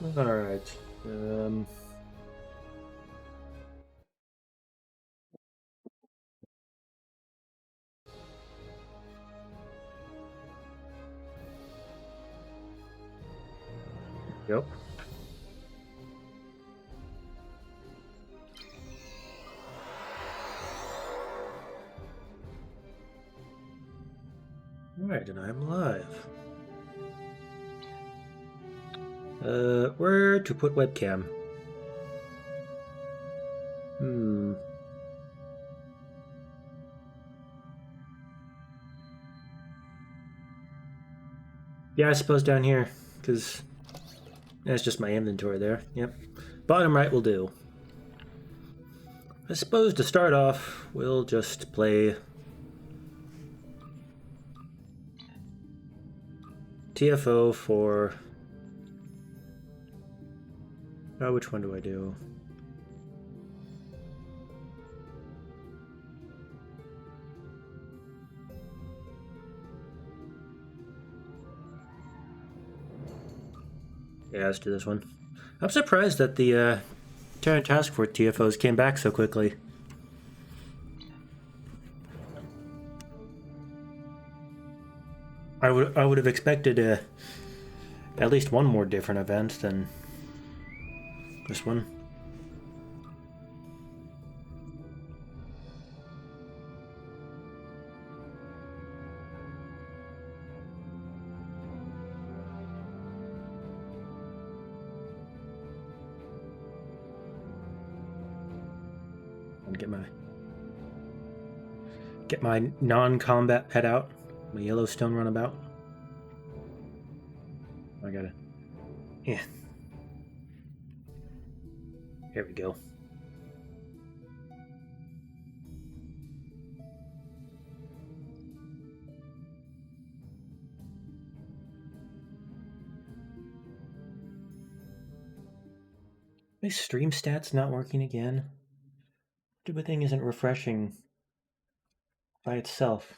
Alright. Yep. Alright, and I'm live. Where to put webcam? Yeah, I suppose down here, because that's just my inventory there. Yep. Bottom right will do. I suppose to start off, we'll just play TFO for... Oh, which one do I do? Yeah, let's do this one. I'm surprised that the Terran Task Force TFOs came back so quickly. I would have expected at least one more different event than this one. Get my non-combat pet out, my Yellowstone runabout. I gotta... Yeah. Here we go. My stream stats not working again? Stupid thing isn't refreshing by itself.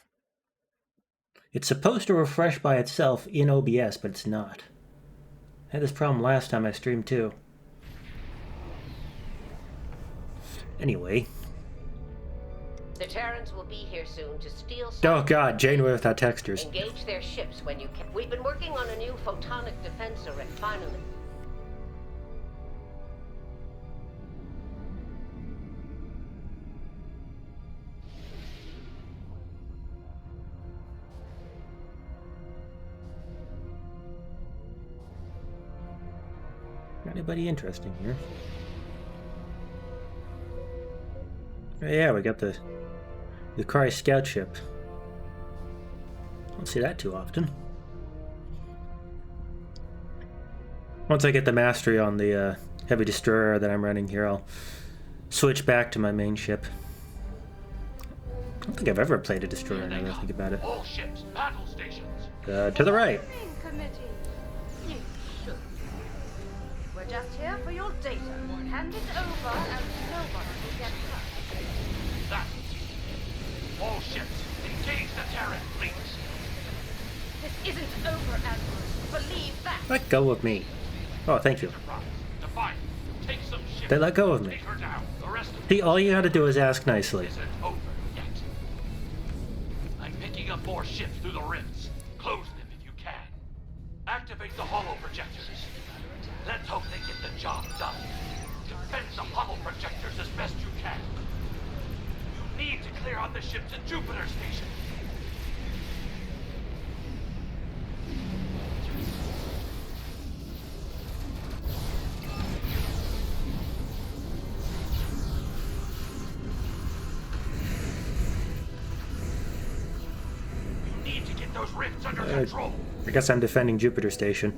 It's supposed to refresh by itself in OBS, but it's not. I had this problem last time I streamed too. Anyway. The Terrans will be here soon to steal... Oh god, Janeway without textures. Engage their ships when you can. We've been working on a new photonic defense array, finally. Anybody interesting here? Yeah, we got the Kari scout ship. Don't see that too often. Once I get the mastery on the heavy destroyer that I'm running here, I'll switch back to my main ship. I don't think I've ever played a destroyer now that I think about it. All ships, battle stations. To the right. Just here for your data. Hand it over and nobody will get hurt. That. All ships, engage the Terran fleet. This isn't over, Admiral. Believe that. Let go of me. Oh, thank you. Define. Take some ships. They let go of me. Take her down. The rest of See, all you had to do is ask nicely. isn't over yet. I'm picking up more ships through the rims. Close them if you can. Activate the holo projectors. Let's hope they get the job done. Defend the holo projectors as best you can. You need to clear out the ships at Jupiter Station. You need to get those rifts under control. I guess I'm defending Jupiter Station.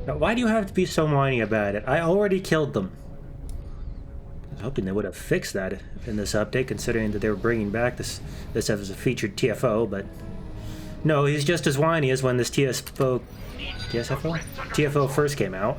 Now, why do you have to be so whiny about it? I already killed them. hoping they would have fixed that in this update, considering that they were bringing back this as a featured TFO, but no, he's just as whiny as when this TFO first came out.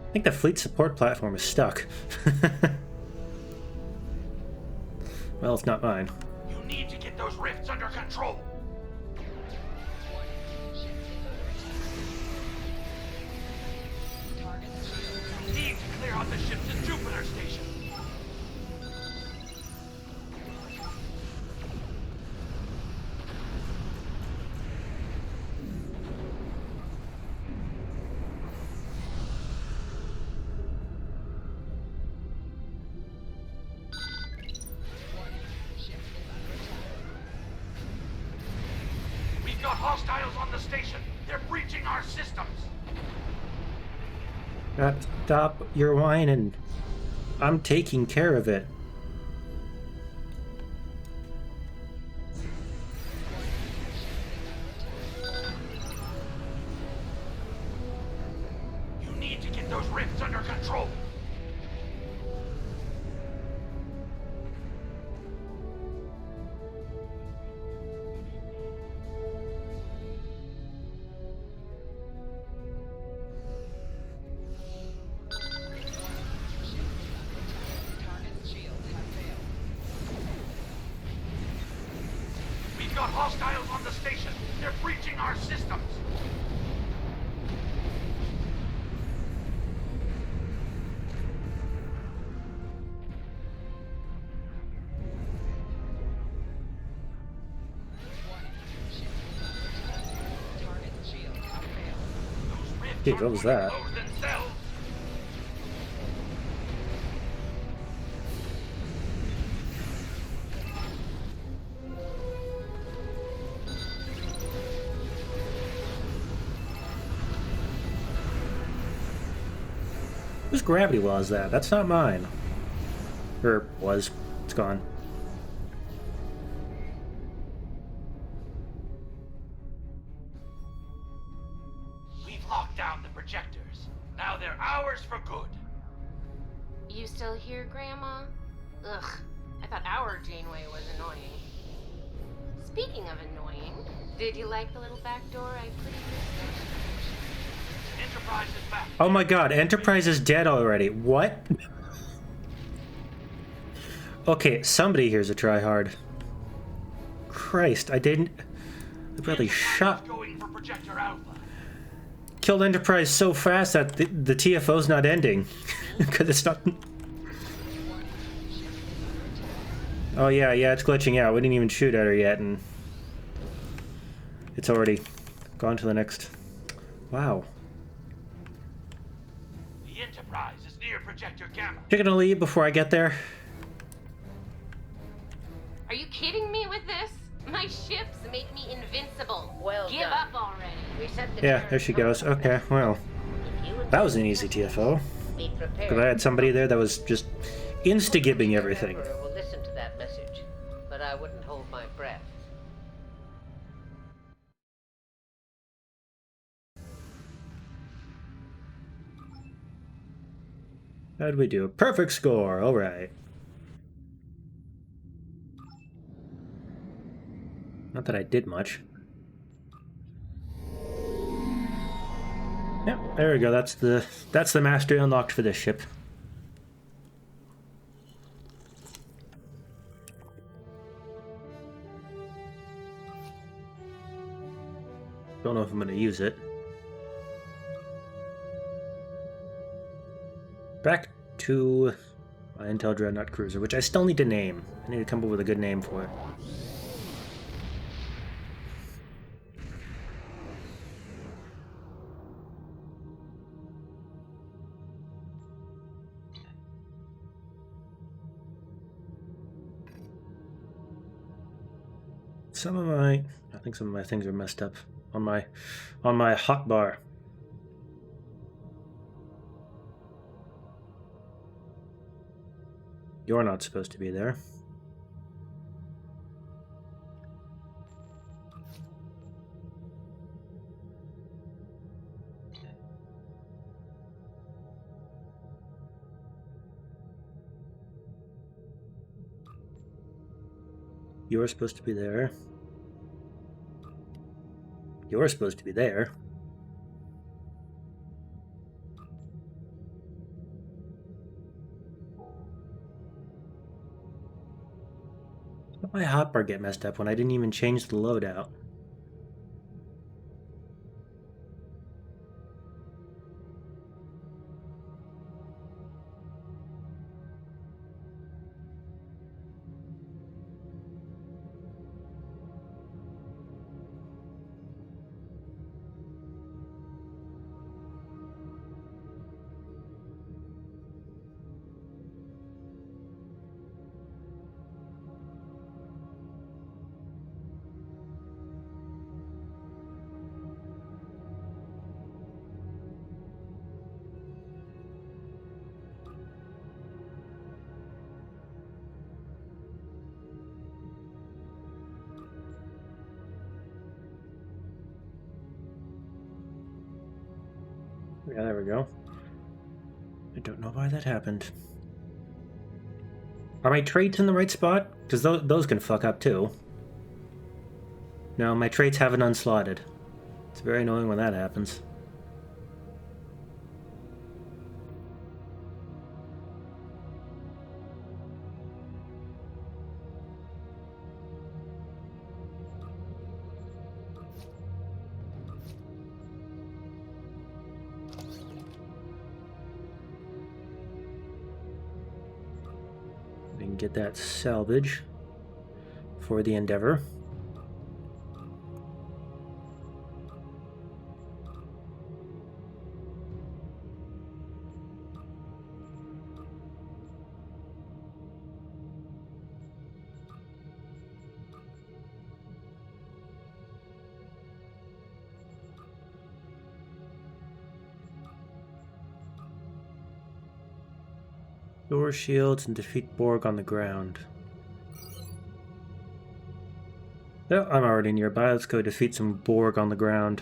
I think the fleet support platform is stuck. Well, it's not mine. You need to get those rifts under control. Need to clear out the ships at Jupiter Station. We've got hostiles on the station. They're breaching our systems. Stop your whining. I'm taking care of it. You need to get those rifts under control. We've got hostiles on the station. They're breaching our systems. Gee, what was that? Those themselves. Whose gravity well is that? That's not mine. Or was. It's gone. We've locked down the projectors. Now they're ours for good. You still here, Grandma? Ugh, I thought our Janeway was annoying. Speaking of annoying, did you like the little back door I put in your station? Enterprise is back. Oh my god, Enterprise is dead already. What? Okay, somebody here's a tryhard. Christ, I really shot. Going for projector alpha. Killed Enterprise so fast that the TFO's not ending. Because it's not. Oh yeah, it's glitching out. We didn't even shoot at her yet, and it's already gone to the next. Wow. The Enterprise is near projector gamma. You're gonna leave before I get there? Are you kidding me with this? My ships make me invincible. Well Give done. up already. Reset the Yeah, turret there she probe. goes. Okay, well, If you that was an easy TFO. be prepared. Because I had somebody there that was just insta-gibbing everything. The Emperor will listen to that message, but I wouldn't hold my breath. How'd we do? Perfect score. All right. Not that I did much. Yep, there we go. That's the mastery unlocked for this ship. Don't know if I'm going to use it. Back to my Intel Dreadnought Cruiser, which I still need to name. I need to come up with a good name for it. I think some of my things are messed up on my hotbar. You're not supposed to be there. You're supposed to be there. You're supposed to be there. How did my hotbar get messed up when I didn't even change the loadout? Yeah, there we go. I don't know why that happened. Are my traits in the right spot? Because those can fuck up too. No, my traits haven't unslotted. It's very annoying when that happens. We can get that salvage for the Endeavor. Door shields and defeat Borg on the ground. Oh, I'm already nearby. Let's go defeat some Borg on the ground.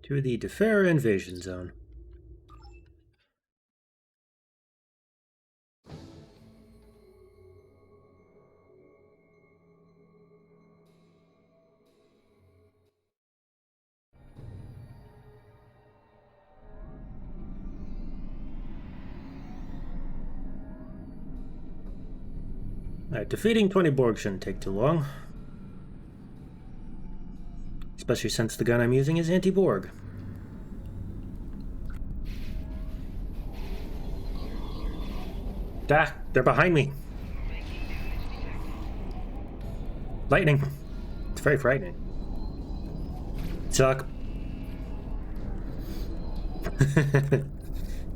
To the Defera invasion zone. Alright, defeating 20 Borg shouldn't take too long. Especially since the gun I'm using is anti-Borg. Ah, they're behind me. Lightning. It's very frightening. Suck. Gotta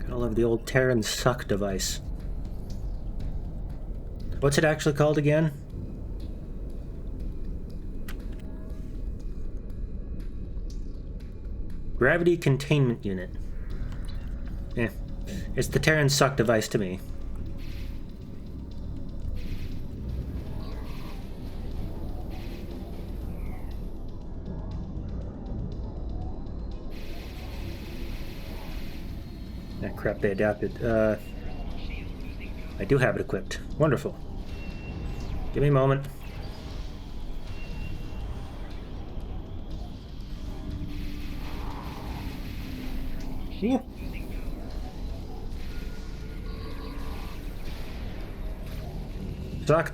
love the old Terran suck device. What's it actually called again? Gravity Containment Unit. Eh. It's the Terran suck device to me. Ah, crap, they adapted. I do have it equipped. Wonderful. Give me a moment. Yeah. Suck.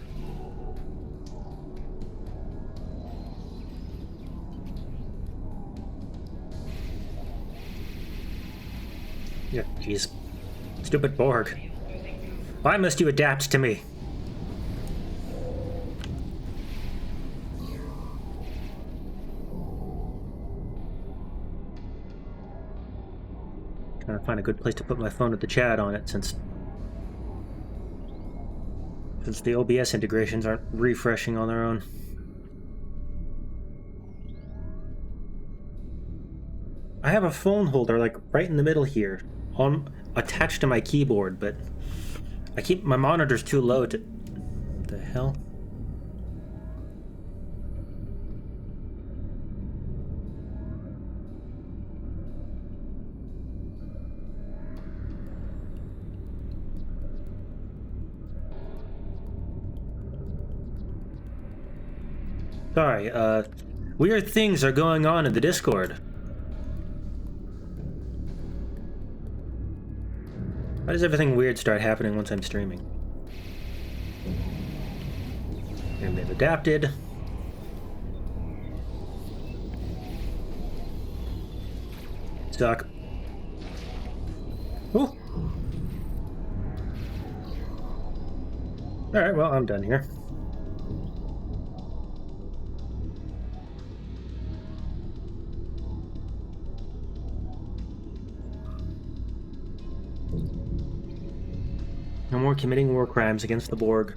Yeah, jeez. Stupid Borg. Why must you adapt to me? Trying to find a good place to put my phone with the chat on it since the OBS integrations aren't refreshing on their own. I have a phone holder like right in the middle here, attached to my keyboard, but I keep my monitor's too low to. What the hell? Sorry, weird things are going on in the Discord. Why does everything weird start happening once I'm streaming? And they've adapted. Stuck. Ooh. Alright, well, I'm done here. No more committing war crimes against the Borg.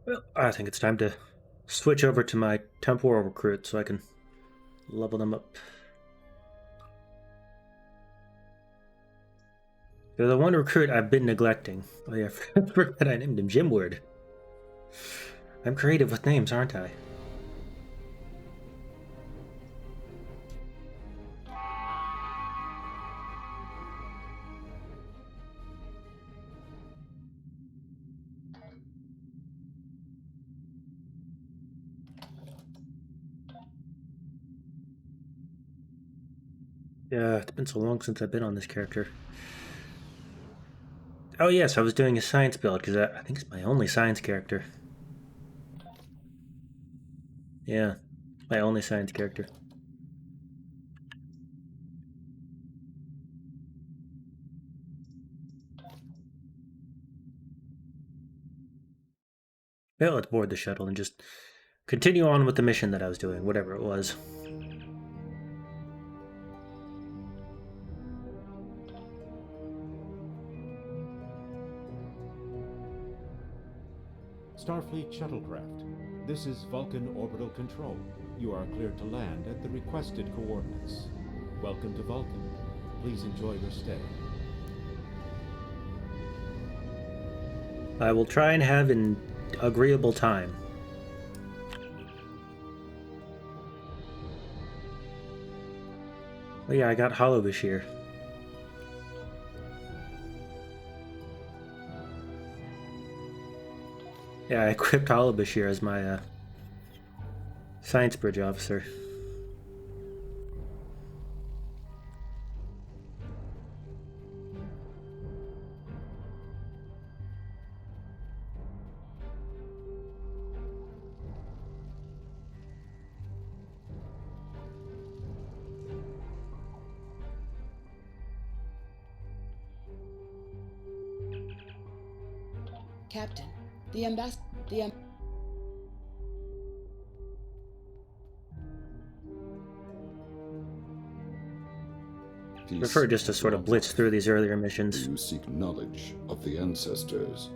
Well, I think it's time to switch over to my temporal recruit so I can level them up. They're the one recruit I've been neglecting. Oh yeah, I forgot I named him Jimward. I'm creative with names, aren't I? Yeah, it's been so long since I've been on this character. Oh yes, I was doing a science build, because I think it's my only science character. Yeah, my only science character. Well, let's board the shuttle and just continue on with the mission that I was doing, whatever it was. Starfleet shuttlecraft. This is Vulcan Orbital Control. You are cleared to land at the requested coordinates. Welcome to Vulcan. Please enjoy your stay. I will try and have an agreeable time. Oh yeah, I got Hollow Bashir. Yeah, I equipped Hollow Bashir as my science bridge officer. Captain, the ambassador. Prefer just to sort of blitz through these earlier missions. Do you seek knowledge of the ancestors?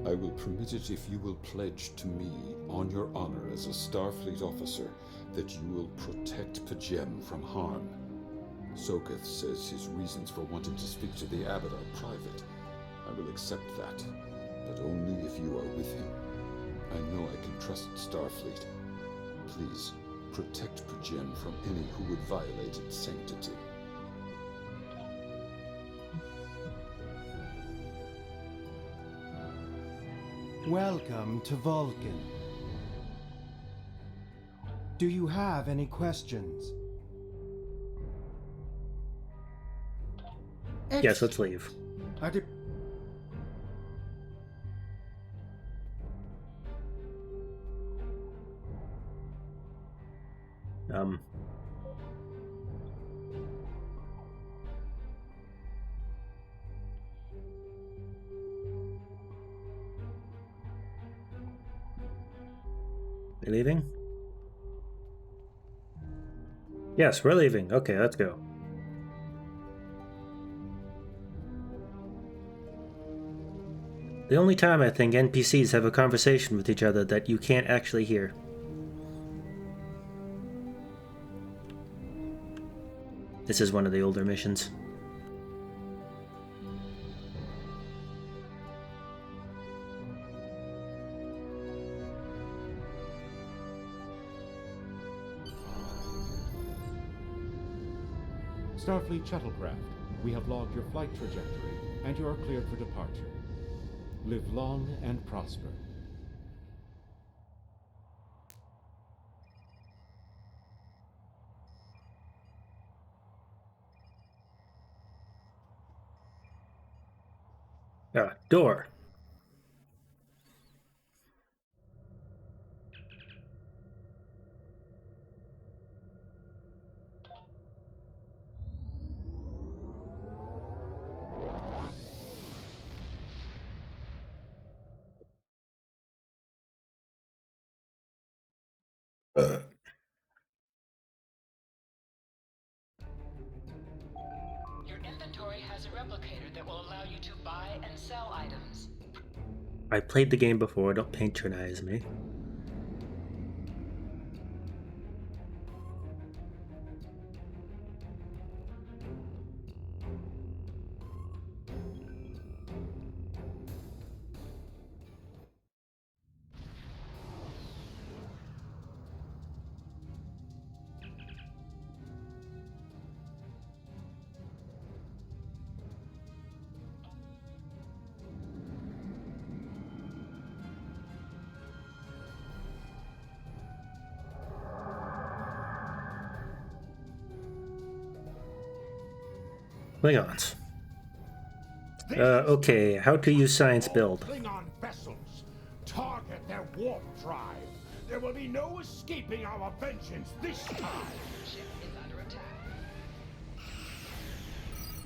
I will permit it if you will pledge to me, on your honor as a Starfleet officer, that you will protect Pajem from harm. Soketh says his reasons for wanting to speak to the Abbot are private. I will accept that, but only if you are with him. I know I can trust Starfleet. Please, protect Pajem from any who would violate its sanctity. Welcome to Vulcan. Do you have any questions? Yes, let's leave. We leaving? Yes, we're leaving. Okay, let's go. The only time I think NPCs have a conversation with each other that you can't actually hear. This is one of the older missions. Starfleet shuttlecraft, we have logged your flight trajectory, and you are cleared for departure. Live long and prosper. Door. Your inventory has a replicator that will allow you to buy and sell items. I played the game before, don't patronize me. Klingons. Okay, how to use science build. Klingon vessels. Target their warp drive. There will be no escaping our vengeance this time. Ship is under attack.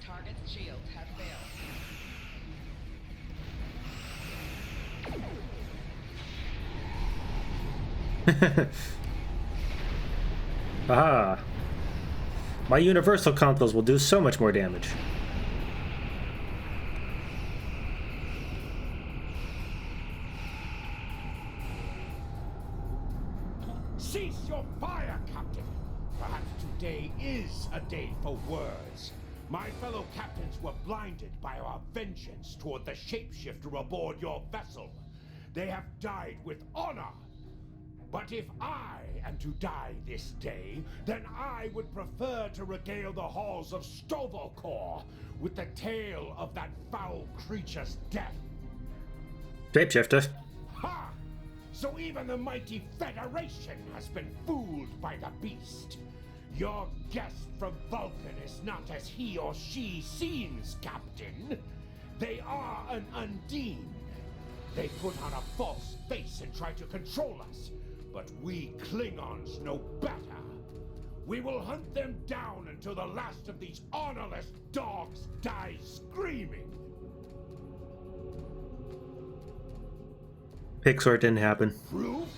Target's shields have failed. Aha! My universal consoles will do so much more damage. is a day for words. My fellow captains were blinded by our vengeance toward the shapeshifter aboard your vessel. They have died with honor. But if I am to die this day, then I would prefer to regale the halls of Stovalkor with the tale of that foul creature's death. Shapeshifter. Ha! So even the mighty Federation has been fooled by the beast. Your guest from Vulcan is not as he or she seems, Captain. They are an Undine. They put on a false face and try to control us, but we Klingons know better. We will hunt them down until the last of these honorless dogs dies screaming. Pixar didn't happen. Proof?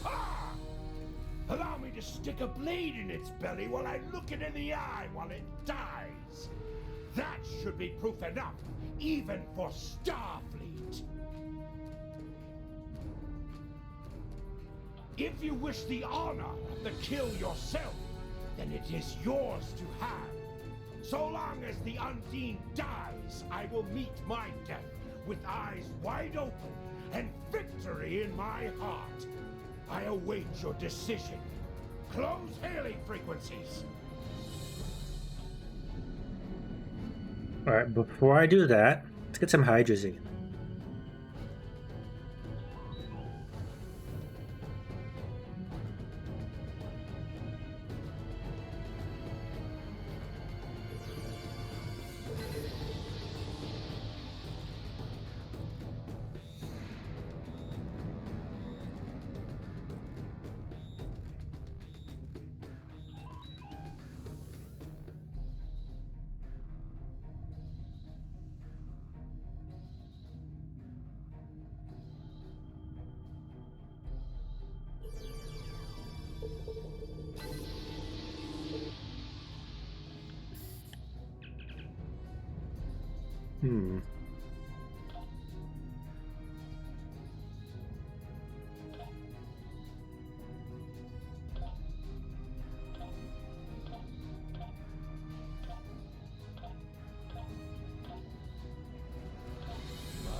Ah! Allow me to stick a blade in its belly while I look it in the eye while it dies. That should be proof enough, even for Starfleet. If you wish the honor of the kill yourself, then it is yours to have. So long as the Undine dies, I will meet my death with eyes wide open and victory in my heart. I await your decision. Close hailing frequencies. Alright, before I do that, let's get some hydrazine.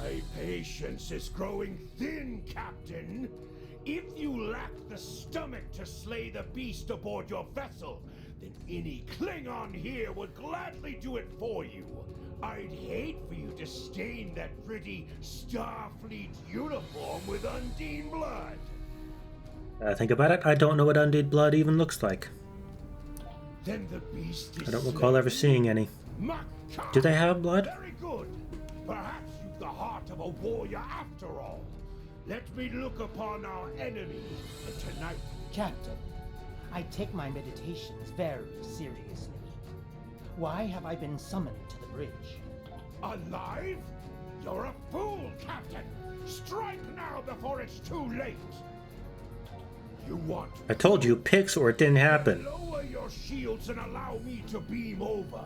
My patience is growing thin, Captain. If you lack the stomach to slay the beast aboard your vessel, then any Klingon here would gladly do it for you. I'd hate for you to stain that pretty Starfleet uniform with Undine blood. Think about it, I don't know what Undine blood even looks like. Then the beast is I don't recall ever seeing any. Makar. Do they have blood? Very good. Perhaps you've the heart of a warrior after all. Let me look upon our enemy, and tonight... Captain, I take my meditations very seriously. Why have I been summoned to the bridge? Alive? You're a fool, Captain! Strike now before it's too late! You want... I told you, Pix, or it didn't happen. Lower your shields and allow me to beam over.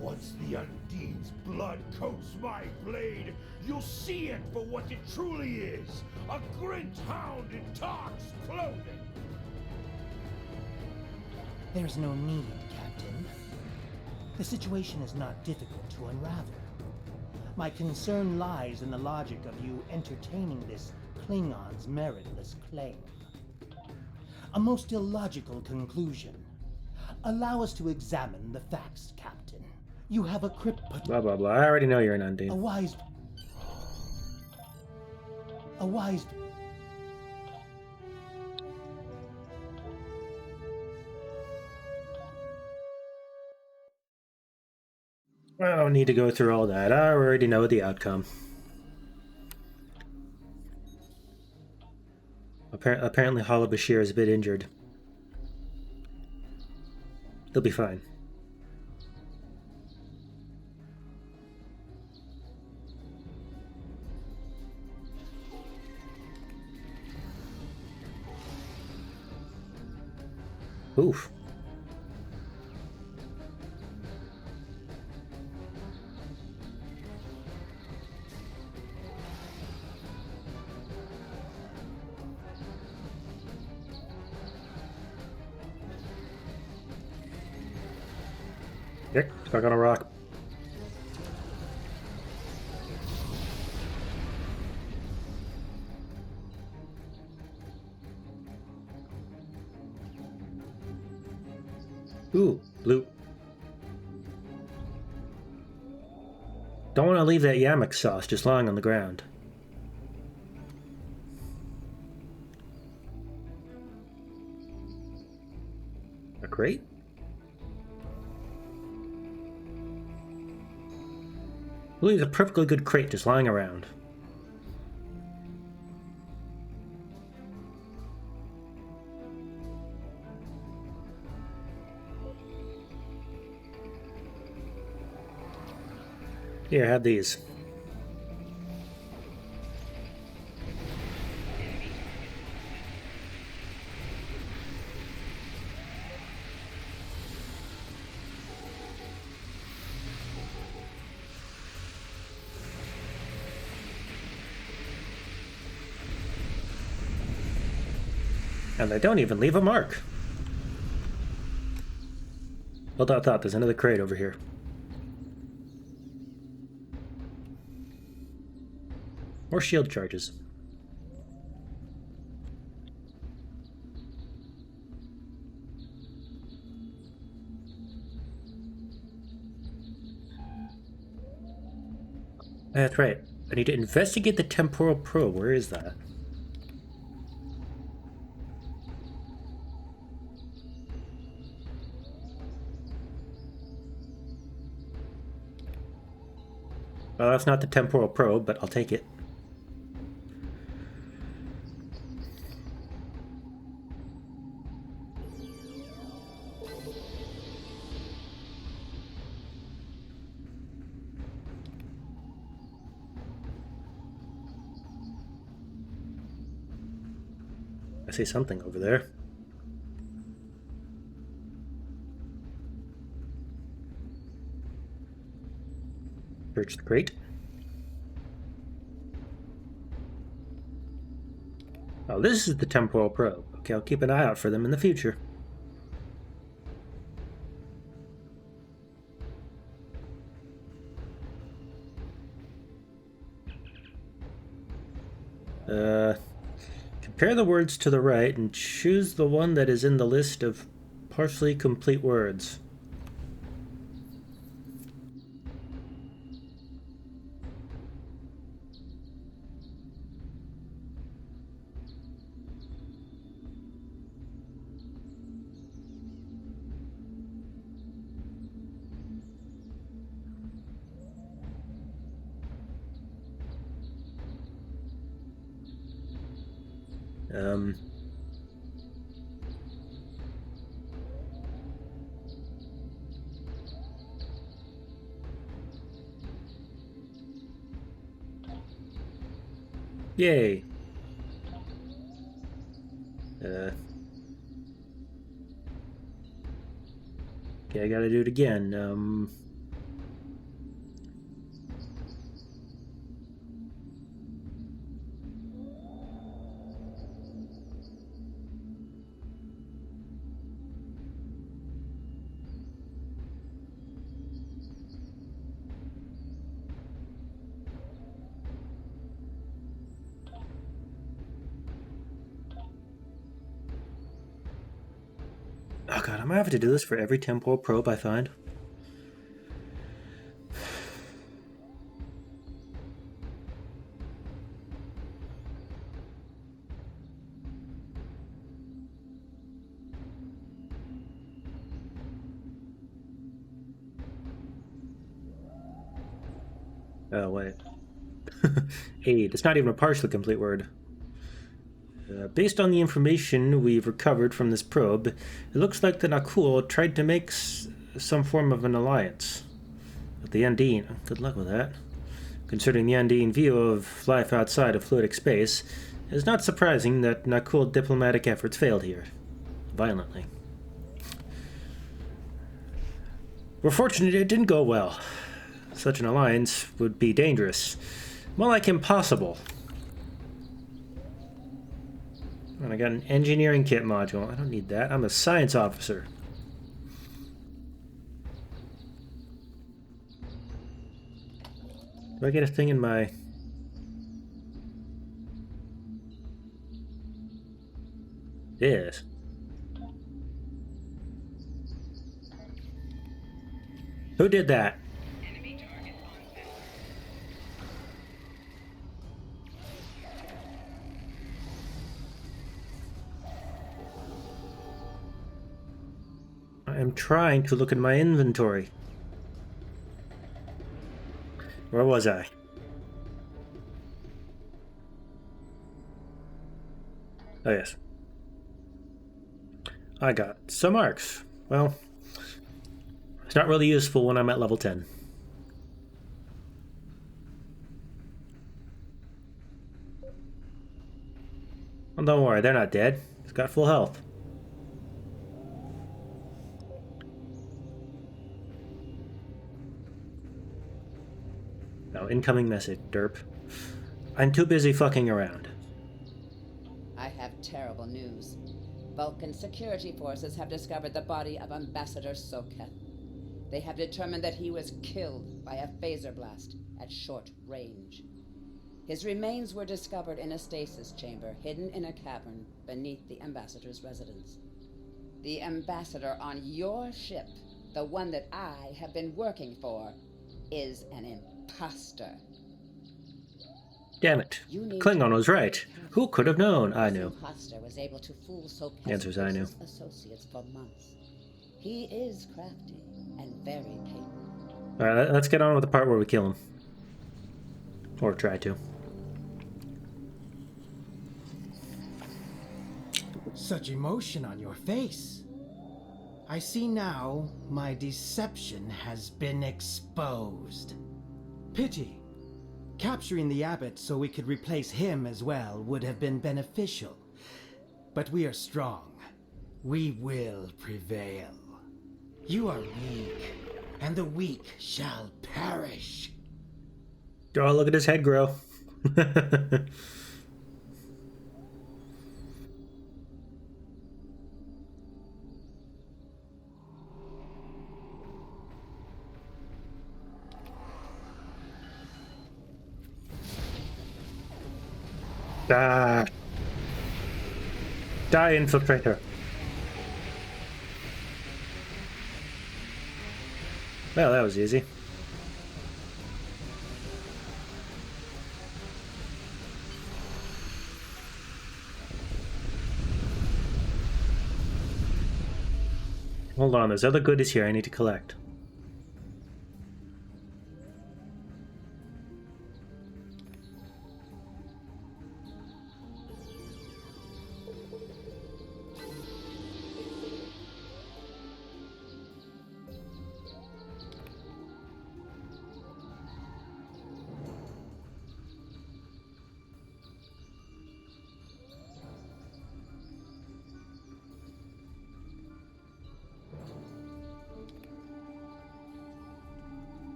Once the Undine's blood coats my blade, you'll see it for what it truly is. A Grint hound in Tark's clothing. There's no need, Captain. The situation is not difficult to unravel. My concern lies in the logic of you entertaining this Klingon's meritless claim. A most illogical conclusion. Allow us to examine the facts, Captain. You have a blah blah blah. I already know you're an Undine. A wise... I don't need to go through all that. I already know the outcome. Apparently Hala Bashir is a bit injured. They'll be fine. Oof. Yep, stuck on a rock. Ooh, loot. Don't want to leave that yamak sauce just lying on the ground. A crate? Leaves a perfectly good crate just lying around. Here, have these. And they don't even leave a mark. Hold that thought, there's another crate over here. More shield charges. That's right. I need to investigate the Temporal Probe. Where is that? Well, that's not the Temporal Probe, but I'll take it. I see something over there. Search the crate. Oh, this is the Temporal Probe. Okay, I'll keep an eye out for them in the future. Compare the words to the right and choose the one that is in the list of partially complete words. Yay. Okay, I gotta do it again. Oh god, I'm gonna have to do this for every temporal probe I find. Oh, wait. Aid. It's not even a partially complete word. Based on the information we've recovered from this probe, it looks like the Nakul tried to make some form of an alliance with the Undine. Good luck with that. Considering the Undine view of life outside of fluidic space, it's not surprising that Nakul diplomatic efforts failed here. Violently. We're fortunate it didn't go well. Such an alliance would be dangerous. More like impossible. And I got an engineering kit module. I don't need that. I'm a science officer. Do I get a thing in my... Yes. Who did that? I am trying to look at my inventory. Where was I? Oh, yes. I got some arcs. Well, it's not really useful when I'm at level 10. Well, don't worry, they're not dead. It's got full health. No, incoming message, derp. I'm too busy fucking around. I have terrible news. Vulcan security forces have discovered the body of Ambassador Soketh. They have determined that he was killed by a phaser blast at short range. His remains were discovered in a stasis chamber hidden in a cavern beneath the Ambassador's residence. The Ambassador on your ship, the one that I have been working for, is an imposter. Damn it. Klingon was right. Who could have known? I knew. Imposter was able to fool Soketh's The answer is I knew. associates for months. He is crafty and very capable. Alright, let's get on with the part where we kill him. Or try to. Such emotion on your face. I see now my deception has been exposed. Pity. Capturing the abbot so we could replace him as well would have been beneficial. But we are strong. We will prevail. You are weak, and the weak shall perish. Oh, look at his head grow. Ah. Die, infiltrator. Well, that was easy. Hold on, there's other goodies here I need to collect.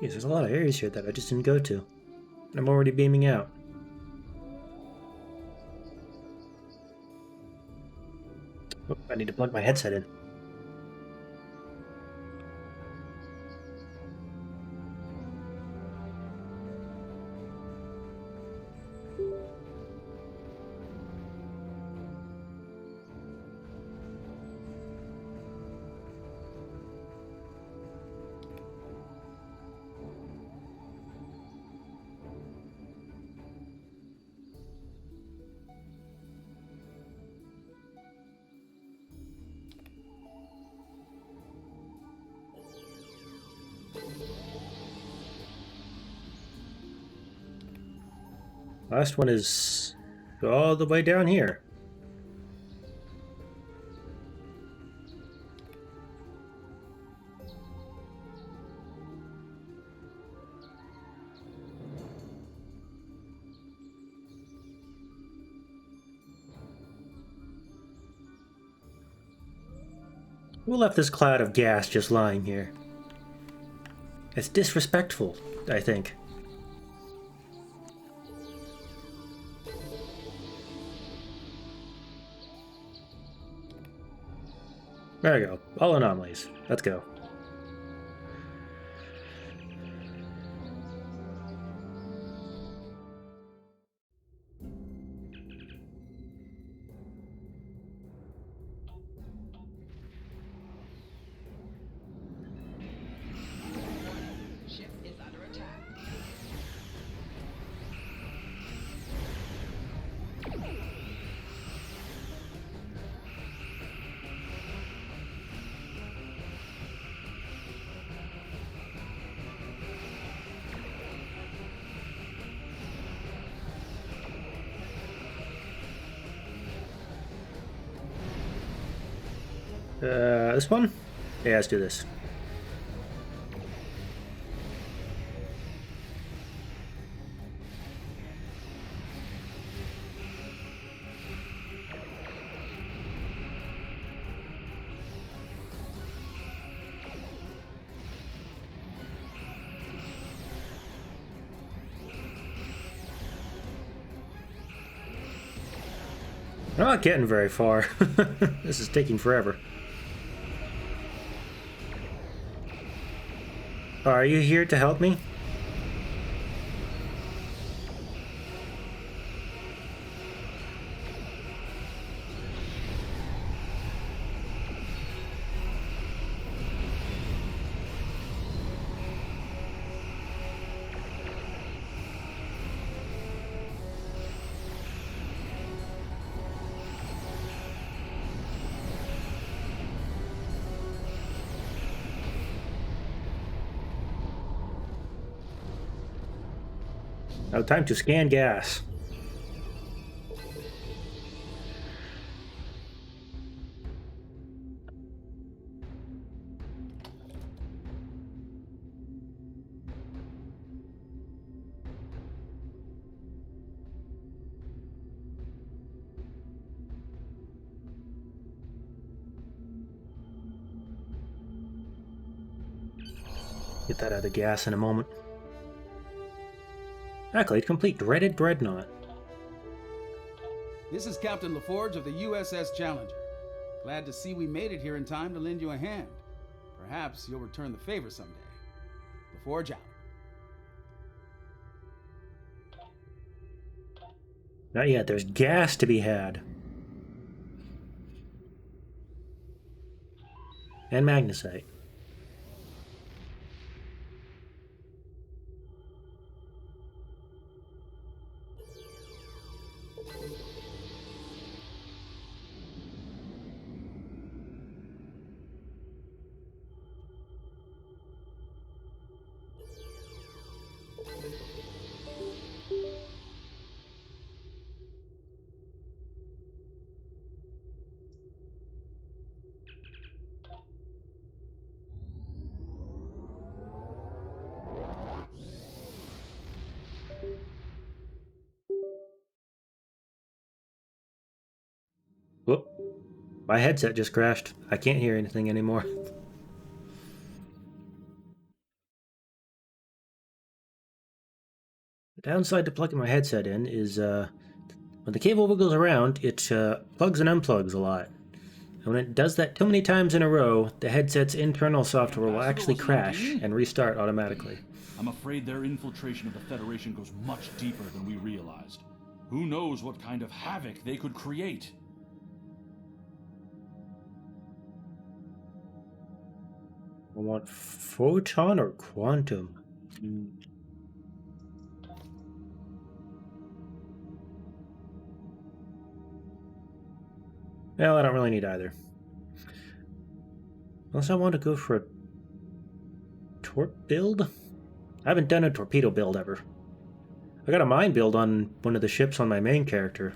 Yes, there's a lot of areas here that I just didn't go to. And I'm already beaming out. Oh, I need to plug my headset in. Last one is all the way down here. Who left this cloud of gas just lying here? It's disrespectful, I think. There we go. All anomalies. Let's go. This one? Yeah, let's do this. I'm not getting very far. This is taking forever. Are you here to help me? Now time to scan gas. Get that out of the gas in a moment. Accolade complete. Dreaded Dreadnought. This is Captain LaForge of the USS Challenger. Glad to see we made it here in time to lend you a hand. Perhaps you'll return the favor someday. LaForge out. Not yet. There's gas to be had. And magnesite. Whoop. My headset just crashed. I can't hear anything anymore. The downside to plugging my headset in is when the cable wiggles around, it plugs and unplugs a lot. And when it does that too many times in a row, the headset's internal software will actually crash and restart automatically. I'm afraid their infiltration of the Federation goes much deeper than we realized. Who knows what kind of havoc they could create? I want photon or quantum? Well, I don't really need either. Unless I want to go for a torp build? I haven't done a torpedo build ever. I got a mine build on one of the ships on my main character.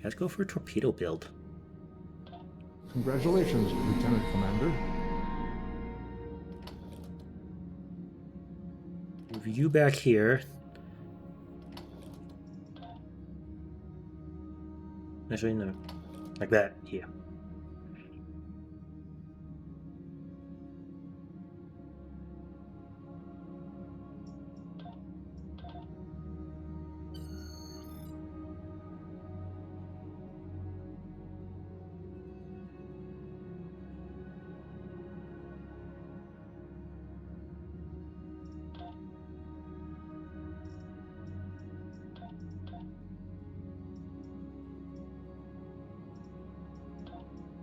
Let's go for a torpedo build. Congratulations, Lieutenant Commander. Move you back here. Actually, no. Like that, yeah.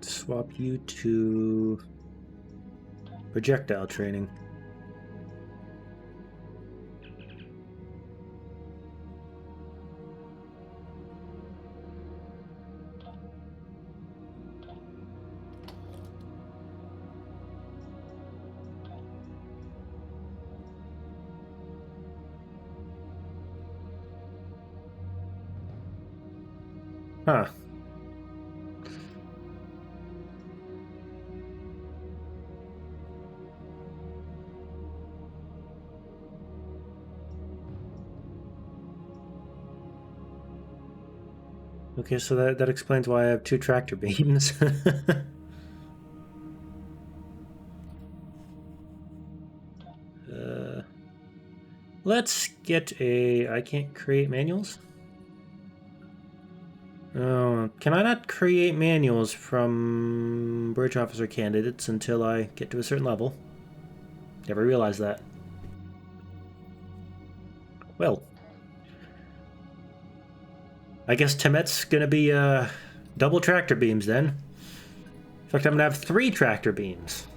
Swap you to projectile training. Huh. Okay, so that explains why I have 2 tractor beams. Let's get a... I can't create manuals? Oh, can I not create manuals from bridge officer candidates until I get to a certain level? Never realized that. Well, I guess Temet's gonna be double tractor beams then. In fact, I'm gonna have 3 tractor beams.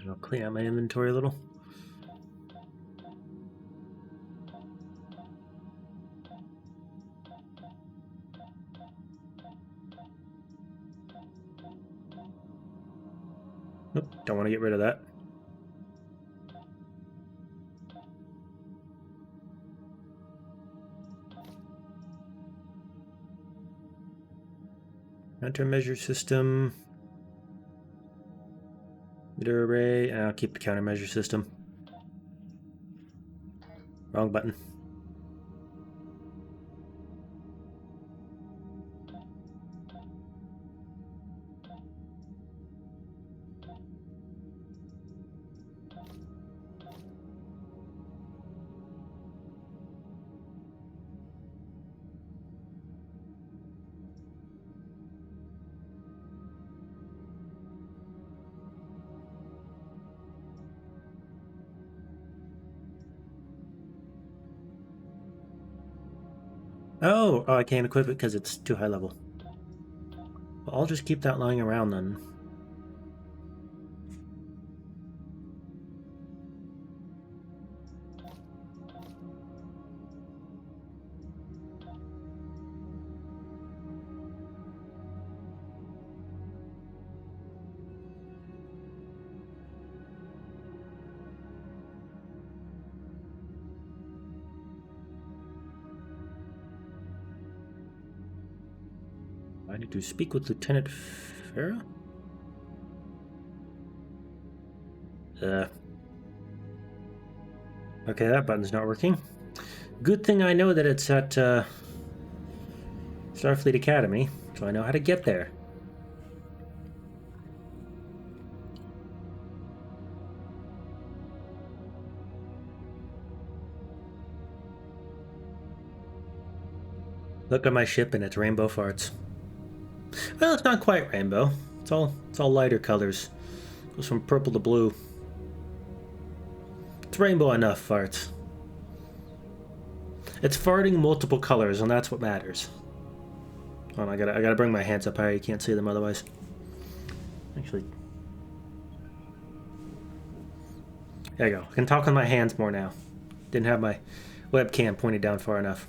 I'll clean out my inventory a little. Nope, don't want to get rid of that. Countermeasure system. Meter array. I'll keep the countermeasure system. Wrong button. Oh, I can't equip it because it's too high level. Well, I'll just keep that lying around then. I need to speak with Lieutenant Farah? Okay, that button's not working. Good thing I know that it's at Starfleet Academy, so I know how to get there. Look at my ship and it's rainbow farts. Well, it's not quite rainbow. It's all lighter colors. It goes from purple to blue. It's rainbow enough farts. It's farting multiple colors, and that's what matters. Hold on, I gotta bring my hands up higher. You can't see them otherwise. Actually, there you go. I can talk with my hands more now. Didn't have my webcam pointed down far enough.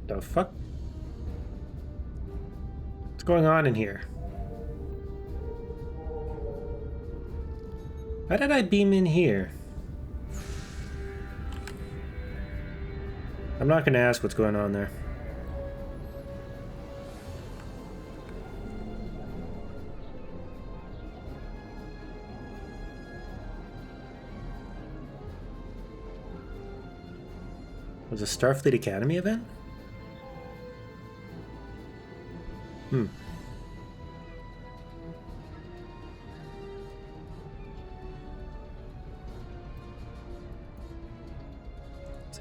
The fuck? What's going on in here? How did I beam in here? I'm not going to ask what's going on there. Was it a Starfleet Academy event?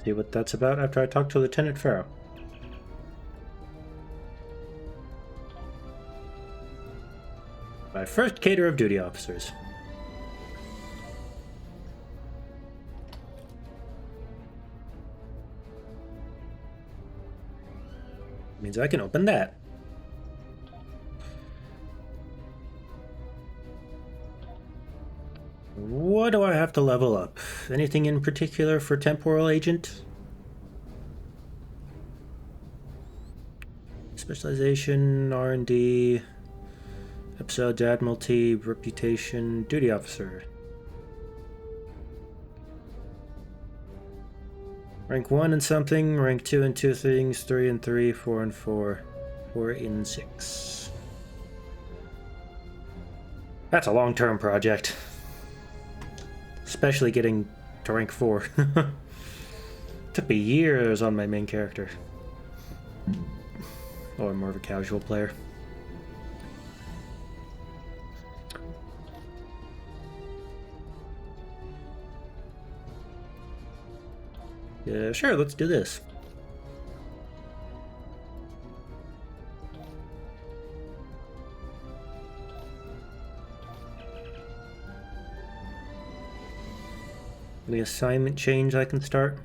See what that's about after I talk to Lieutenant Farrow. My first cater of duty officers. Means I can open that. What do I have to level up? Anything in particular for Temporal Agent? Specialization, R&D, episodes, Admiralty, Reputation, Duty Officer. Rank 1 in something, rank 2 in 2 things, 3 in 3, 4 in 4, 4 in 6. That's a long-term project. Especially getting to rank 4. Took me years on my main character. Or more of a casual player. Yeah, sure, let's do this. Any assignment change I can start?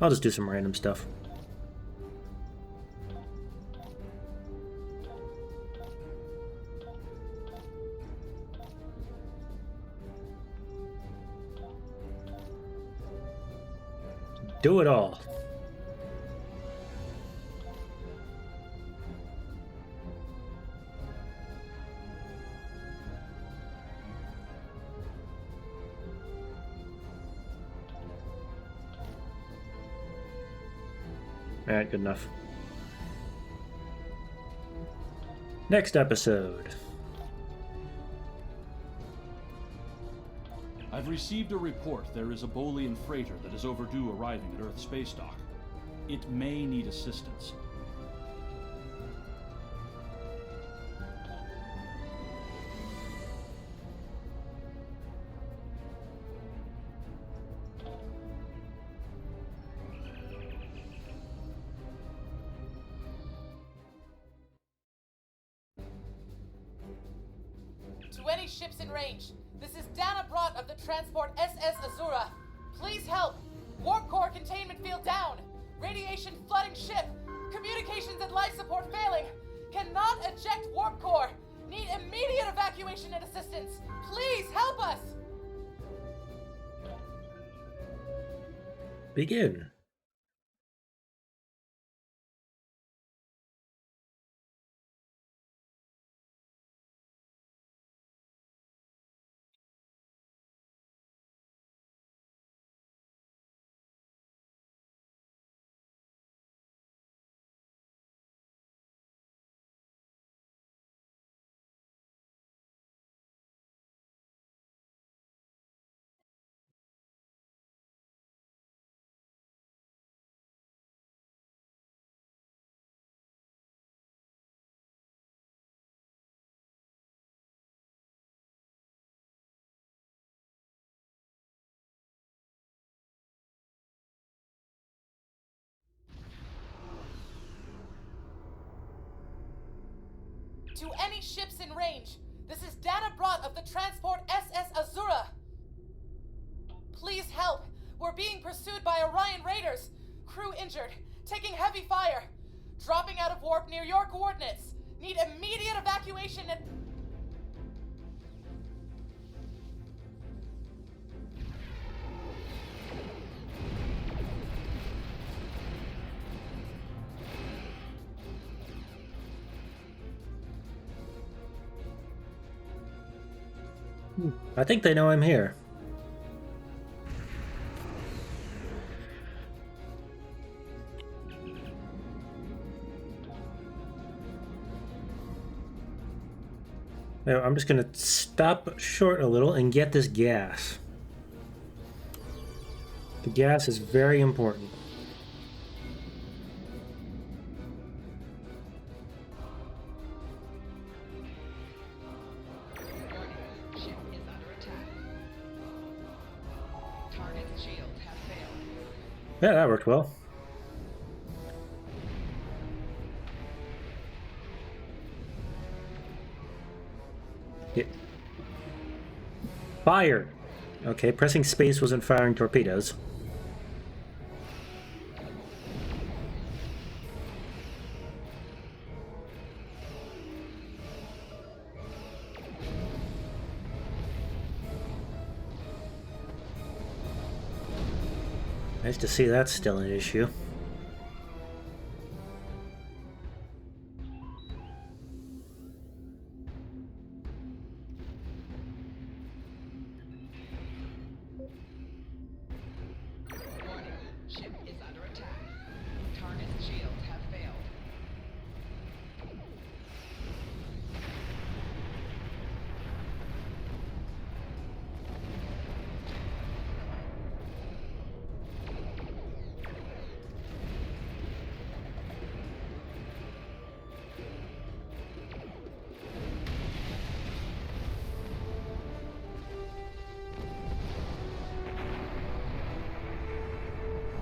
I'll just do some random stuff. Do it all. Alright, good enough. Next episode. I've received a report there is a Bolian freighter that is overdue arriving at Earth space dock. It may need assistance. To any ships in range, this is Dana Brott of the transport SS Azura. Please help! Warp core containment field down! Radiation flooding ship! Communications and life support failing! Cannot eject warp core! Need immediate evacuation and assistance! Please help us! Begin. To any ships in range, this is Dana Brott of the transport SS Azura. Please help. We're being pursued by Orion raiders. Crew injured, taking heavy fire. Dropping out of warp near your coordinates. Need immediate evacuation and... I think they know I'm here. Now, I'm just going to stop short a little and get this gas. The gas is very important. Yeah, that worked well. Yeah. Fire! Okay, pressing space wasn't firing torpedoes. Nice to see that's still an issue. Ship is under attack. Target's shields have failed.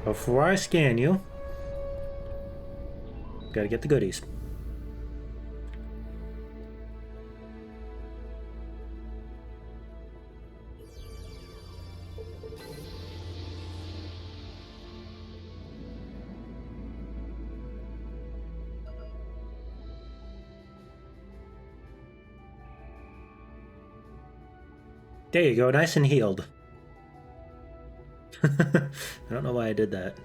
Before I scan you, gotta get the goodies. There you go, nice and healed. I don't know why I did that.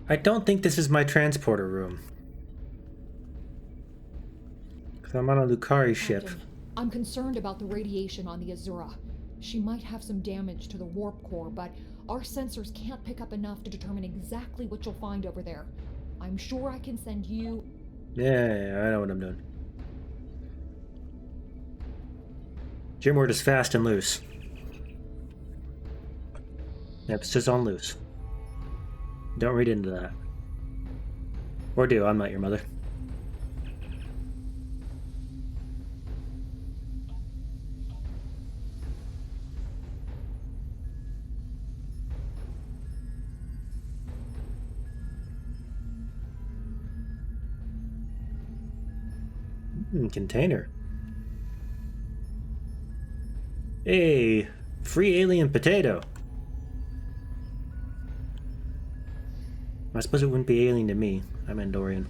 I don't think this is my transporter room. Because I'm on a Lucari ship. I'm concerned about the radiation on the Azura. She might have some damage to the warp core, but our sensors can't pick up enough to determine exactly what you'll find over there. I'm sure I can send you... Yeah, I know what I'm doing. Jimward is fast and loose. Emphasis on loose. Don't read into that. Or do, I'm not your mother. Container. Hey, free alien potato. I suppose it wouldn't be alien to me. I'm Andorian.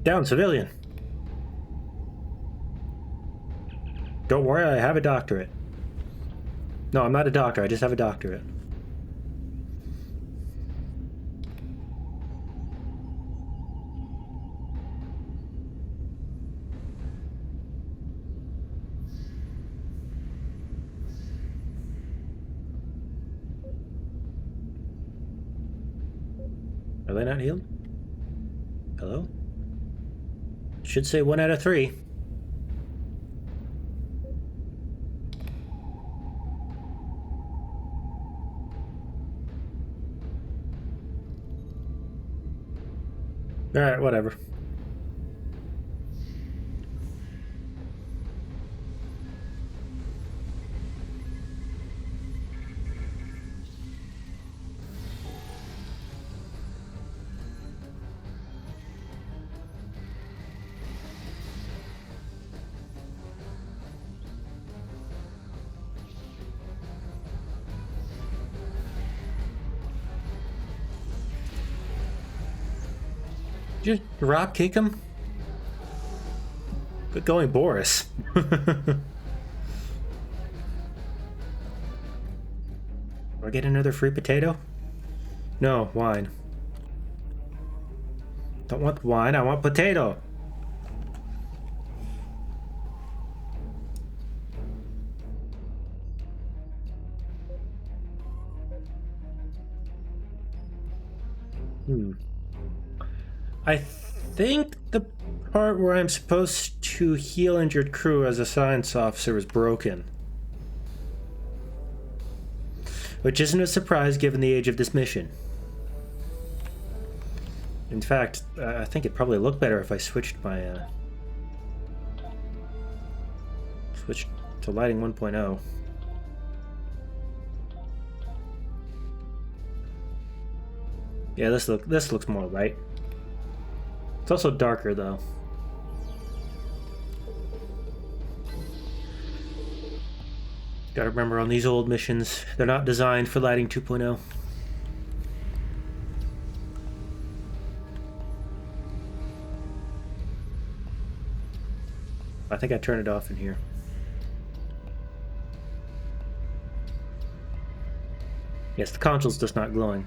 Down, civilian. Don't worry, I have a doctorate. No, I'm not a doctor, I just have a doctorate. Are they not healed? Hello? Should say 1 out of 3. Alright, whatever. Did you drop kick him? Good going, Boris. Do I get another free potato? No, wine. Don't want wine, I want potato. I think the part where I'm supposed to heal injured crew as a science officer was broken. Which isn't a surprise given the age of this mission. In fact, I think it'd probably look better if I switched my switched to lighting 1.0. Yeah, this looks more right. It's also darker though. Gotta remember on these old missions, they're not designed for lighting 2.0. I think I turned it off in here. Yes, the console's just not glowing.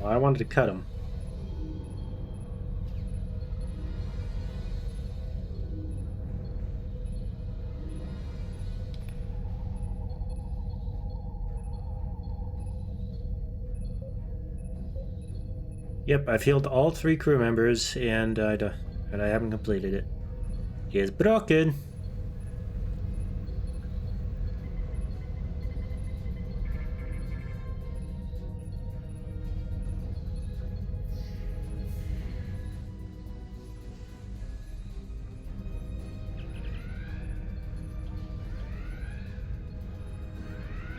I wanted to cut him. Yep, I've healed all 3 crew members, and I haven't completed it. He is broken.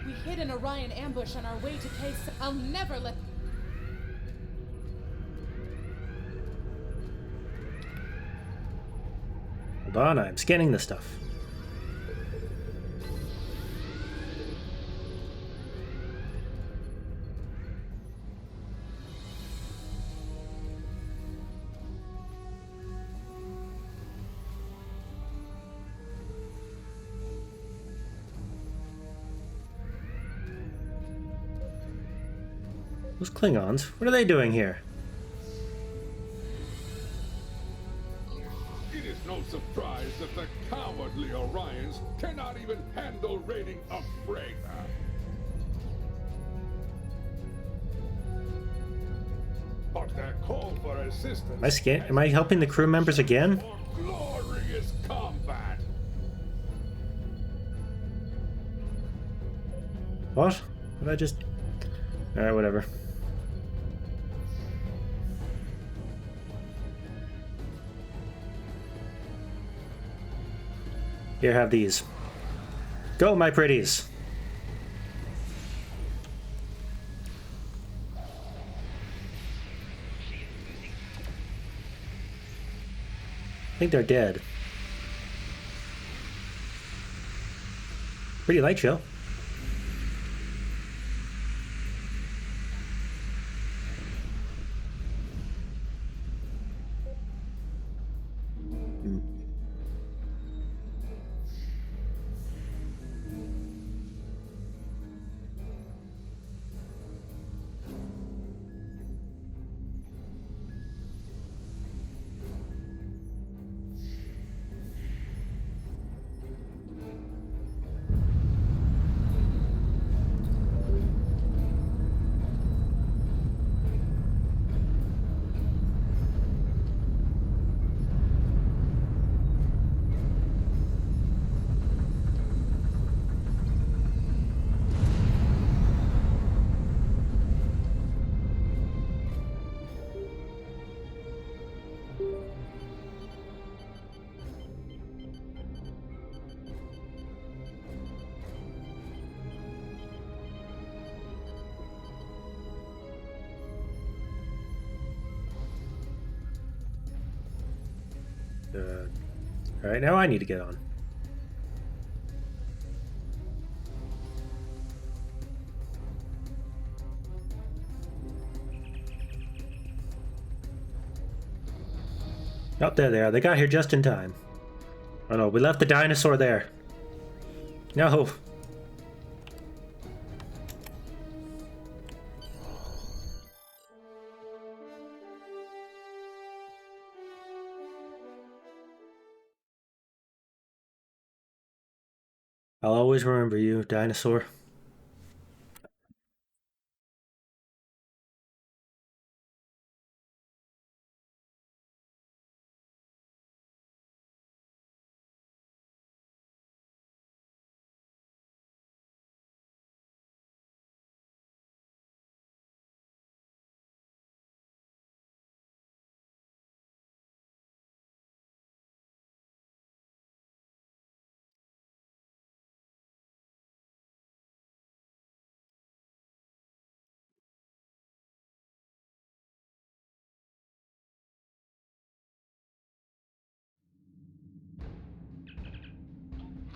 We hid an Orion ambush on our way to Case. I'll never let. Hold on, I'm scanning this stuff. Those Klingons, what are they doing here? It is no surprise that the cowardly Orions cannot even handle raiding a freighter. But their call for assistance. Am I helping the crew members again? Glorious combat. What? Did I just... Alright, whatever. Here, have these. Go, my pretties! I think they're dead. Pretty light show. Alright, now I need to get on. Oh, there they are. They got here just in time. Oh no, we left the dinosaur there. No. I'll always remember you, dinosaur.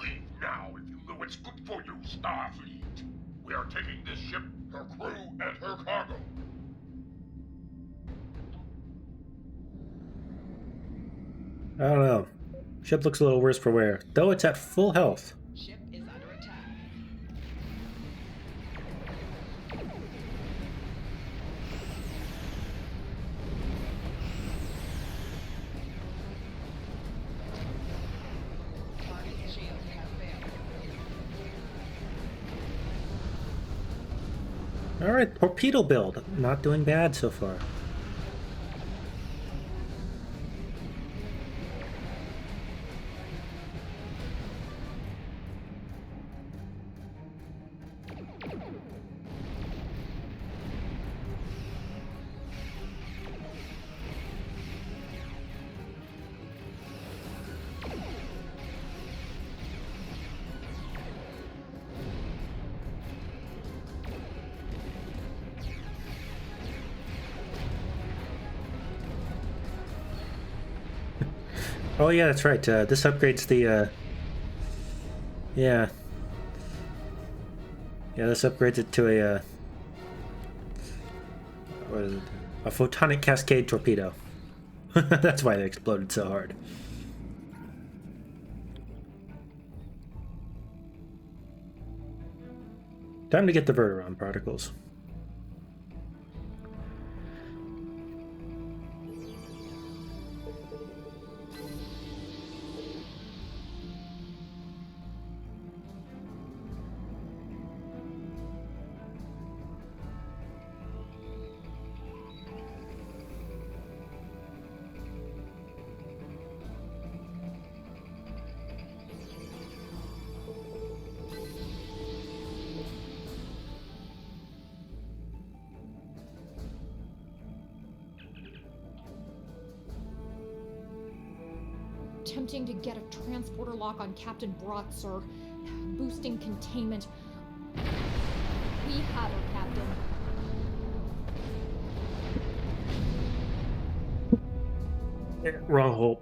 Leave now if you know it's good for you, Starfleet. We are taking this ship, her crew, and her cargo. I don't know. Ship looks a little worse for wear, though it's at full health. Ship is under attack. Target shield has failed. Alright, torpedo build. Not doing bad so far. Oh yeah, that's right. This upgrades the, yeah. Yeah, this upgrades it to a, what is it? A photonic cascade torpedo. That's why they exploded so hard. Time to get the Verteron particles. Attempting to get a transporter lock on Captain Brott, sir. Boosting containment. We have her, Captain. Wrong hole.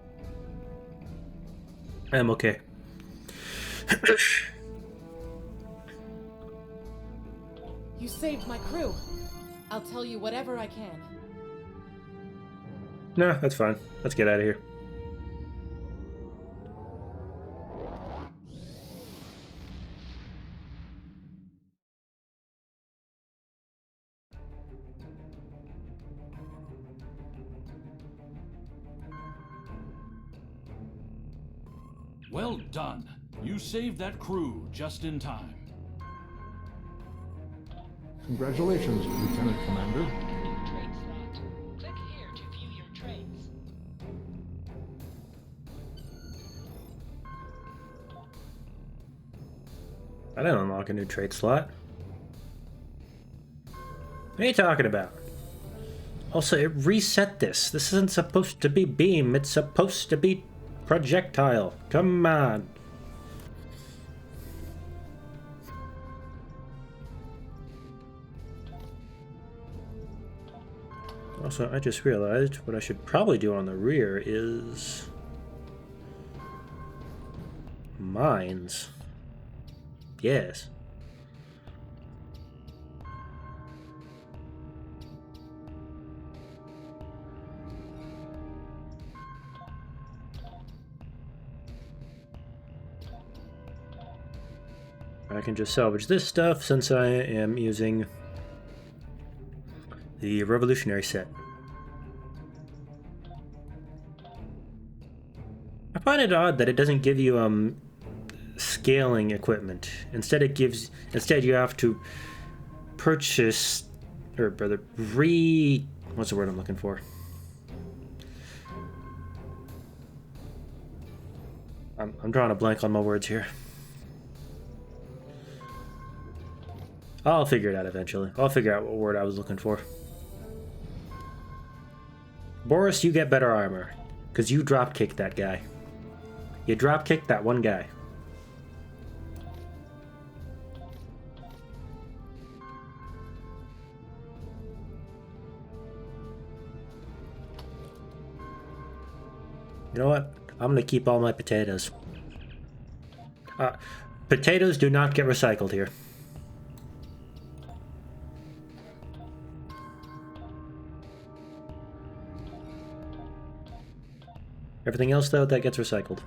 I'm okay. You saved my crew. I'll tell you whatever I can. Nah, that's fine. Let's get out of here. Well done. You saved that crew just in time. Congratulations, Lieutenant Commander. New trade slot. Click here to view your trades. I didn't unlock a new trade slot. What are you talking about? Also, it reset this. This isn't supposed to be beam. It's supposed to be projectile. Come on. Also, I just realized what I should probably do on the rear is Mines. Yes. I can just salvage this stuff since I am using the revolutionary set. I find it odd that it doesn't give you scaling equipment. Instead you have to purchase, or rather what's the word I'm looking for? I'm drawing a blank on my words here. I'll figure it out eventually. I'll figure out what word I was looking for. Boris, you get better armor, because you drop-kicked that guy. You drop-kicked that one guy. You know what? I'm gonna keep all my potatoes. Potatoes do not get recycled here. Everything else, though, that gets recycled.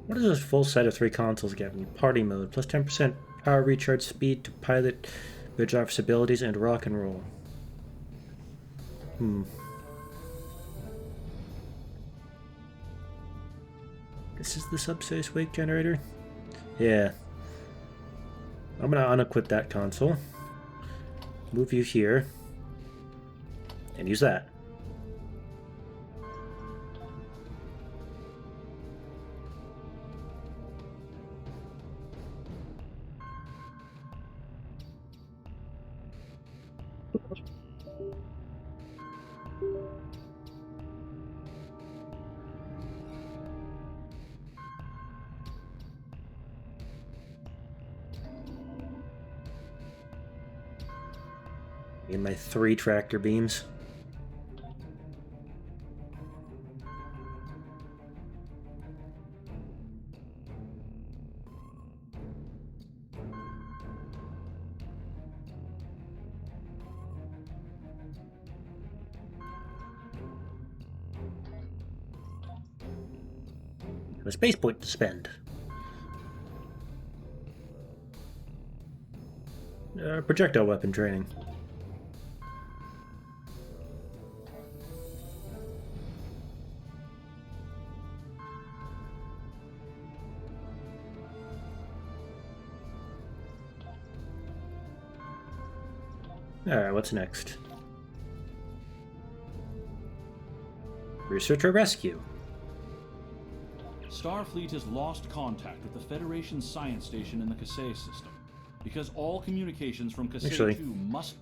What does this full set of 3 consoles get me? Party mode, plus 10% power recharge speed to pilot Bridge Office abilities and rock and roll. This is the subspace wake generator? Yeah. I'm gonna unequip that console. Move you here. And use that. In my 3 tractor beams. A spaceport to spend. Projectile weapon training. Alright, what's next? Research or rescue? Starfleet has lost contact with the Federation science station in the Kasei system. Because all communications from Kasei 2 must...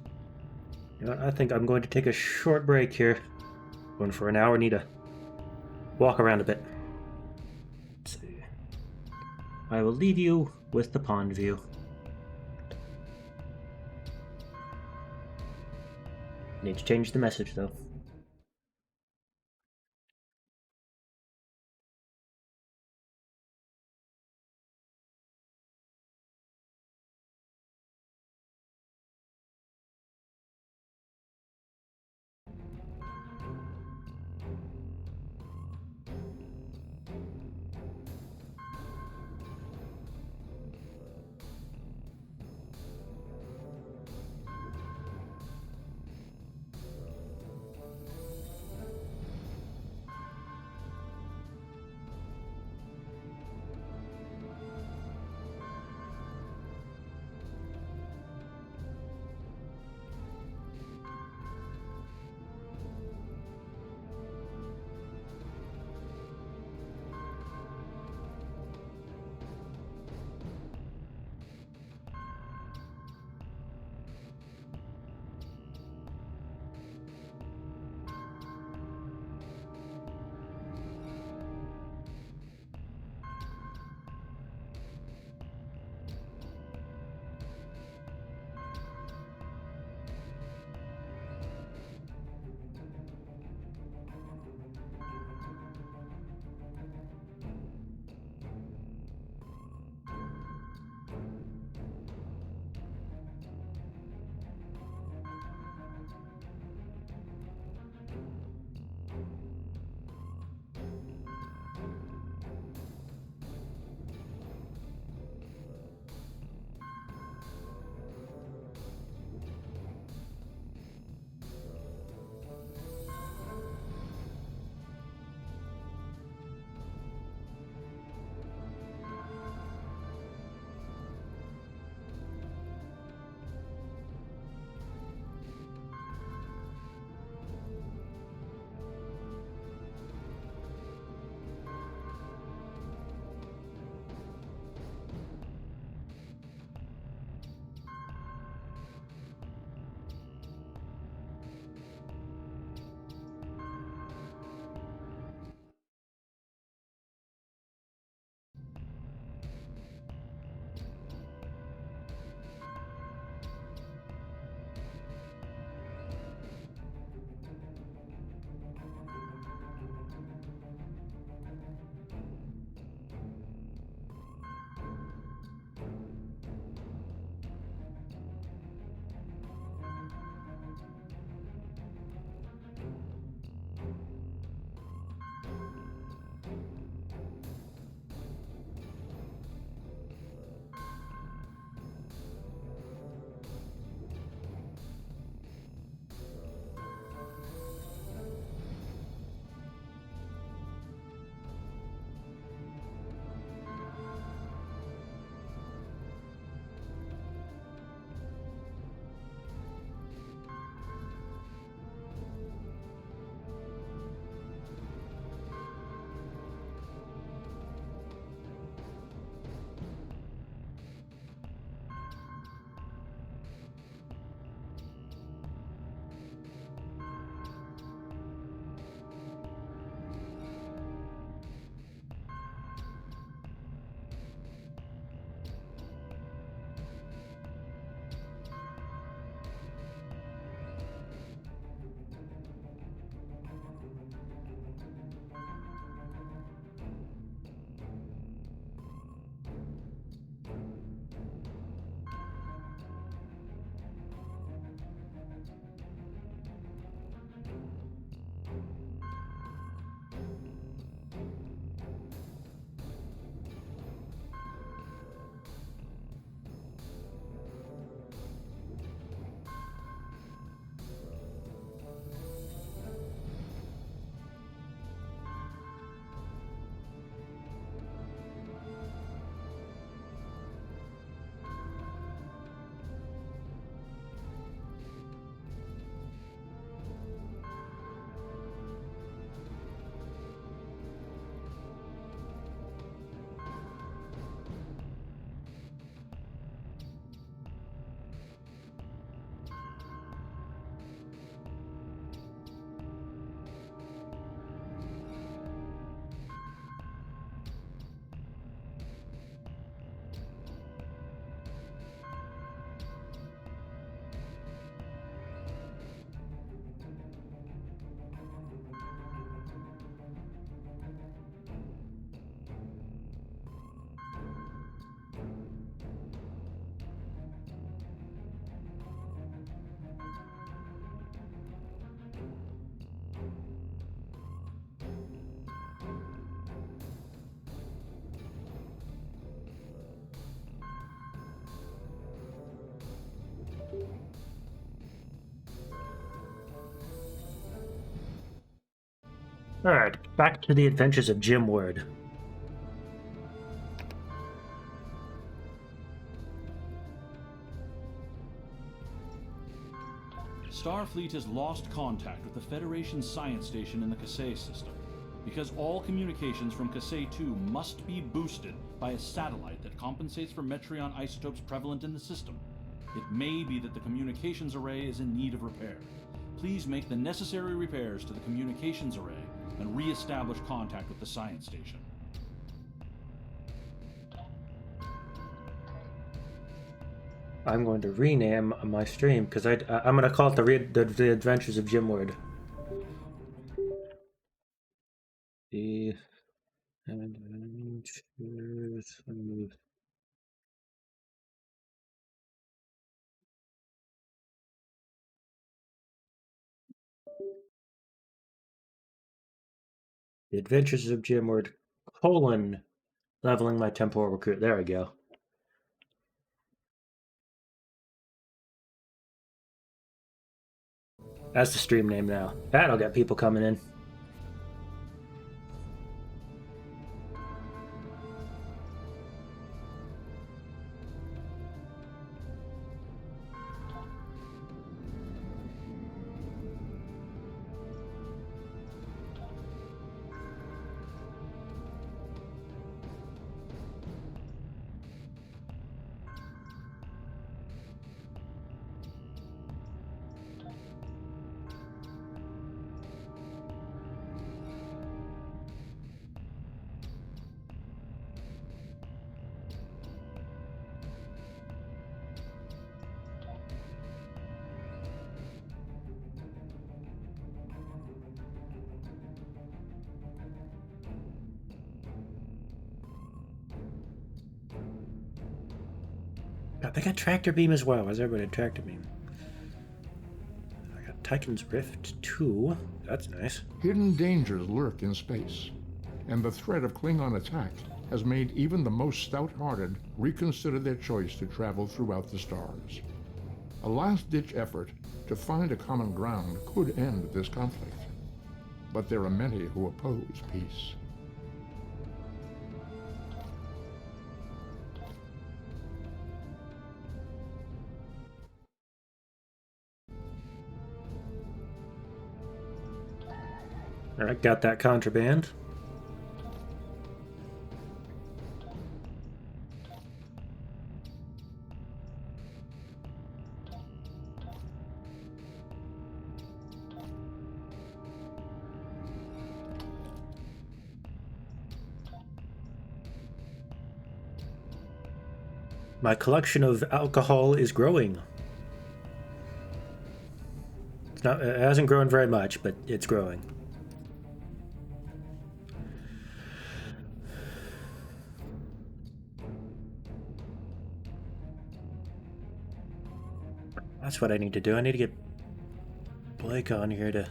You know what, I think I'm going to take a short break here. Going for an hour, need to walk around a bit. Let's see. I will leave you with the pond view. Need to change the message, though. Alright, back to the adventures of Jimward. Starfleet has lost contact with the Federation science station in the Kasei system, because all communications from Kasei 2 must be boosted by a satellite that compensates for Metreon isotopes prevalent in the system. It may be that the communications array is in need of repair. Please make the necessary repairs to the communications array and re-establish contact with the science station. I'm going to rename my stream because I'm going to call it the Adventures of Jimward. The Adventures of The Adventures of Jimward, leveling my temporal recruit. There we go. That's the stream name now. That'll get people coming in. They got tractor beam as well. Where's everybody tractor beam? I got Titan's Rift 2. That's nice. Hidden dangers lurk in space, and the threat of Klingon attack has made even the most stout-hearted reconsider their choice to travel throughout the stars. A last-ditch effort to find a common ground could end this conflict, but there are many who oppose peace. Alright, got that contraband. My collection of alcohol is growing. It hasn't grown very much, but it's growing. That's what I need to do. I need to get Blake on here to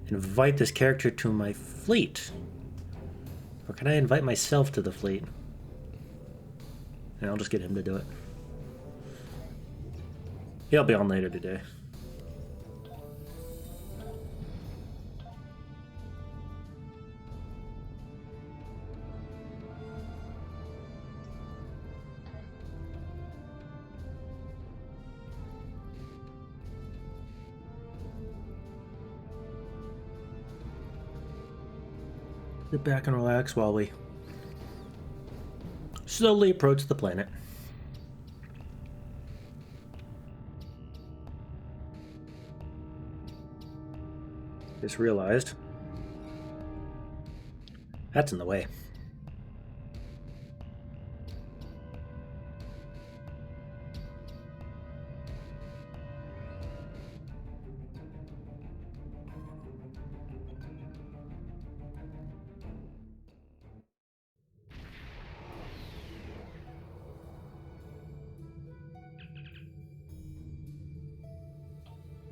invite this character to my fleet. Or can I invite myself to the fleet? And I'll just get him to do it. He'll be on later today. Sit back and relax while we slowly approach the planet. Just realized that's in the way.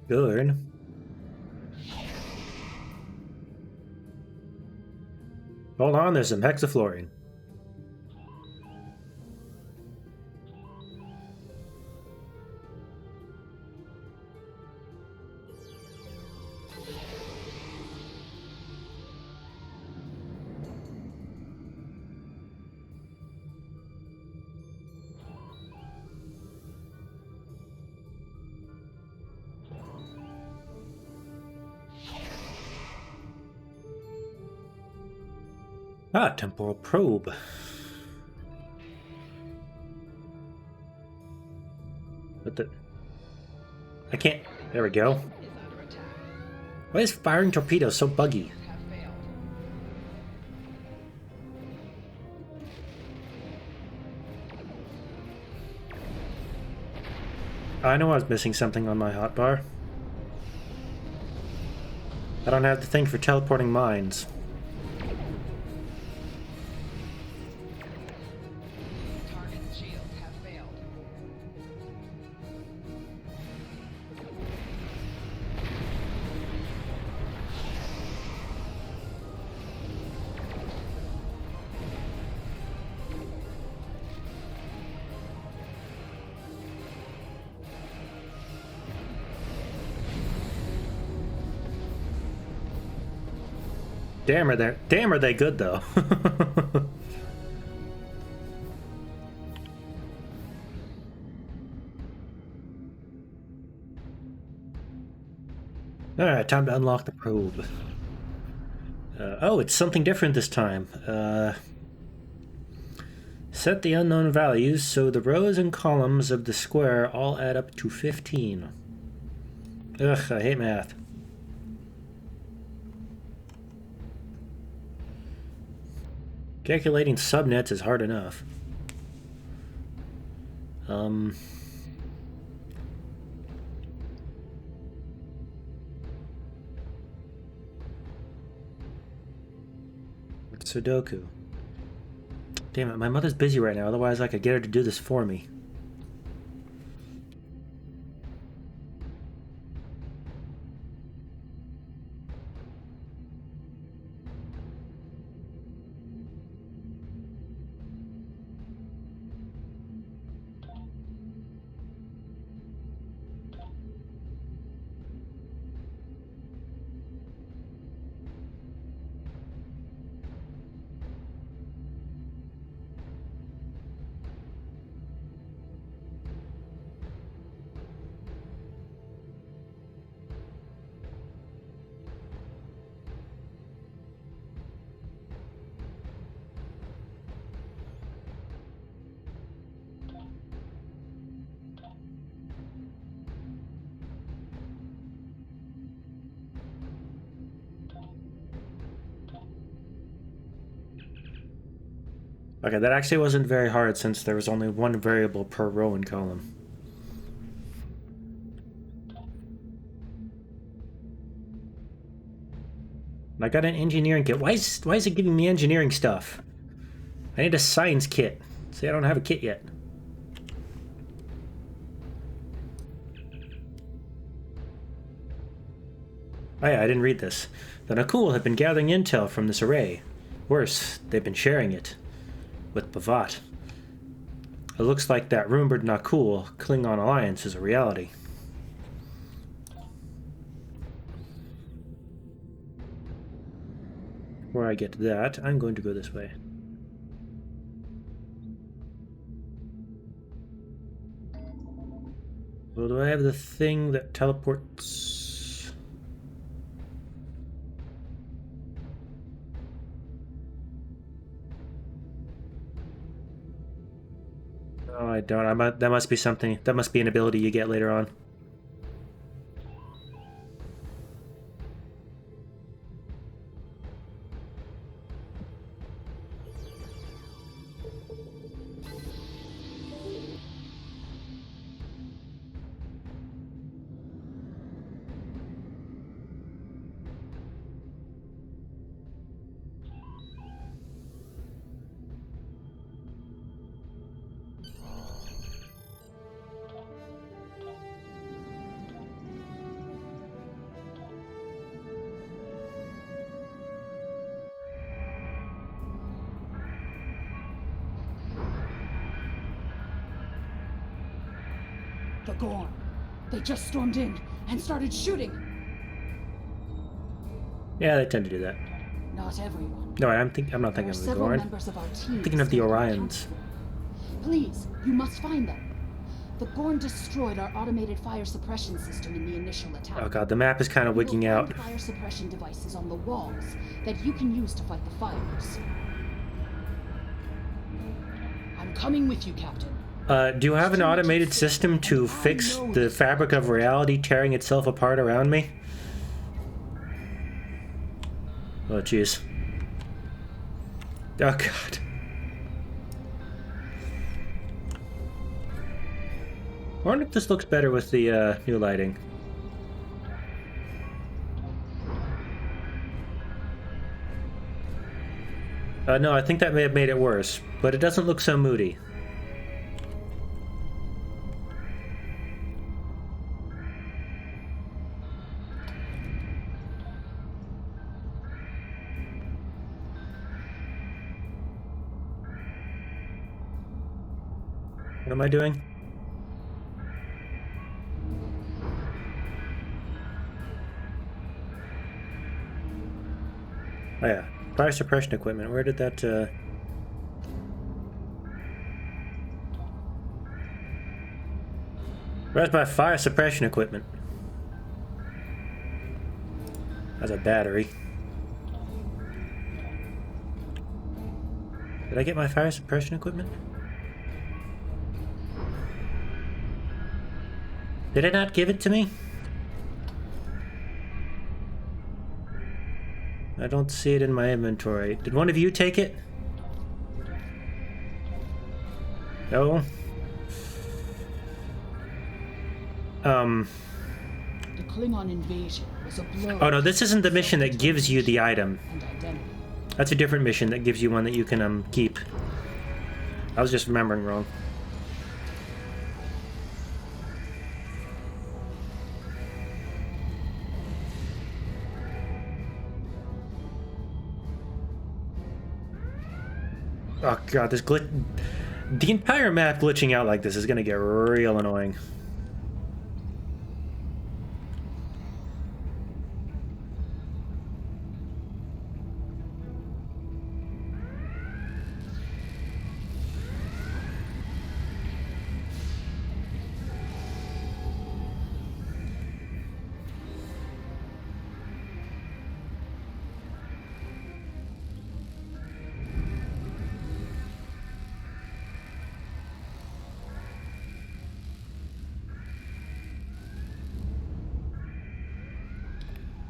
Good. Hold on, there's some hexafluorine. Ah, Temporal Probe. What the... I can't... There we go. Why is firing torpedoes so buggy? I know I was missing something on my hotbar. I don't have the thing for teleporting mines. Damn are they good though. Alright, time to unlock the probe. Oh, it's something different this time. Set the unknown values so the rows and columns of the square all add up to 15. Ugh, I hate math. Calculating subnets is hard enough. Sudoku. Damn it, my mother's busy right now, otherwise I could get her to do this for me. Okay, that actually wasn't very hard since there was only one variable per row and column. I got an engineering kit. Why is it giving me engineering stuff? I need a science kit. See, I don't have a kit yet. Oh yeah, I didn't read this. The Nakul have been gathering intel from this array. Worse, they've been sharing it with Bavat. It looks like that rumored Nakul Klingon alliance is a reality. Before I get to that, I'm going to go this way. Well, do I have the thing that teleports? No, I don't. That must be something. That must be an ability you get later on. The Gorn. They just stormed in and started shooting. Yeah, they tend to do that. Not everyone. No, I'm not thinking of the Gorn. I'm thinking of the Orions. Please, you must find them. The Gorn destroyed our automated fire suppression system in the initial attack. Oh god, the map is kind of wigging out. Fire suppression devices on the walls that you can use to fight the fires. coming with you, Captain. Do you have an automated system to fix the fabric of reality tearing itself apart around me? Oh, jeez. Oh, God. I wonder if this looks better with the new lighting. No, I think that may have made it worse, but it doesn't look so moody. What am I doing? Oh yeah, fire suppression equipment. Where did that, Where's my fire suppression equipment? That's a battery. Did I get my fire suppression equipment? Did it not give it to me? I don't see it in my inventory. Did one of you take it? No? The Klingon invasion was a blow. Oh no, this isn't the mission that gives you the item. And identity. That's a different mission that gives you one that you can keep. I was just remembering wrong. Oh god, this glitch... The entire map glitching out like this is gonna get real annoying.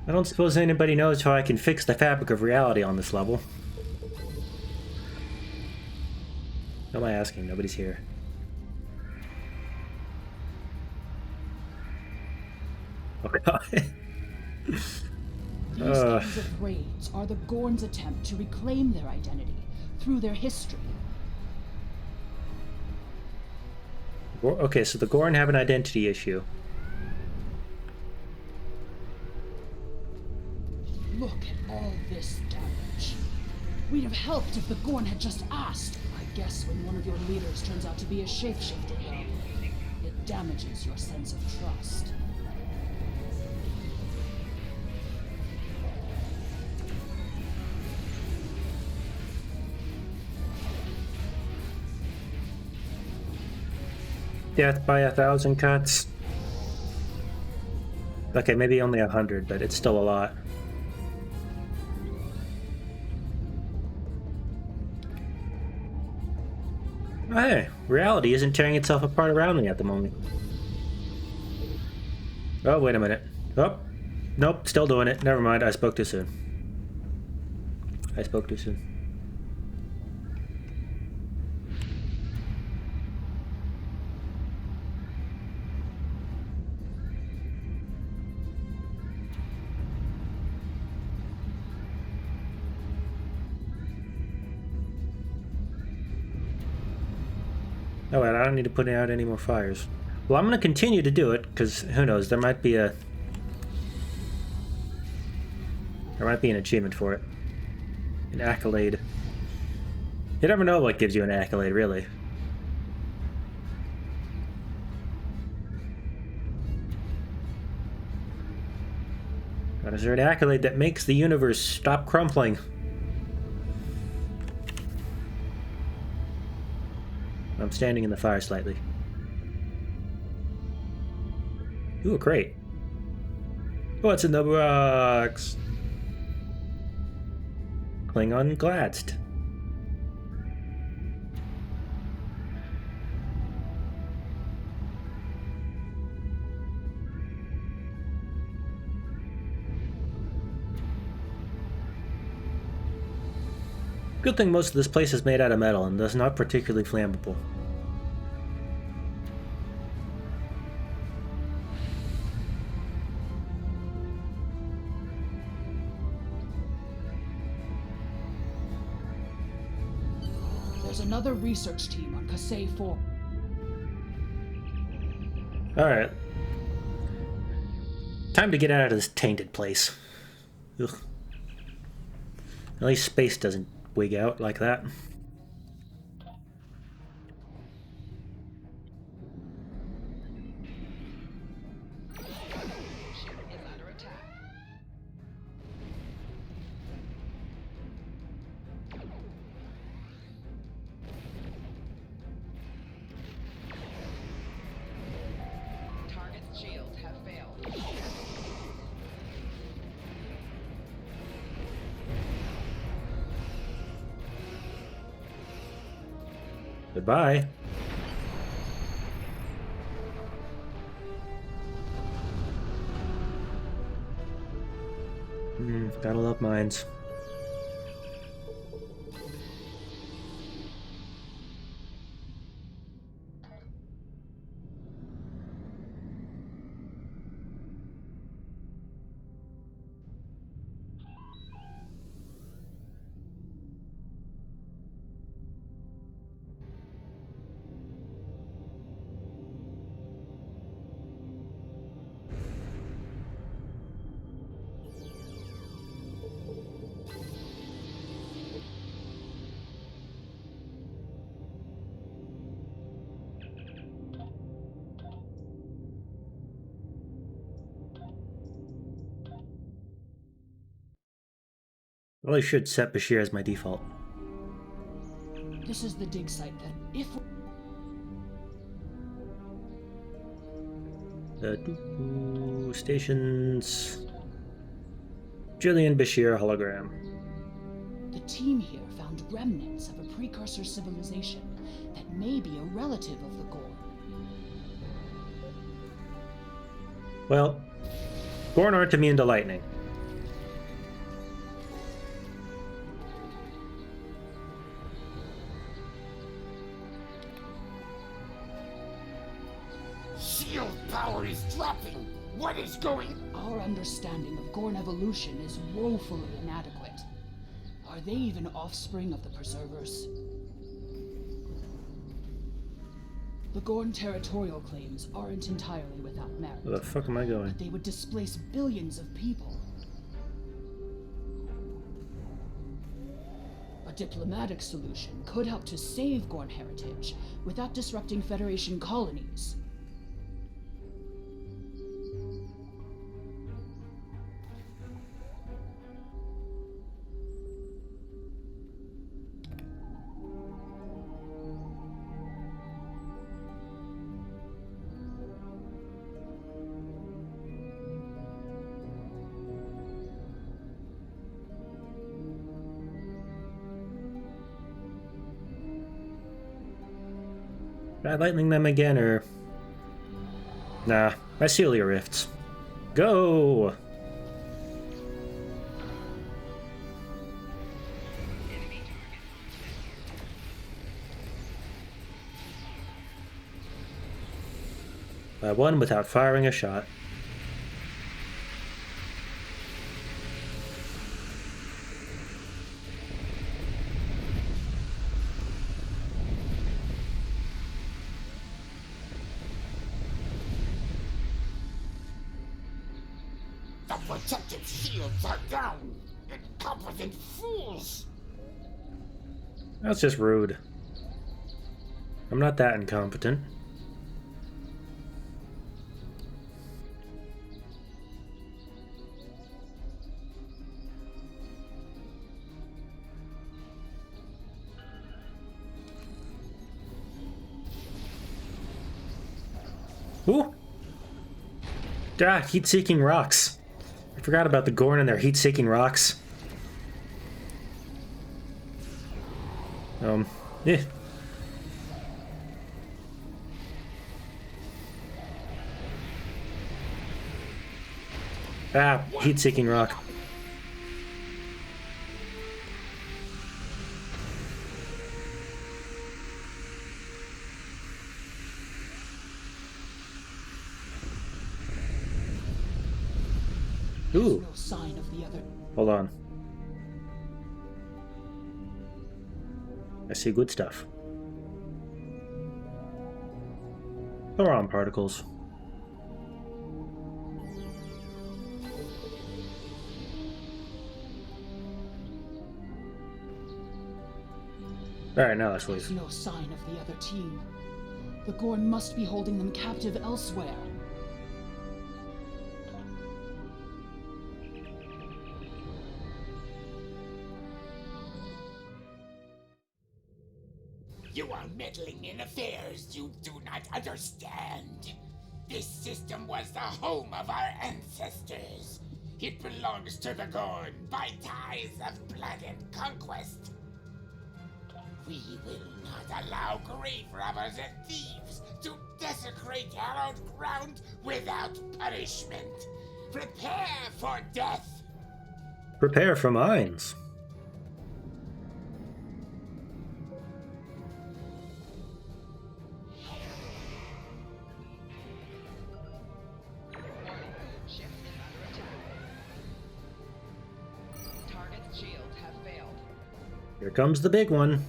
I don't suppose anybody knows how I can fix the fabric of reality on this level. Who am I asking? Nobody's here. Oh god. These kinds of raids are the Gorn's attempt to reclaim their identity through their history. Okay, so the Gorn have an identity issue. Look at all this damage. We'd have helped if the Gorn had just asked. I guess when one of your leaders turns out to be a shapeshifter, though, it damages your sense of trust. Death by 1,000 cuts. Okay, maybe only 100, but it's still a lot. Hey, reality isn't tearing itself apart around me at the moment. Oh, wait a minute. Oh, nope, still doing it. Never mind, I spoke too soon. I spoke too soon. Oh, wait, I don't need to put out any more fires. Well, I'm going to continue to do it, because who knows, there might be an achievement for it. An accolade. You never know what gives you an accolade, really. God, is there an accolade that makes the universe stop crumpling? I'm standing in the fire slightly. Ooh, a crate. What's in the box? Klingon glatzed. Good thing most of this place is made out of metal and thus not particularly flammable. There's another research team on Kasei 4. Alright. Time to get out of this tainted place. Ugh. At least space doesn't wig out like that. Target's shields have failed. Goodbye. Gotta love mines. Well, I should set Bashir as my default. This is the dig site that, if Stations. Julian Bashir hologram. the team here found remnants of a precursor civilization that may be a relative of the Gorn. Well, Gorn aren't immune to lightning. Shield power is dropping. What is going? Our understanding of Gorn evolution is woefully inadequate. Are they even offspring of the Preservers? The Gorn territorial claims aren't entirely without merit. Where the fuck am I going? But they would displace billions of people. A diplomatic solution could help to save Gorn heritage without disrupting Federation colonies. Should I lightning them again, or... Nah, Mycelia Rifts. Go! I won without firing a shot. The protective shields are down. Incompetent fools. That's just rude. I'm not that incompetent. Ooh! Ah, heat-seeking rocks. I forgot about the Gorn and their heat-seeking rocks. Eh. Ah, heat-seeking rock. Hold on. I see good stuff. Thoron particles. Alright, now let's leave. There's no sign of the other team. The Gorn must be holding them captive elsewhere. You are meddling in affairs you do not understand. This system was the home of our ancestors. It belongs to the Gorn by ties of blood and conquest. We will not allow grave robbers and thieves to desecrate hallowed ground without punishment. Prepare for death. Prepare for mines. Target's shields have failed. Here comes the big one.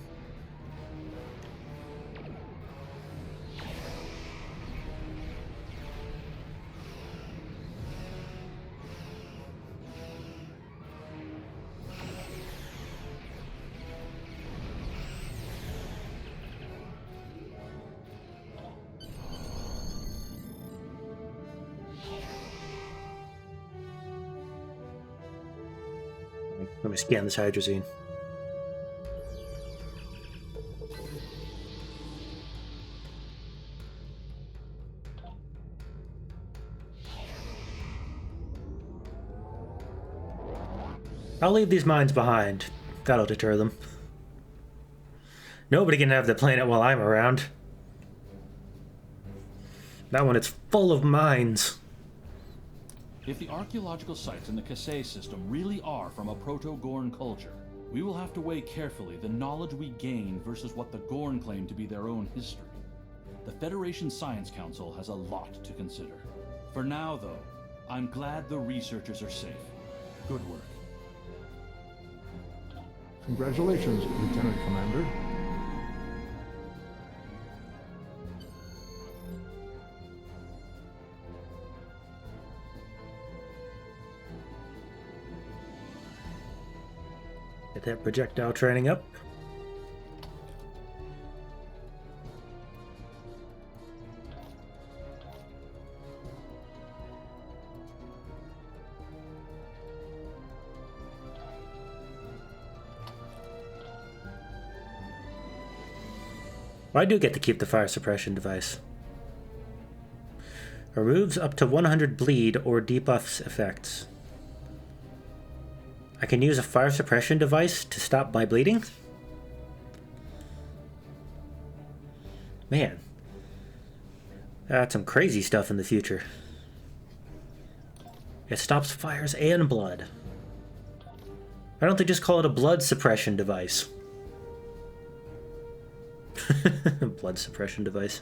Let me scan this hydrazine. I'll leave these mines behind. That'll deter them. Nobody can have the planet while I'm around. Not when it's full of mines. If the archaeological sites in the Kasei system really are from a Proto-Gorn culture, we will have to weigh carefully the knowledge we gain versus what the Gorn claim to be their own history. The Federation Science Council has a lot to consider. For now, though, I'm glad the researchers are safe. Good work. Congratulations, Lieutenant Commander. Get that projectile training up. I do get to keep the fire suppression device. Removes up to 100 bleed or debuffs effects. I can use a fire suppression device to stop my bleeding? Man. That's some crazy stuff in the future. It stops fires and blood. Why don't they just call it a blood suppression device? Blood suppression device.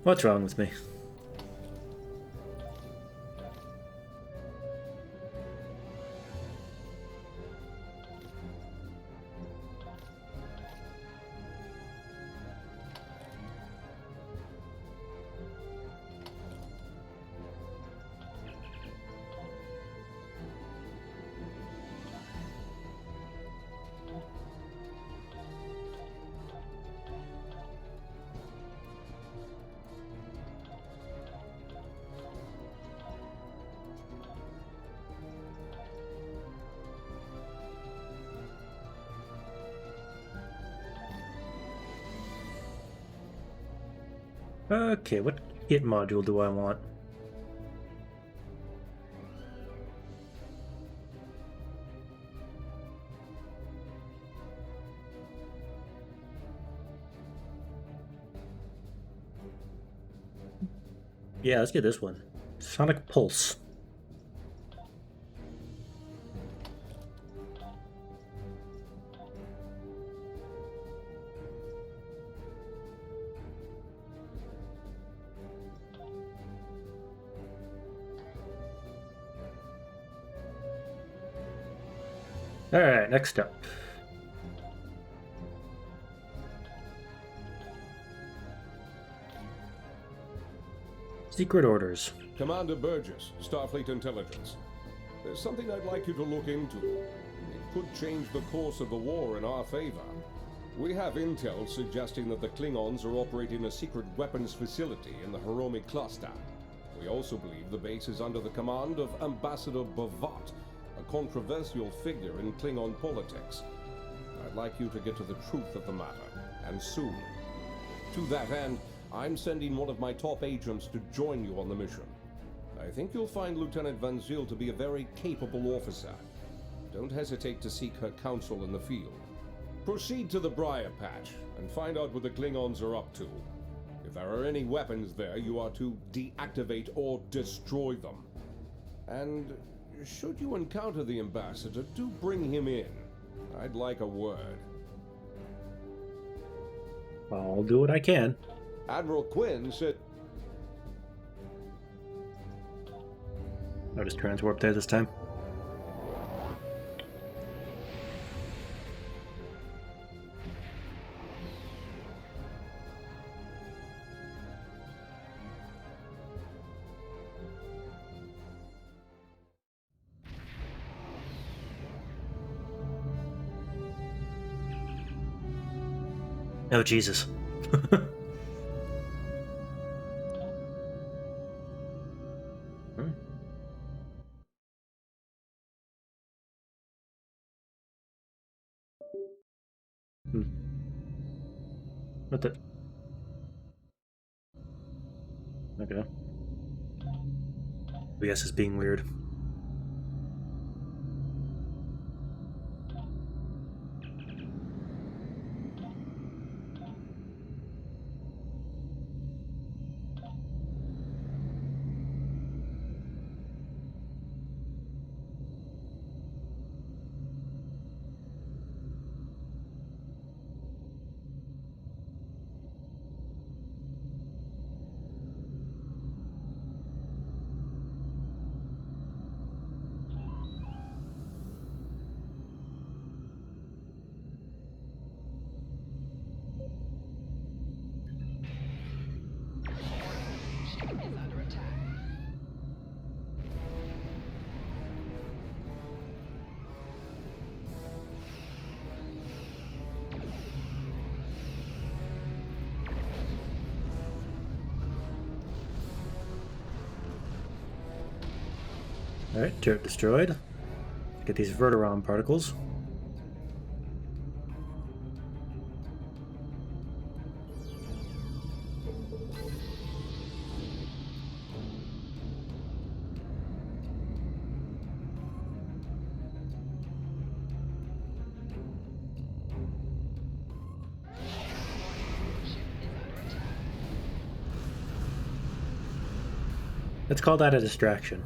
What's wrong with me? Okay, what kit module do I want? Yeah, let's get this one. Sonic Pulse. Alright, next up. Secret orders. Commander Burgess, Starfleet Intelligence. There's something I'd like you to look into. It could change the course of the war in our favor. We have intel suggesting that the Klingons are operating a secret weapons facility in the Hiromi cluster. We also believe the base is under the command of Ambassador Bavat, a controversial figure in Klingon politics. I'd like you to get to the truth of the matter, and soon. To that end, I'm sending one of my top agents to join you on the mission. I think you'll find Lieutenant Van Zyl to be a very capable officer. Don't hesitate to seek her counsel in the field. Proceed to the Briar Patch and find out what the Klingons are up to. If there are any weapons there, you are to deactivate or destroy them. And should you encounter the ambassador, do bring him in. I'd like a word. I'll do what I can. Admiral Quinn said... I'll just transwarp there this time. Oh, Jesus. What the? Okay. OBS is being weird. Alright, turret destroyed. Get these Verteron particles. Let's call that a distraction.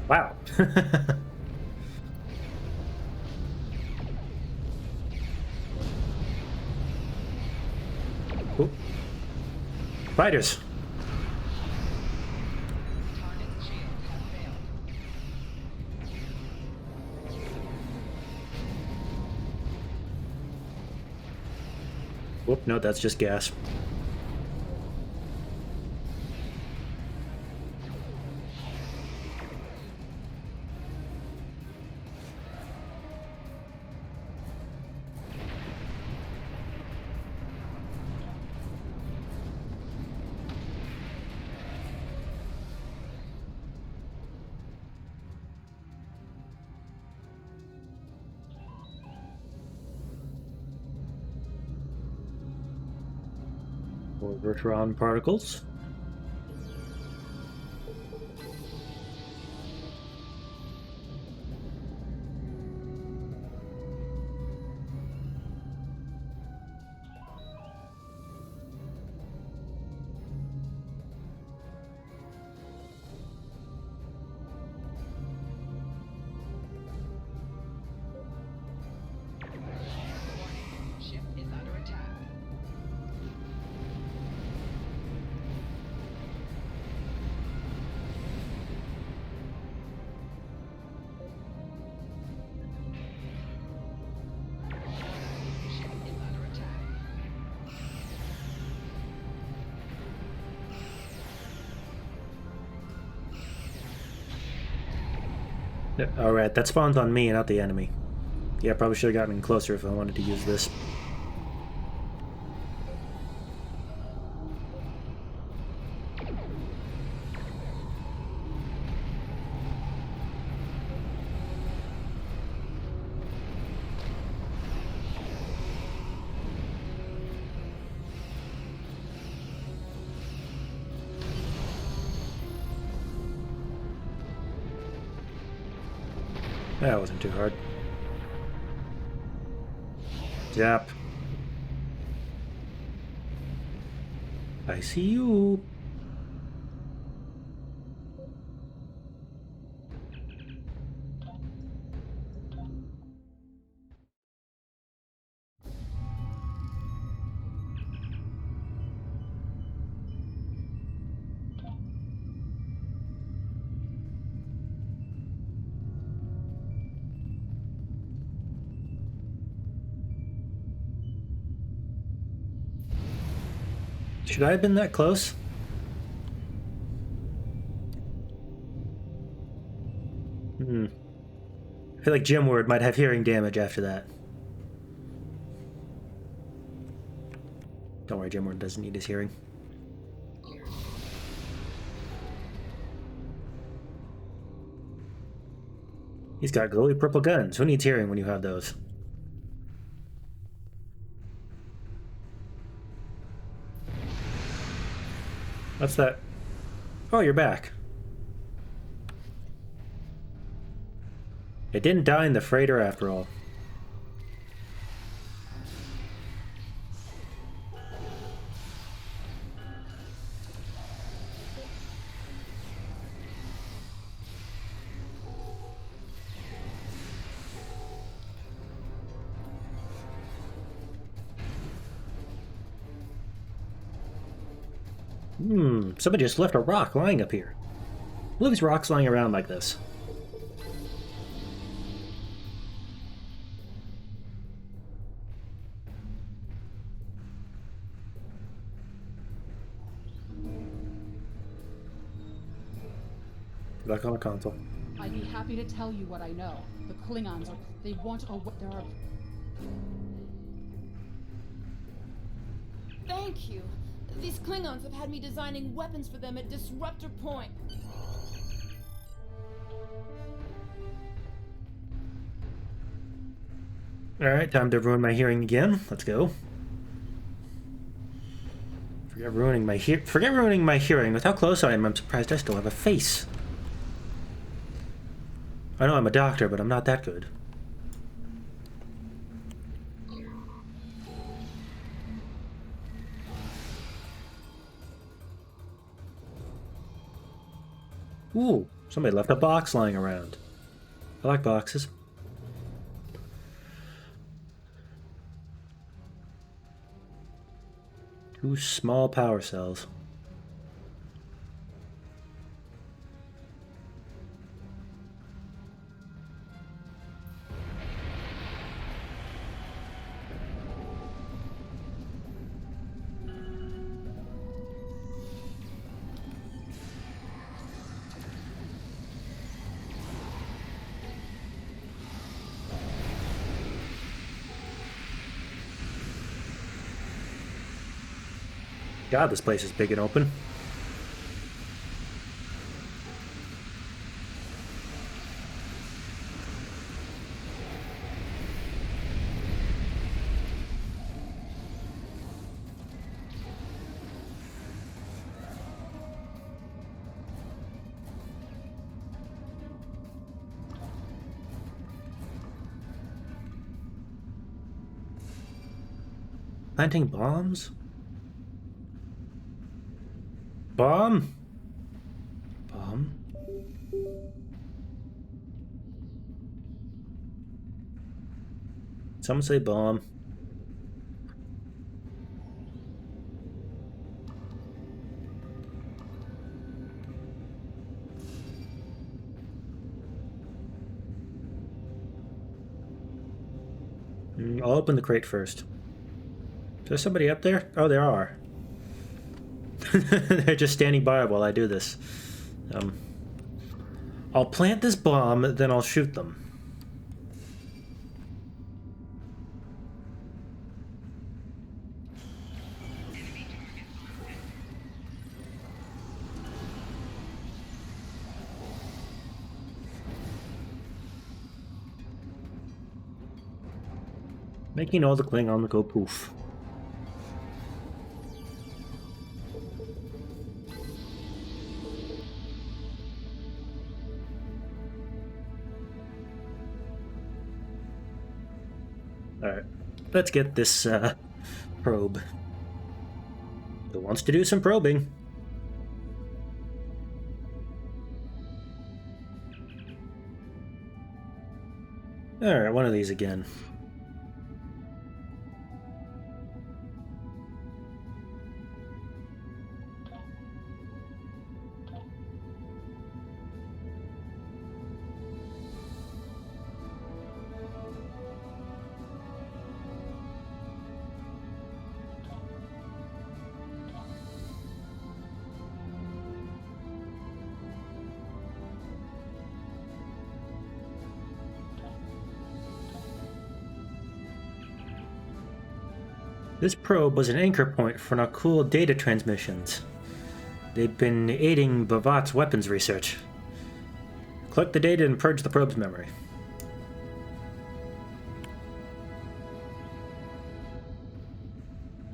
Wow. Ooh. Fighters. Whoop, no, that's just gas. More Verteron particles. Alright, that spawns on me and not the enemy. Yeah, I probably should have gotten closer if I wanted to use this. That wasn't too hard. Yep. I see you. Should I have been that close? I feel like Jimward might have hearing damage after that. Don't worry, Jimward doesn't need his hearing. He's got glowy purple guns. Who needs hearing when you have those? What's that? Oh, you're back. It didn't die in the freighter after all. Somebody just left a rock lying up here. Who leaves rocks lying around like this? Back on the console. I'd be happy to tell you what I know. The Klingons are... They want a... There are... Thank you. These Klingons have had me designing weapons for them at Disruptor Point. Alright, time to ruin my hearing again. Let's go. Forget ruining my hearing. With how close I am, I'm surprised I still have a face. I know I'm a doctor, but I'm not that good. Ooh, somebody left a box lying around. I like boxes. Two small power cells. God, this place is big and open. Planting bombs? Bomb? Bomb? Someone say bomb. I'll open the crate first. Is there somebody up there? Oh, there are. They're just standing by while I do this. I'll plant this bomb, then I'll shoot them. Making all the Klingons go poof. Alright, let's get this probe. Who wants to do some probing? Alright, one of these again. This probe was an anchor point for Nakul data transmissions. They'd been aiding Bavat's weapons research. Collect the data and purge the probe's memory.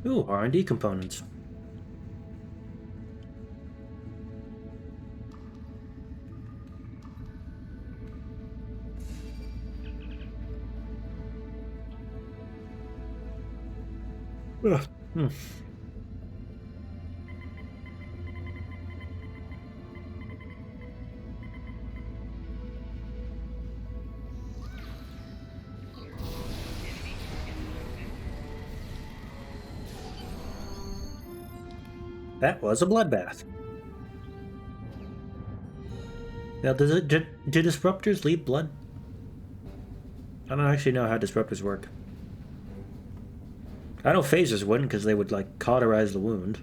Ooh, R&D components. Ugh. That was a bloodbath. Now, do disruptors leave blood? I don't actually know how disruptors work. I know phasers wouldn't, because they would, like, cauterize the wound.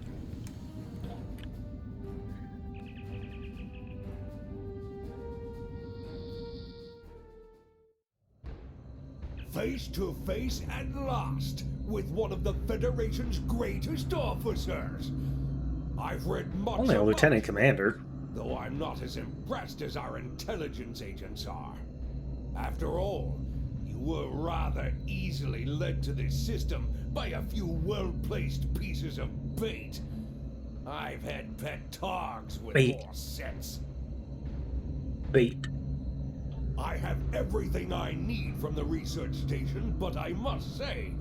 Face to face at last with one of the Federation's greatest officers. I've read much Only a about lieutenant you, commander. though I'm not as impressed as our intelligence agents are. After all, you were rather easily led to this system by a few well-placed pieces of bait. I've had pet dogs with Bait. more sense. Bait. I have everything I need from the research station, but I must say,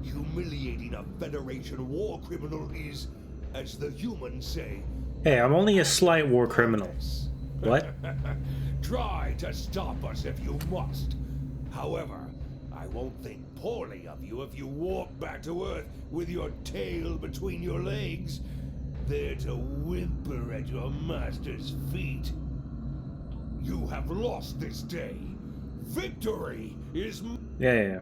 humiliating a Federation war criminal is, as the humans say, Hey, I'm only a slight war criminal. What? try to stop us if you must. However, I won't think poorly of you if you walk back to Earth with your tail between your legs, there to whimper at your master's feet. You have lost this day. Victory is... Yeah.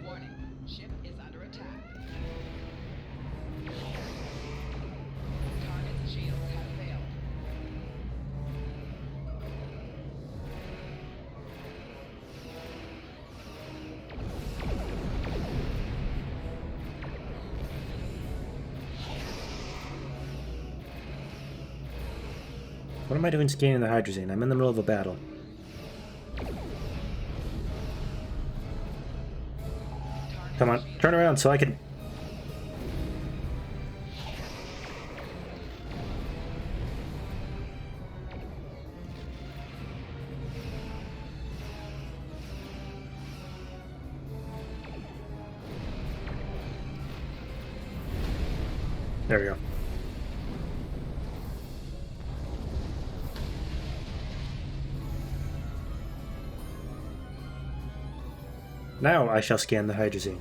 Warning, ship is under attack. Target's shields have failed. What am I doing scanning the hydrazine? I'm in the middle of a battle. Come on, turn around so I can... There we go. Now I shall scan the hydrazine.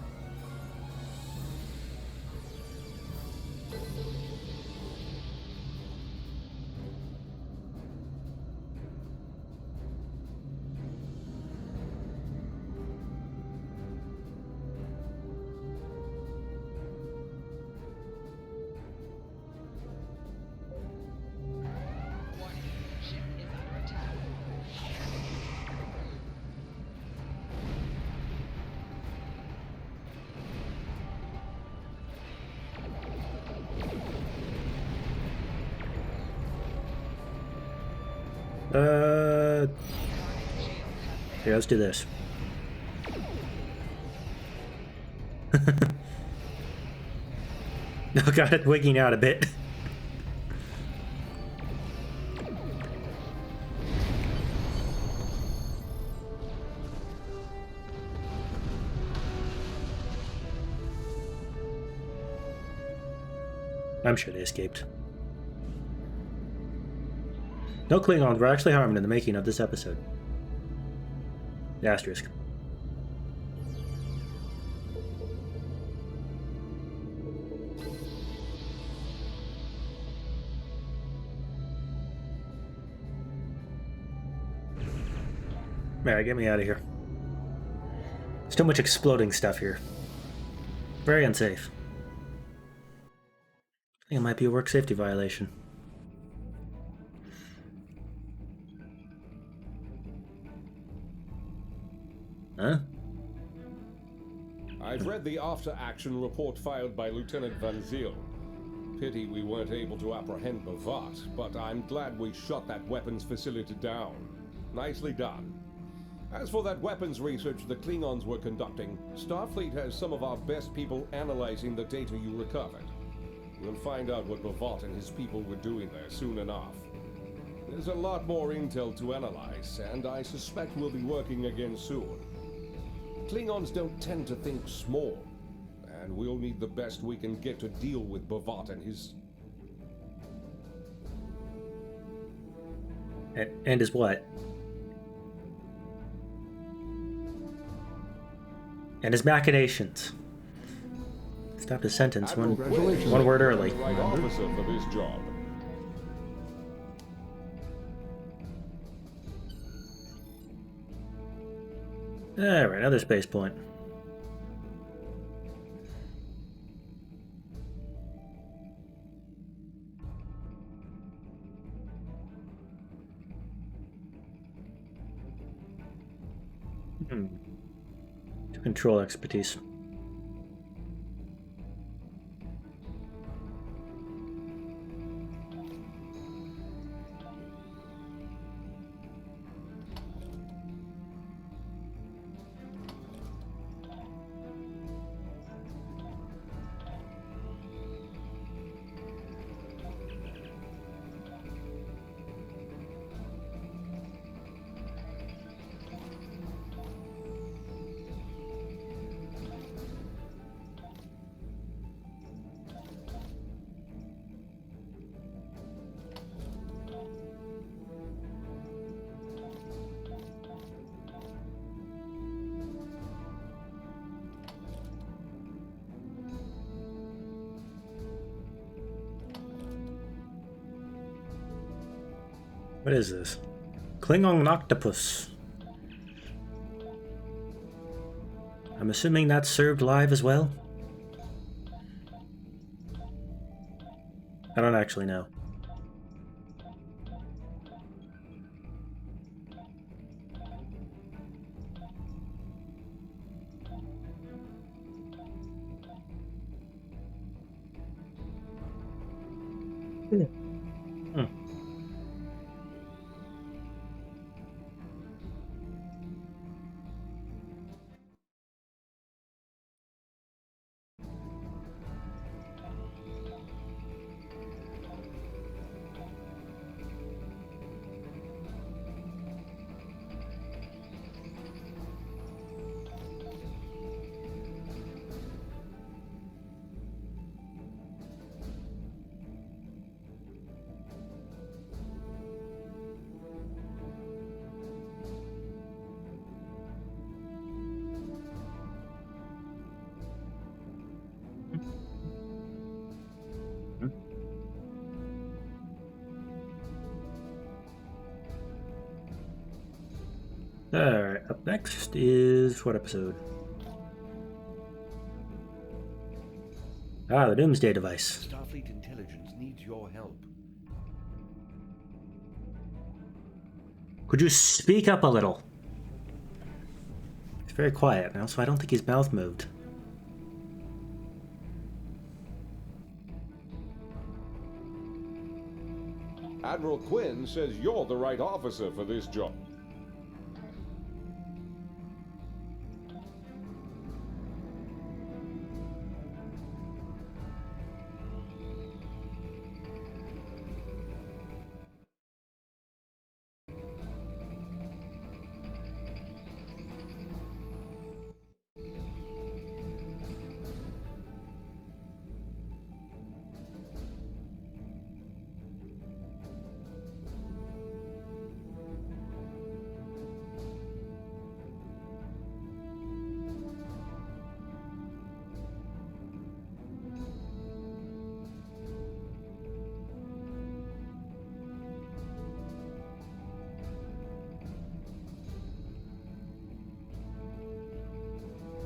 Here, let's do this. Oh, got it wigging out a bit. I'm sure they escaped. No Klingons were actually harmed in the making of this episode. The asterisk. Alright, get me out of here. There's too much exploding stuff here. Very unsafe. I think it might be a work safety violation. Huh? I've read the after-action report filed by Lieutenant Van Zyl. Pity we weren't able to apprehend Bavat, but I'm glad we shot that weapons facility down. Nicely done. As for that weapons research the Klingons were conducting, Starfleet has some of our best people analyzing the data you recovered. We'll find out what Bavat and his people were doing there soon enough. There's a lot more intel to analyze, and I suspect we'll be working again soon. Klingons don't tend to think small, and we'll need the best we can get to deal with Bavat and his... And his what? And his machinations. Stopped his sentence one word early. Right officer for this job. Alright, another space point. Control expertise. What is this? Klingon octopus. I'm assuming that's served live as well? I don't actually know. Alright, up next is what episode? Ah, the Doomsday device. Starfleet intelligence needs your help. Could you speak up a little? It's very quiet now, so I don't think his mouth moved. Admiral Quinn says you're the right officer for this job.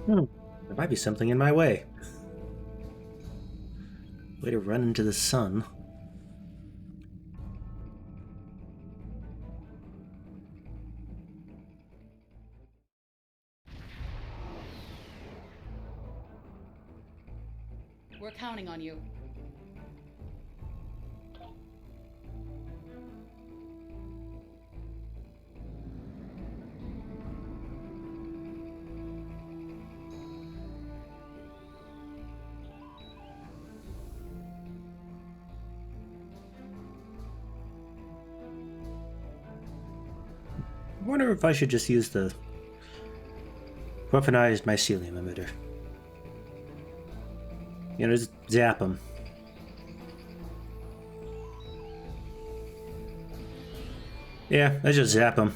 There might be something in my way. Way to run into the sun. We're counting on you. I wonder if I should just use the weaponized mycelium emitter. You know, just zap them. Yeah, let's just zap them.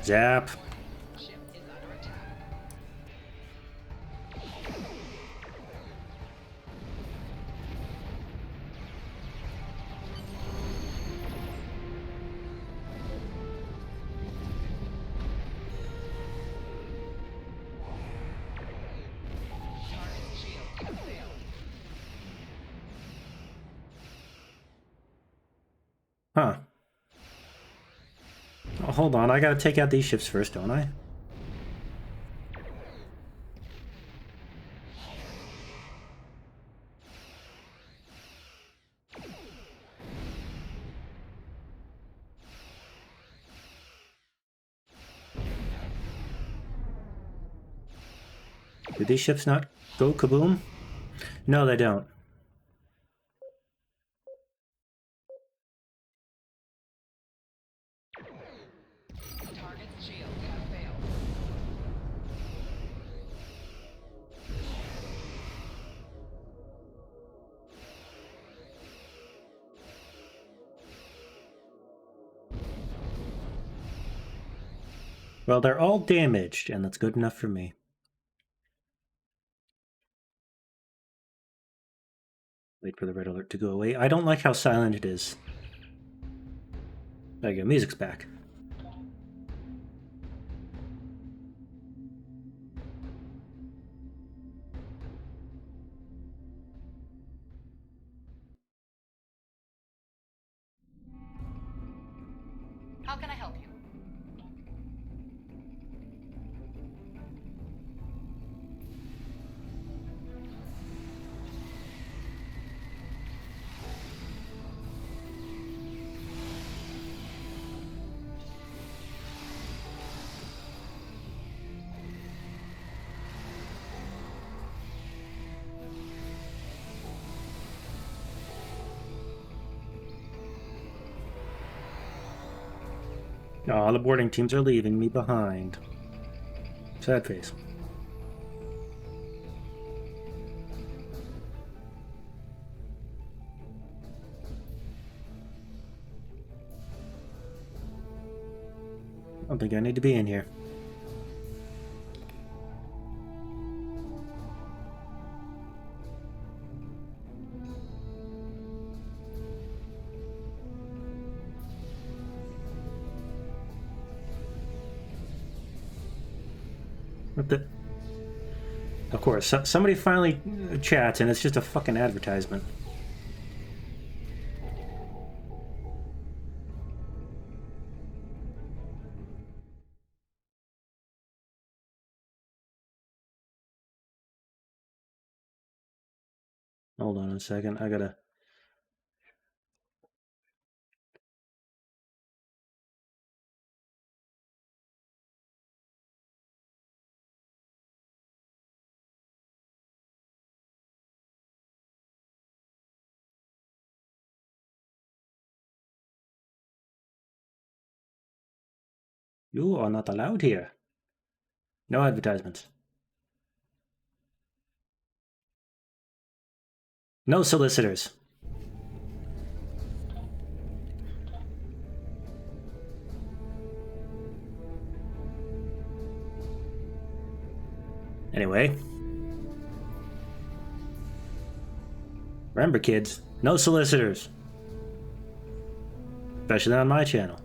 Zap. Huh. Oh, hold on, I gotta take out these ships first, don't I? Do these ships not go kaboom? No, they don't. Target's shields have failed. Well, they're all damaged, and that's good enough for me. Wait for the red alert to go away. I don't like how silent it is. There you go, music's back. How can I help you? Aw, the boarding teams are leaving me behind. Sad face. I don't think I need to be in here. What the? Of course, somebody finally chats, and it's just a fucking advertisement. Hold on a second, I gotta... You are not allowed here. No advertisements. No solicitors. Anyway. Remember, kids, no solicitors. Especially on my channel.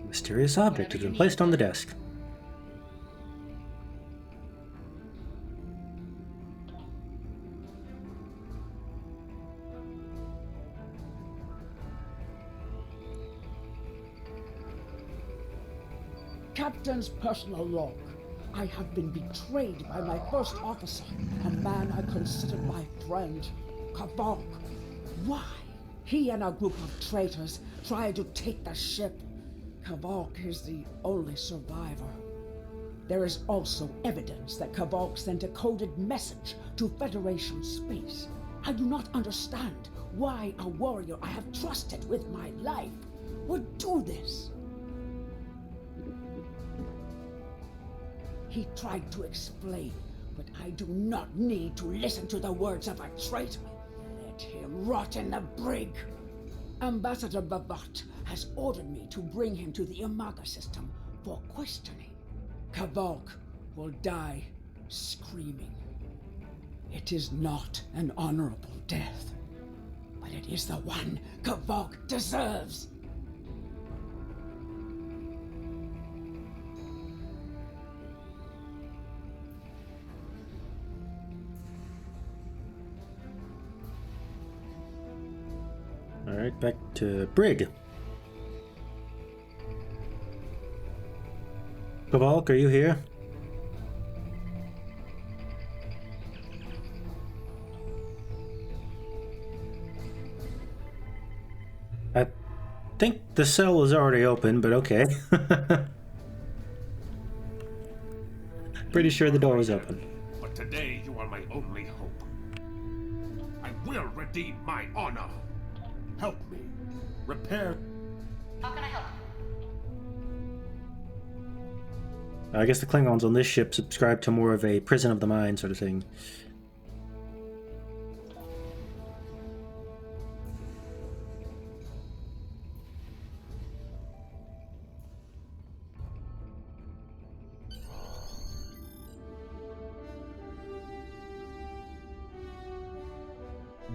Mysterious object has been placed on the desk. Captain's personal log. I have been betrayed by my first officer, a man I considered my friend, Kavok. Why? He and a group of traitors tried to take the ship. Kavok is the only survivor. There is also evidence that Kavok sent a coded message to Federation space. I do not understand why a warrior I have trusted with my life would do this. He tried to explain, but I do not need to listen to the words of a traitor. Let him rot in the brig. Ambassador Bavat has ordered me to bring him to the Umaga system for questioning. Kavok will die screaming. It is not an honorable death, but it is the one Kavok deserves. Alright, back to Brig. Kavalk, are you here? I think the cell was already open, but okay. Pretty sure the door was open. But today you are my only hope. I will redeem my honor. Help me. Repair. How can I help? I guess the Klingons on this ship subscribe to more of a prison of the mind sort of thing.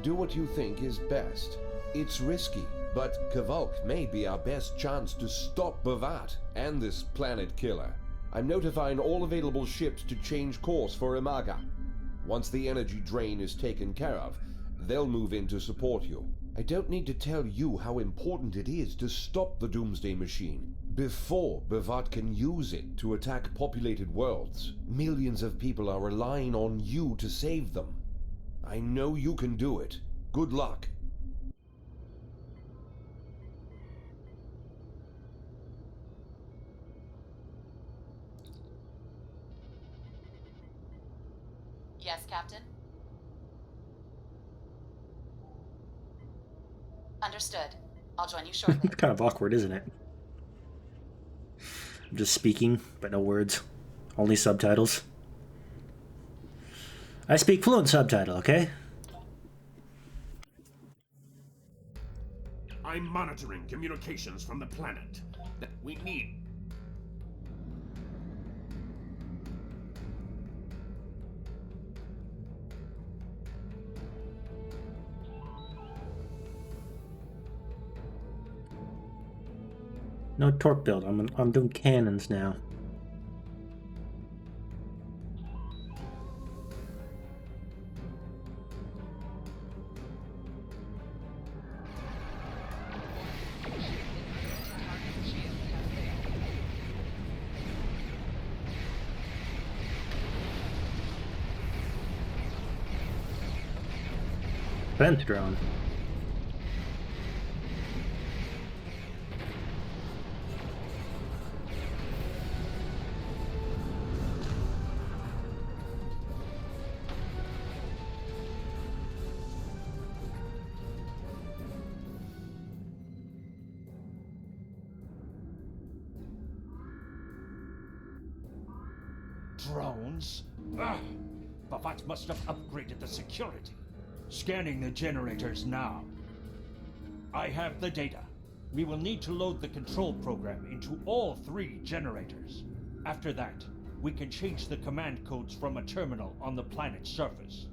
Do what you think is best. It's risky, but Kavok may be our best chance to stop Bavat and this planet killer. I'm notifying all available ships to change course for Umaga. Once the energy drain is taken care of, they'll move in to support you. I don't need to tell you how important it is to stop the Doomsday Machine before Bavat can use it to attack populated worlds. Millions of people are relying on you to save them. I know you can do it. Good luck. Yes, Captain? Understood. I'll join you shortly. Kind of awkward, isn't it? I'm just speaking, but no words. Only subtitles. I speak fluent subtitle, okay? I'm monitoring communications from the planet. We need... No torp build. I'm doing cannons now. Fence drone. Drones? Ugh! Bavat must have upgraded the security. Scanning the generators now. I have the data. We will need to load the control program into all 3 generators. After that, we can change the command codes from a terminal on the planet's surface.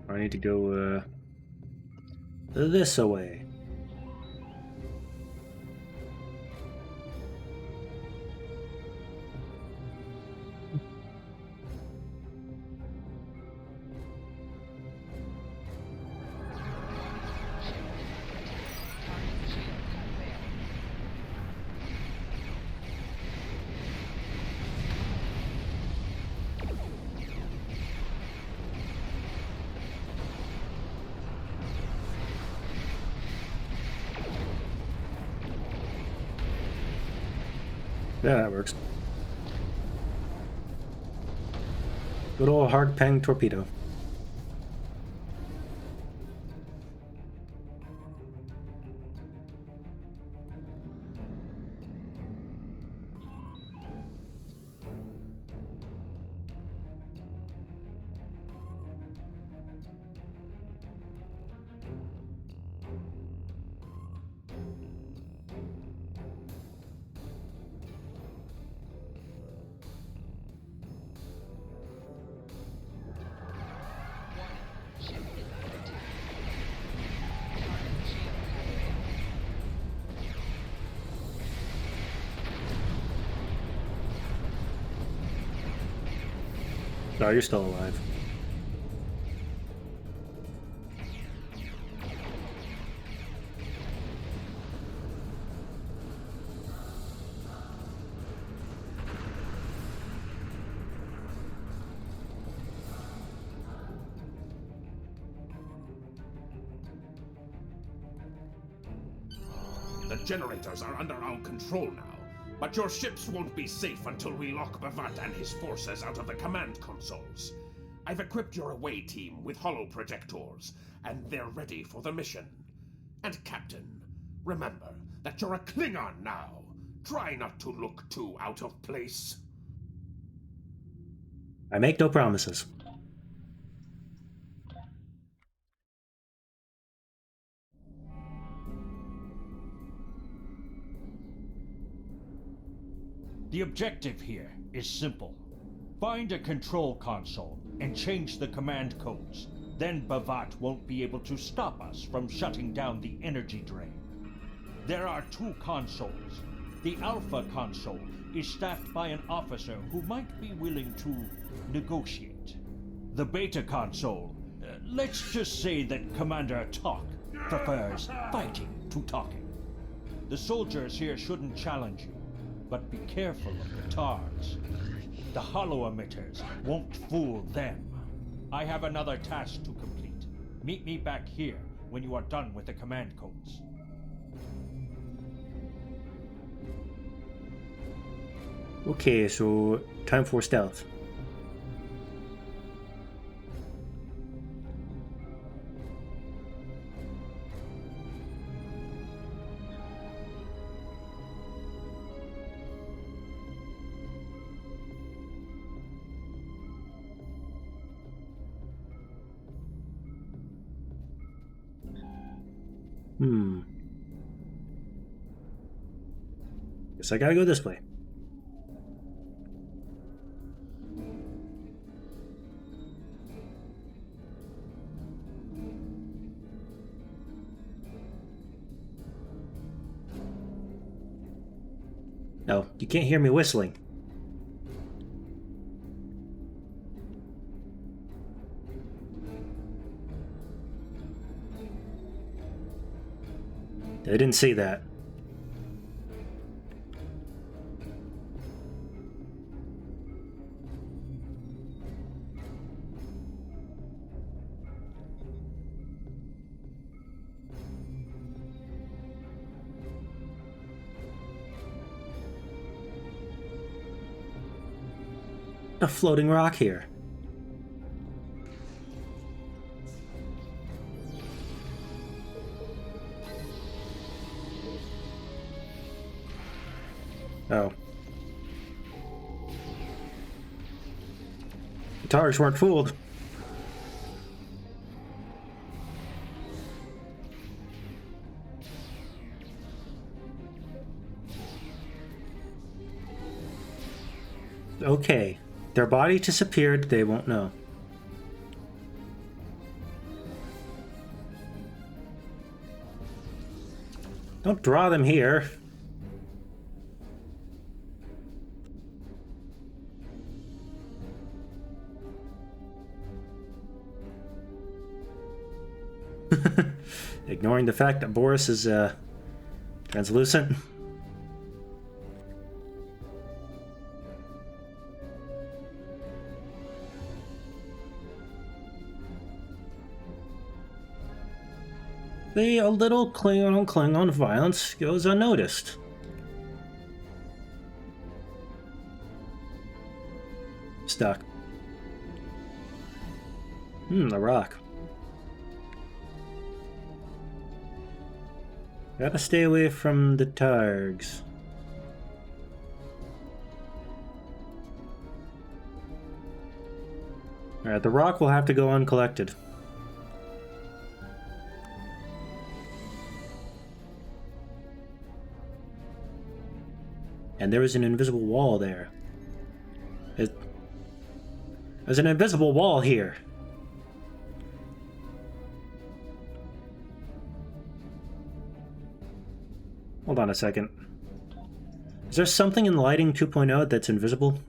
I need to go this away. Yeah, that works. Good old hard pang torpedo. No, you're still alive. The generators are under our control now, but your ships won't be safe until we lock Bavat and his forces out of the command consoles. I've equipped your away team with holo projectors, and they're ready for the mission. And Captain, remember that you're a Klingon now. Try not to look too out of place. I make no promises. The objective here is simple. Find a control console and change the command codes. Then Bavat won't be able to stop us from shutting down the energy drain. There are 2 consoles. The Alpha console is staffed by an officer who might be willing to negotiate. The Beta console, let's just say that Commander Talk prefers fighting to talking. The soldiers here shouldn't challenge you, but be careful of the TARs. The holo emitters won't fool them. I have another task to complete. Meet me back here when you are done with the command codes. Okay, so time for stealth. Guess I gotta go this way. No, you can't hear me whistling. I didn't see that. A floating rock here. Oh. The Targs weren't fooled. Okay. Their body disappeared, they won't know. Don't draw them here. Ignoring the fact that Boris is translucent. A little Klingon violence goes unnoticed. Stuck. A rock. Gotta stay away from the Targs. Alright, the rock will have to go uncollected. And there is an invisible wall there. There's an invisible wall here. Hold on a second. Is there something in Lighting 2.0 that's invisible?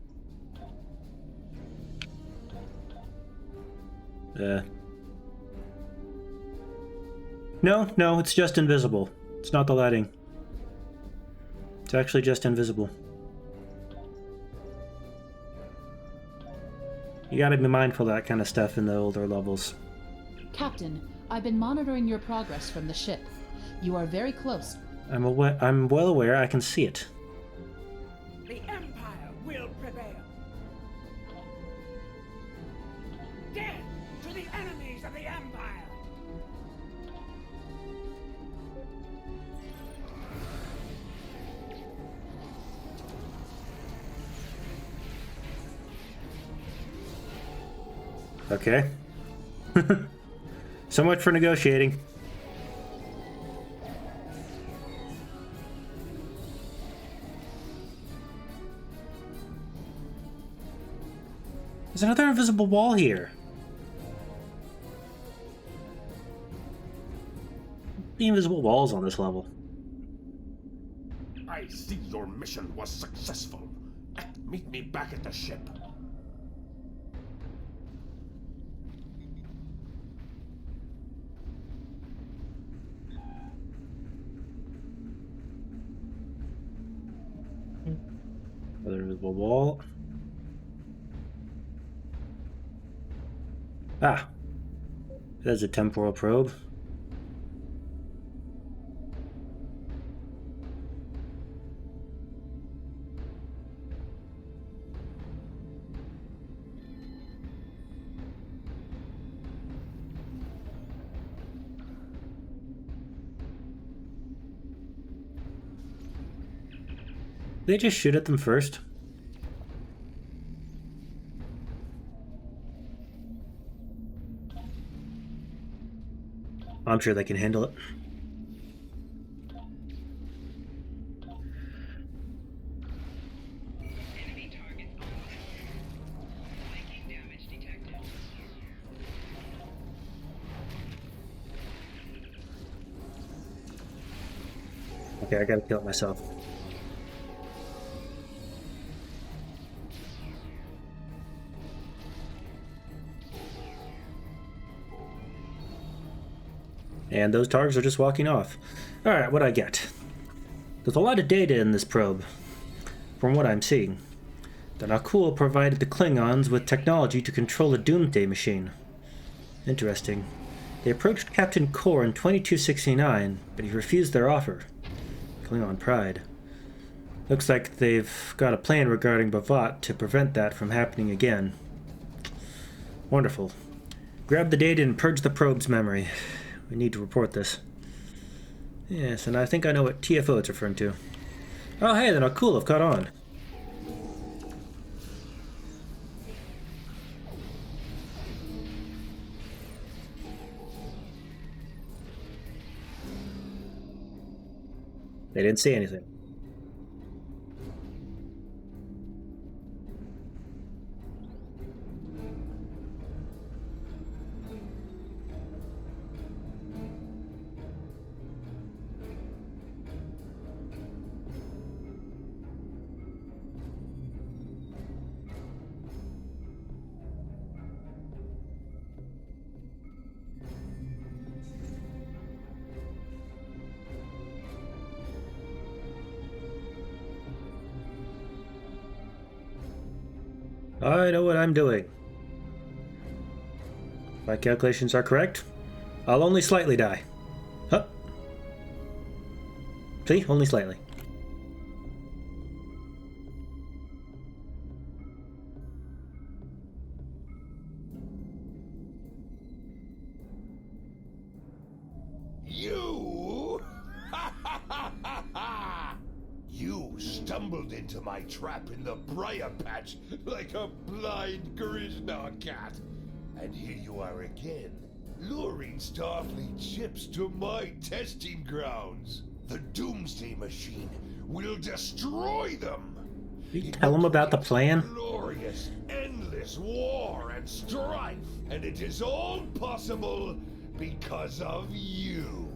No, it's just invisible. It's not the lighting. It's actually just invisible. You gotta be mindful of that kind of stuff in the older levels. Captain, I've been monitoring your progress from the ship. You are very close. I'm well aware, I can see it. The Empire will prevail. Death to the enemies of the Empire! Okay. So much for negotiating. There's another invisible wall here. The invisible walls on this level. I see your mission was successful. Meet me back at the ship. Another invisible wall. Ah, there's a temporal probe. They just shoot at them first. I'm sure they can handle it. Okay, I gotta kill it myself. And those targets are just walking off. Alright, what'd I get? There's a lot of data in this probe, from what I'm seeing. The Nakul provided the Klingons with technology to control a Doomsday machine. Interesting. They approached Captain Kor in 2269, but he refused their offer. Klingon pride. Looks like they've got a plan regarding Bavat to prevent that from happening again. Wonderful. Grab the data and purge the probe's memory. We need to report this. Yes, and I think I know what TFO it's referring to. Oh hey, the Nakul have caught on. They didn't say anything. I know what I'm doing. If my calculations are correct, I'll only slightly die. Huh? See? Only slightly. You? You stumbled into my trap in the briar patch like a blind Krishna cat. And here you are again, luring Starfleet ships to my testing grounds. The Doomsday Machine will destroy them. You tell them about the plan? Glorious, endless war and strife. And it is all possible because of you.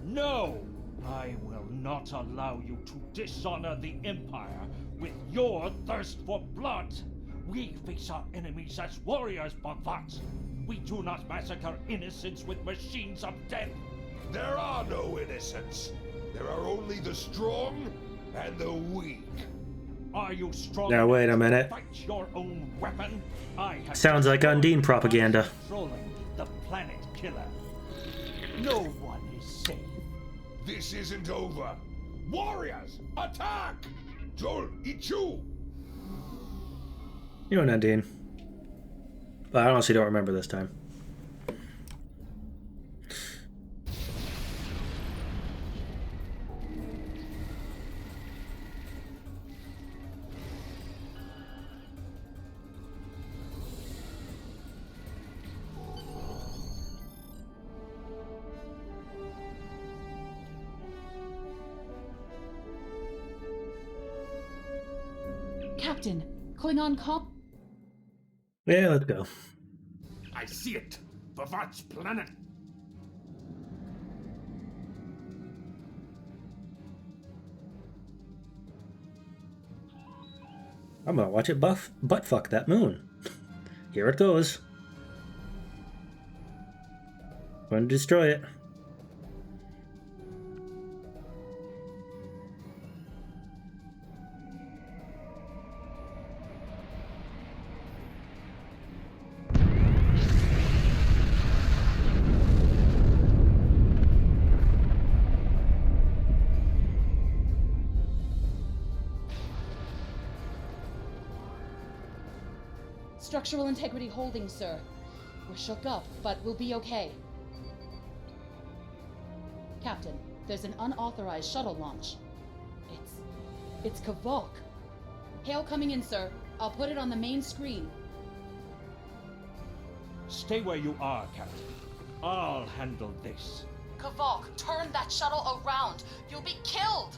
No! I will not allow you to dishonor the Empire with your thirst for blood. We face our enemies as warriors, Bavat. We do not massacre innocents with machines of death. There are no innocents. There are only the strong and the weak. Are you strong? Now wait a minute. Fight your own weapon? I have Sounds like Undine propaganda. Controlling the planet killer. No one is safe. This isn't over. Warriors, attack! Joel, Ichu! You know Undine. But I honestly don't remember this time. Captain, Klingon comp. Yeah, let's go. I see it. Bavat's planet. I'm gonna watch it butt fuck that moon. Here it goes. Going to destroy it. Structural integrity holding, sir. We're shook up, but we'll be okay. Captain, there's an unauthorized shuttle launch. It's Kavok. Hail coming in, sir. I'll put it on the main screen. Stay where you are, Captain. I'll handle this. Kavok, turn that shuttle around. You'll be killed.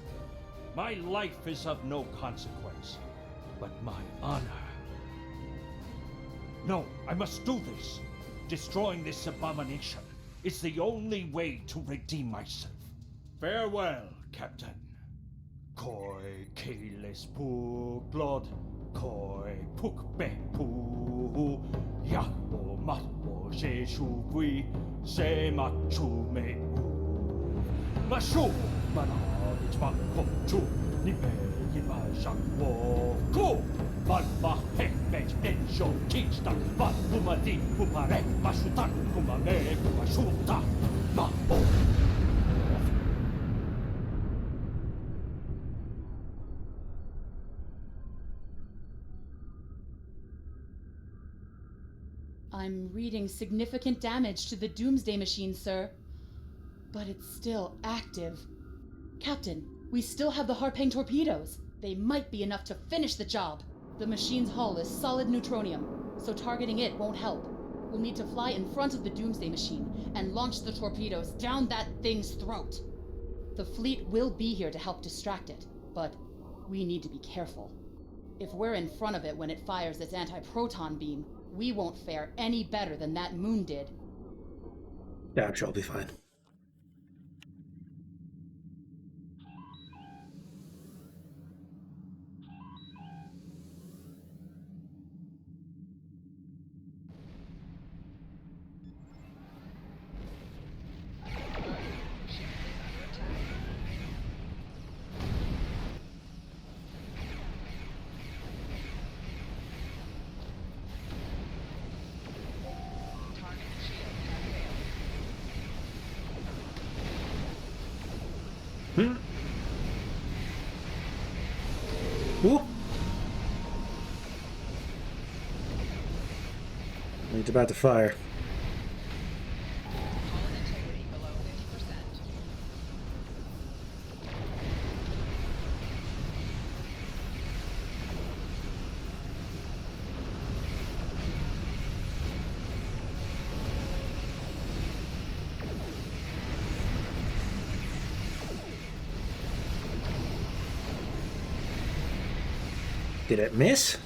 My life is of no consequence, but my honor. No, I must do this. Destroying this abomination is the only way to redeem myself. Farewell, Captain. Koi keles pu glod, koi puk be pu, yahmo matmo je shugui, se machu me u. Mashu manavich bakko chu, nipe yima shakwo ku. Van ma he mej ensho kista, van pumadi pupare, mashutan kumame kumashuta, ma o. I'm reading significant damage to the Doomsday Machine, sir. But it's still active. Captain, we still have the Harpang torpedoes. They might be enough to finish the job. The machine's hull is solid neutronium, so targeting it won't help. We'll need to fly in front of the Doomsday Machine and launch the torpedoes down that thing's throat. The fleet will be here to help distract it, but we need to be careful. If we're in front of it when it fires its anti-proton beam, we won't fare any better than that moon did. Yeah, I'm sure I'll be fine. Ooh. It's about to fire. Did it miss?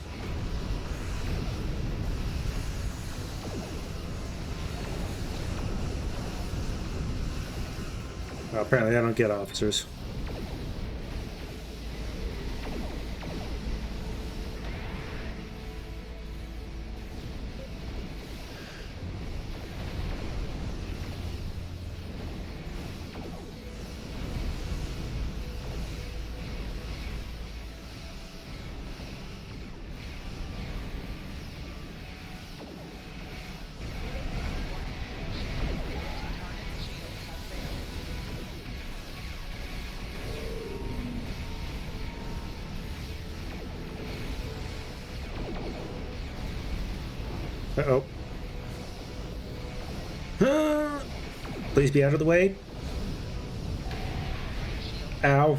Well, apparently I don't get officers. Uh-oh. Please be out of the way. Ow.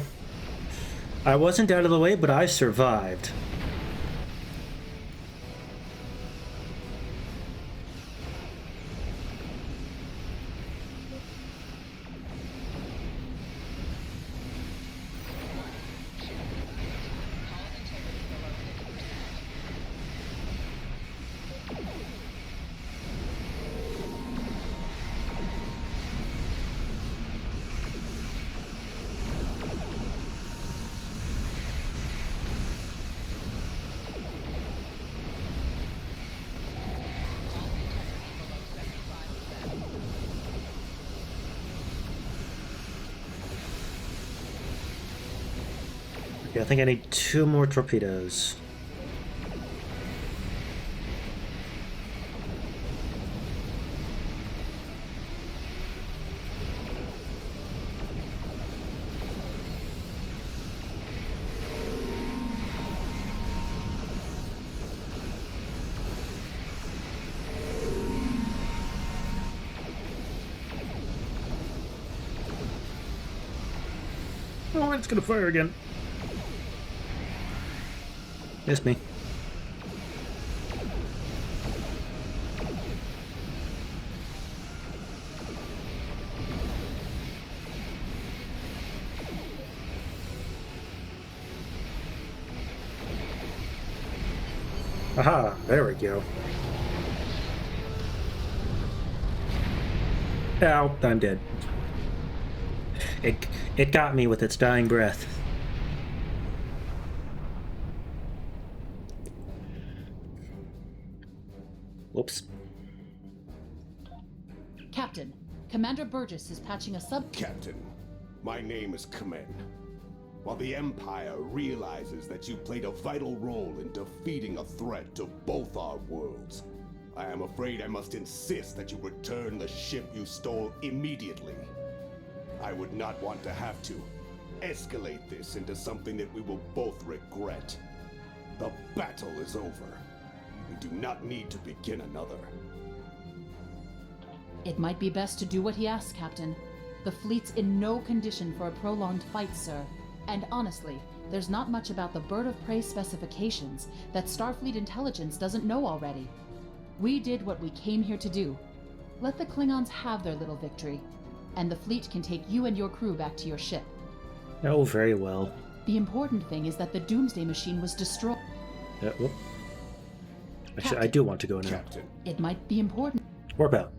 I wasn't out of the way, but I survived. Okay, I think I need 2 more torpedoes. Oh, it's gonna fire again. Missed me. Aha, there we go. Ow, I'm dead. It got me with its dying breath. Whoops. Captain, Commander Burgess is patching a sub... Captain, my name is Kamen. While the Empire realizes that you played a vital role in defeating a threat to both our worlds, I am afraid I must insist that you return the ship you stole immediately. I would not want to have to escalate this into something that we will both regret. The battle is over. We do not need to begin another. It might be best to do what he asks, Captain. The fleet's in no condition for a prolonged fight, sir. And honestly, there's not much about the Bird of Prey specifications that Starfleet intelligence doesn't know already. We did what we came here to do. Let the Klingons have their little victory, and the fleet can take you and your crew back to your ship. Oh, very well. The important thing is that the Doomsday Machine was destroyed. Whoop. Actually, I do want to go now. Captain. It might be important. Warp out.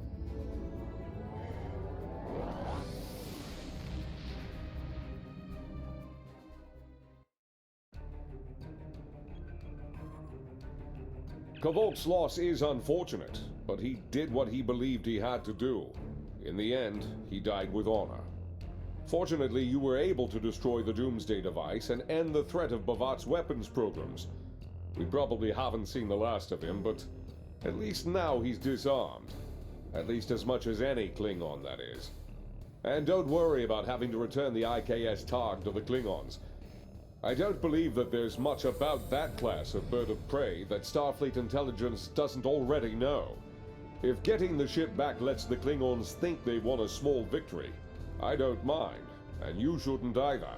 Kvolk's loss is unfortunate, but he did what he believed he had to do. In the end, he died with honor. Fortunately, you were able to destroy the Doomsday device and end the threat of Bavat's weapons programs. We probably haven't seen the last of him, but at least now he's disarmed. At least as much as any Klingon, that is. And don't worry about having to return the IKS Targ to the Klingons. I don't believe that there's much about that class of bird of prey that Starfleet intelligence doesn't already know. If getting the ship back lets the Klingons think they won a small victory, I don't mind, and you shouldn't either.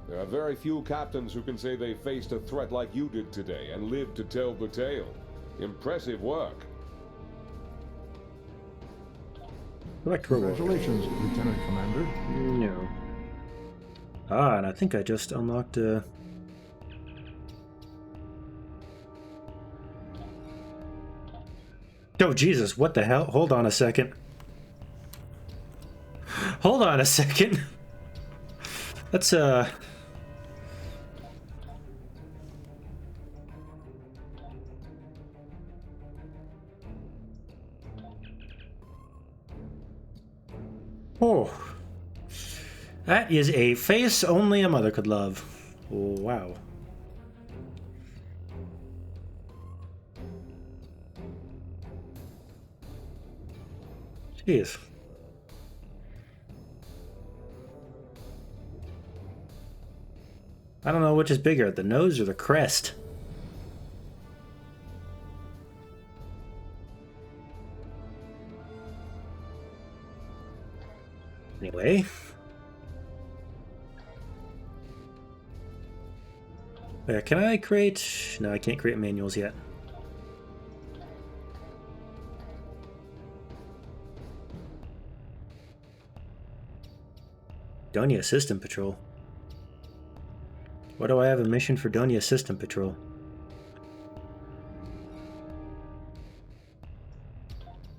There are very few captains who can say they faced a threat like you did today and lived to tell the tale. Impressive work. Congratulations, Lieutenant Commander. No. Ah, and I think I just unlocked a... Oh, Jesus, what the hell? Hold on a second. Hold on a second. That's, Oh. That is a face only a mother could love. Wow. Jeez. I don't know which is bigger, the nose or the crest. Anyway. Can I create... No, I can't create manuals yet. Donia System Patrol. Why do I have a mission for Donia System Patrol?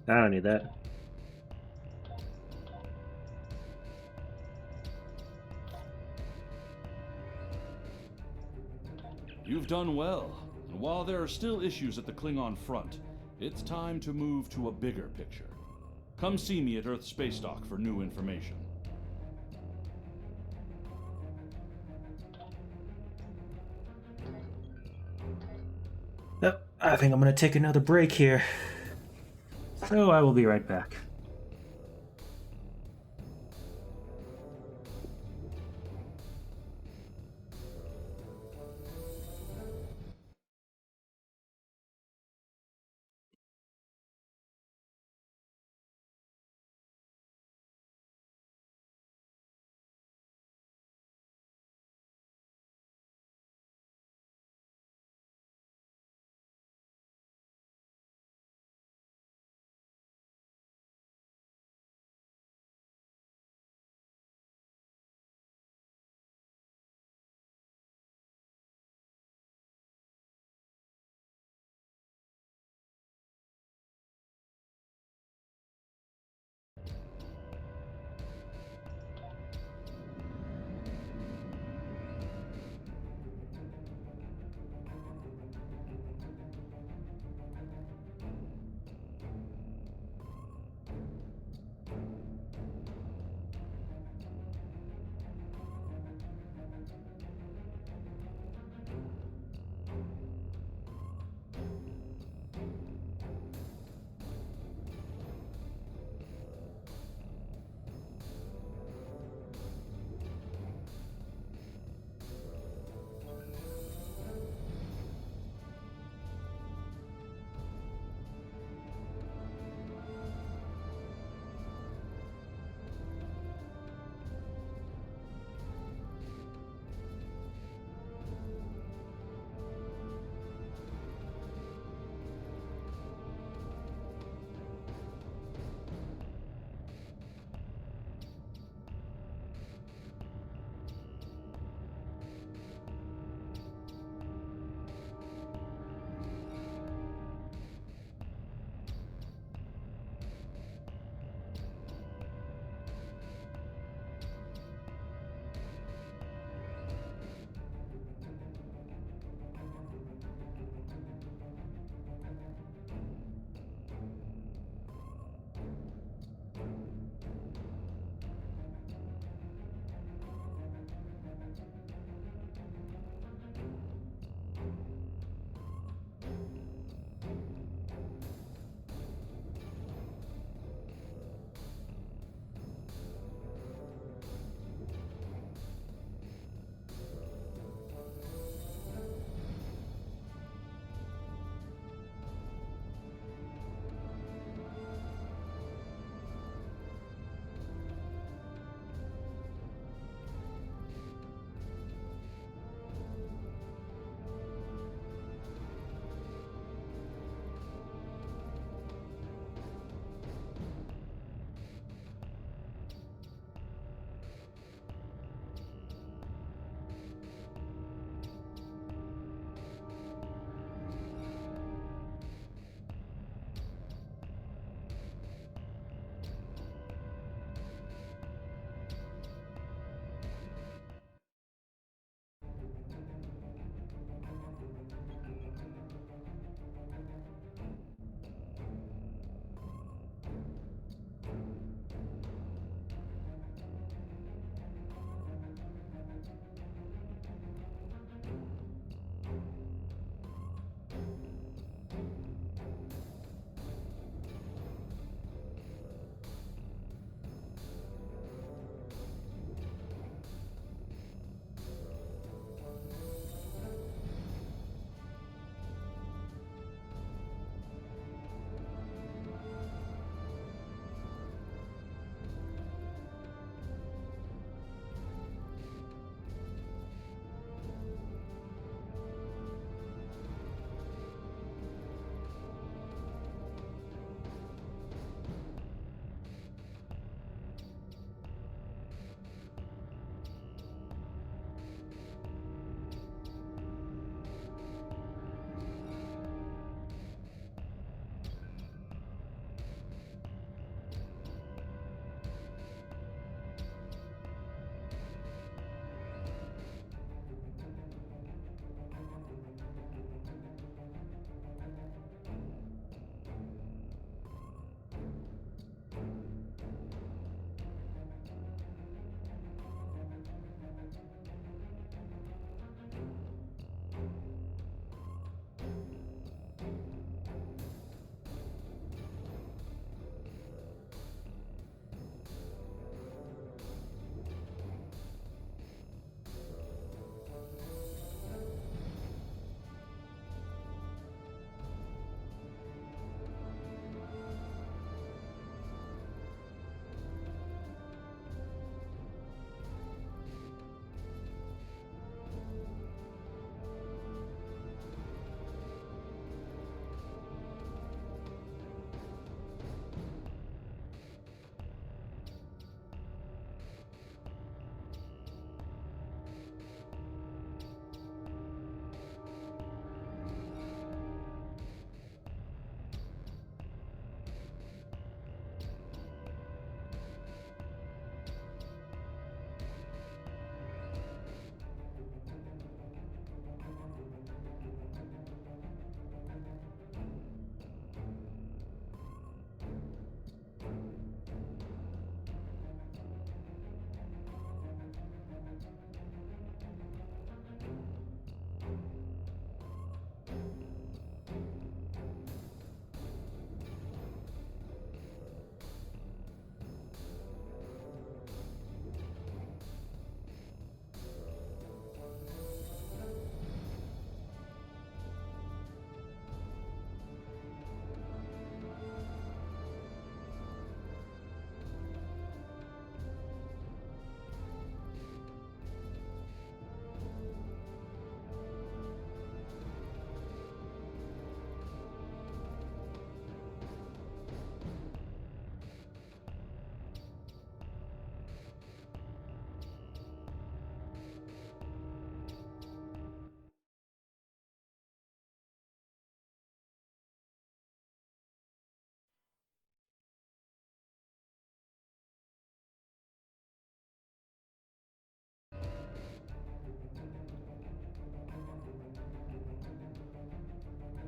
I don't need that. You've done well, and while there are still issues at the Klingon front, it's time to move to a bigger picture. Come see me at Earth Space Dock for new information. Yep, I think I'm going to take another break here. So I will be right back.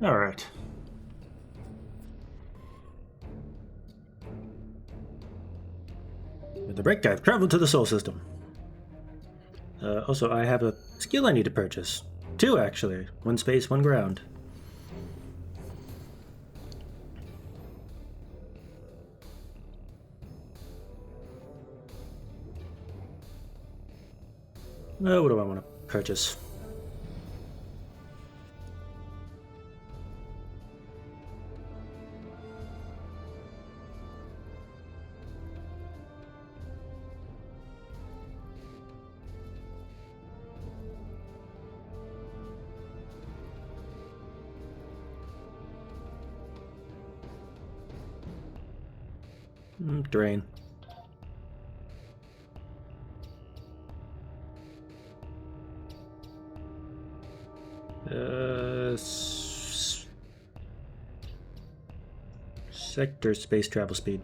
Alright. With the break, I've traveled to the Sol system. Also, I have a skill I need to purchase. 2, actually. 1 space, 1 ground. What do I want to purchase? Drain. Sector space travel speed.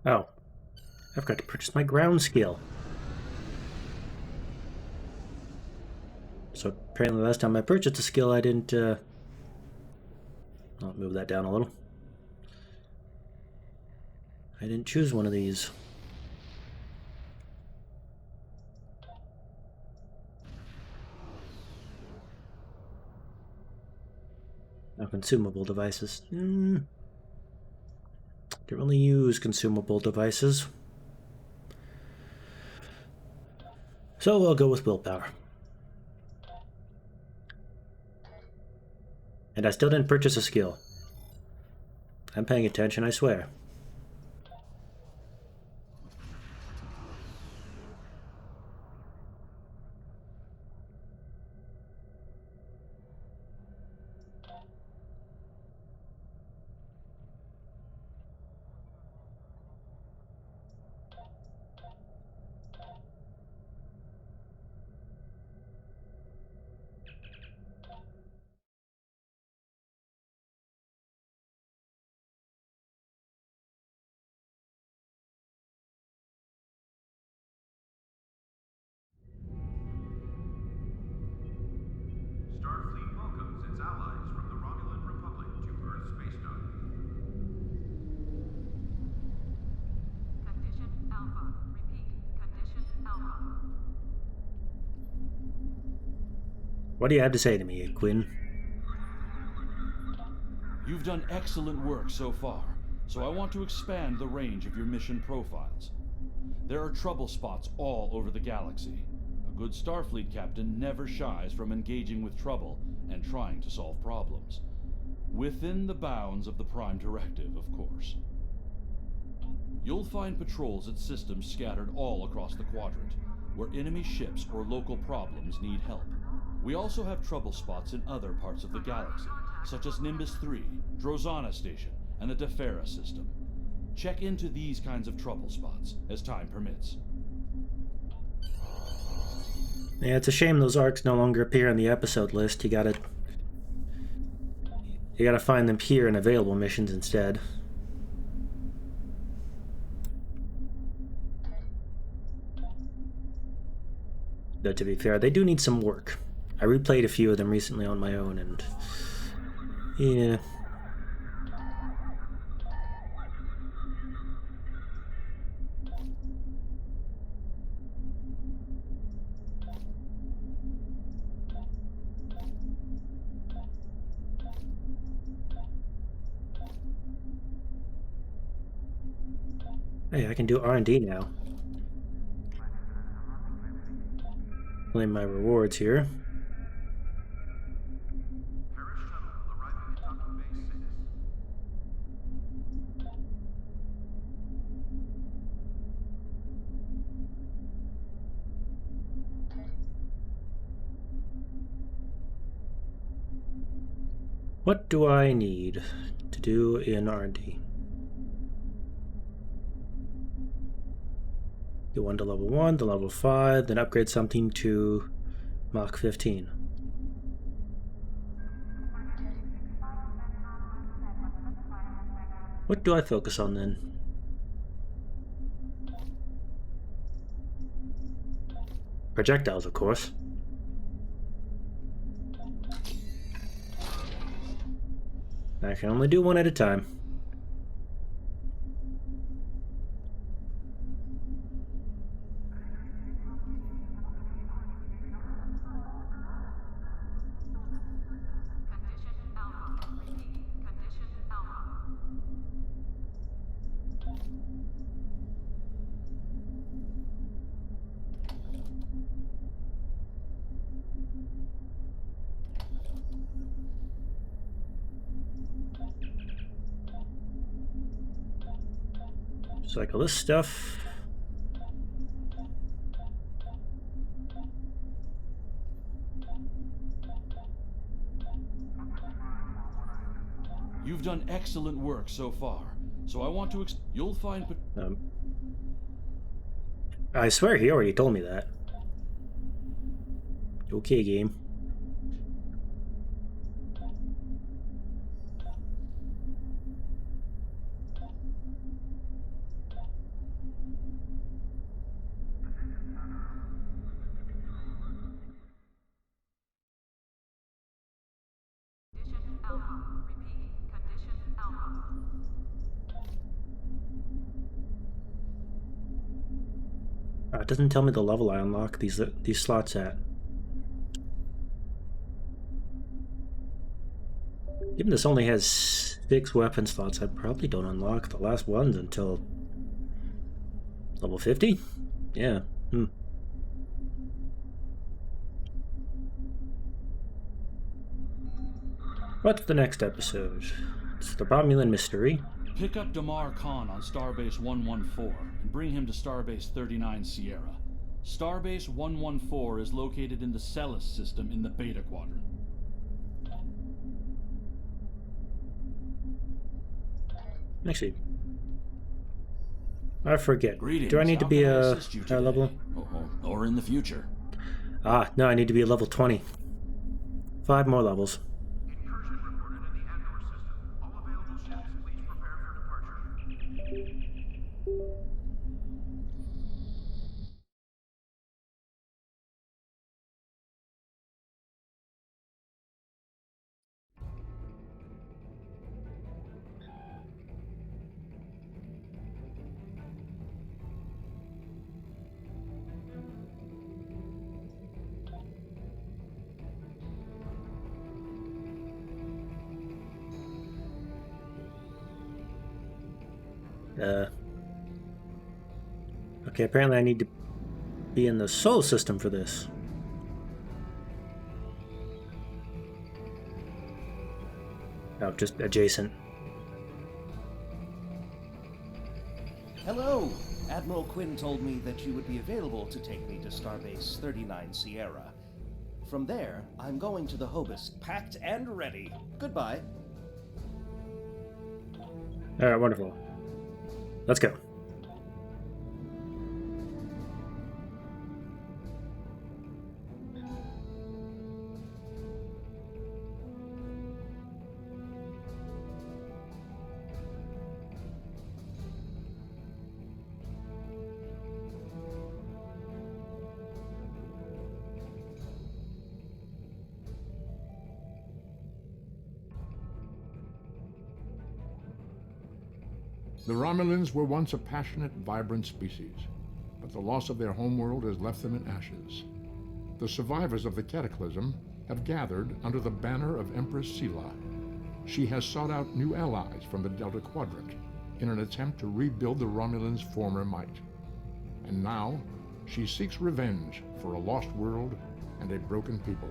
Oh, I forgot to purchase my ground skill. So apparently last time I purchased a skill I didn't, I'll move that down a little. I didn't choose one of these. Now consumable devices. Don't really use consumable devices. So I'll go with willpower. And I still didn't purchase a skill. I'm paying attention, I swear. Starfleet welcomes its allies from the Romulan Republic to Earth spacedock. Condition Alpha. Repeat. Condition Alpha. What do you have to say to me, Quinn? You've done excellent work so far, so I want to expand the range of your mission profiles. There are trouble spots all over the galaxy. A good Starfleet captain never shies from engaging with trouble and trying to solve problems. Within the bounds of the Prime Directive, of course. You'll find patrols at systems scattered all across the quadrant, where enemy ships or local problems need help. We also have trouble spots in other parts of the galaxy, such as Nimbus 3, Drozana Station, and the Defera system. Check into these kinds of trouble spots as time permits. Yeah, it's a shame those arcs no longer appear on the episode list. You gotta find them here in available missions instead. Though to be fair, they do need some work. I replayed a few of them recently on my own, and yeah. Hey, I can do R&D now. Claim my rewards here. What do I need to do in R&D? Get one to level 1, to level 5, then upgrade something to Mach 15. What do I focus on then? Projectiles, of course. I can only do one at a time. Cycle this stuff. You've done excellent work so far, so I want to you'll find I swear he already told me that. Okay, game. It doesn't tell me the level I unlock these slots at. Given this only has 6 weapon slots, I probably don't unlock the last ones until level 50? Yeah. What's the next episode? It's the Romulan Mystery. Pick up Damar Khan on Starbase 114 and bring him to Starbase 39 Sierra. Starbase 114 is located in the Celis system in the Beta Quadrant. Actually, I forget. Greetings. Do I need to be a higher level? Or in the future. No, I need to be a level 20. 5 more levels. Okay, apparently I need to be in the Sol system for this. Oh, just adjacent. Hello! Admiral Quinn told me that you would be available to take me to Starbase 39 Sierra. From there, I'm going to the Hobus, packed and ready. Goodbye. Alright, wonderful. Let's go. The Romulans were once a passionate, vibrant species, but the loss of their homeworld has left them in ashes. The survivors of the cataclysm have gathered under the banner of Empress Sela. She has sought out new allies from the Delta Quadrant in an attempt to rebuild the Romulans' former might. And now, she seeks revenge for a lost world and a broken people.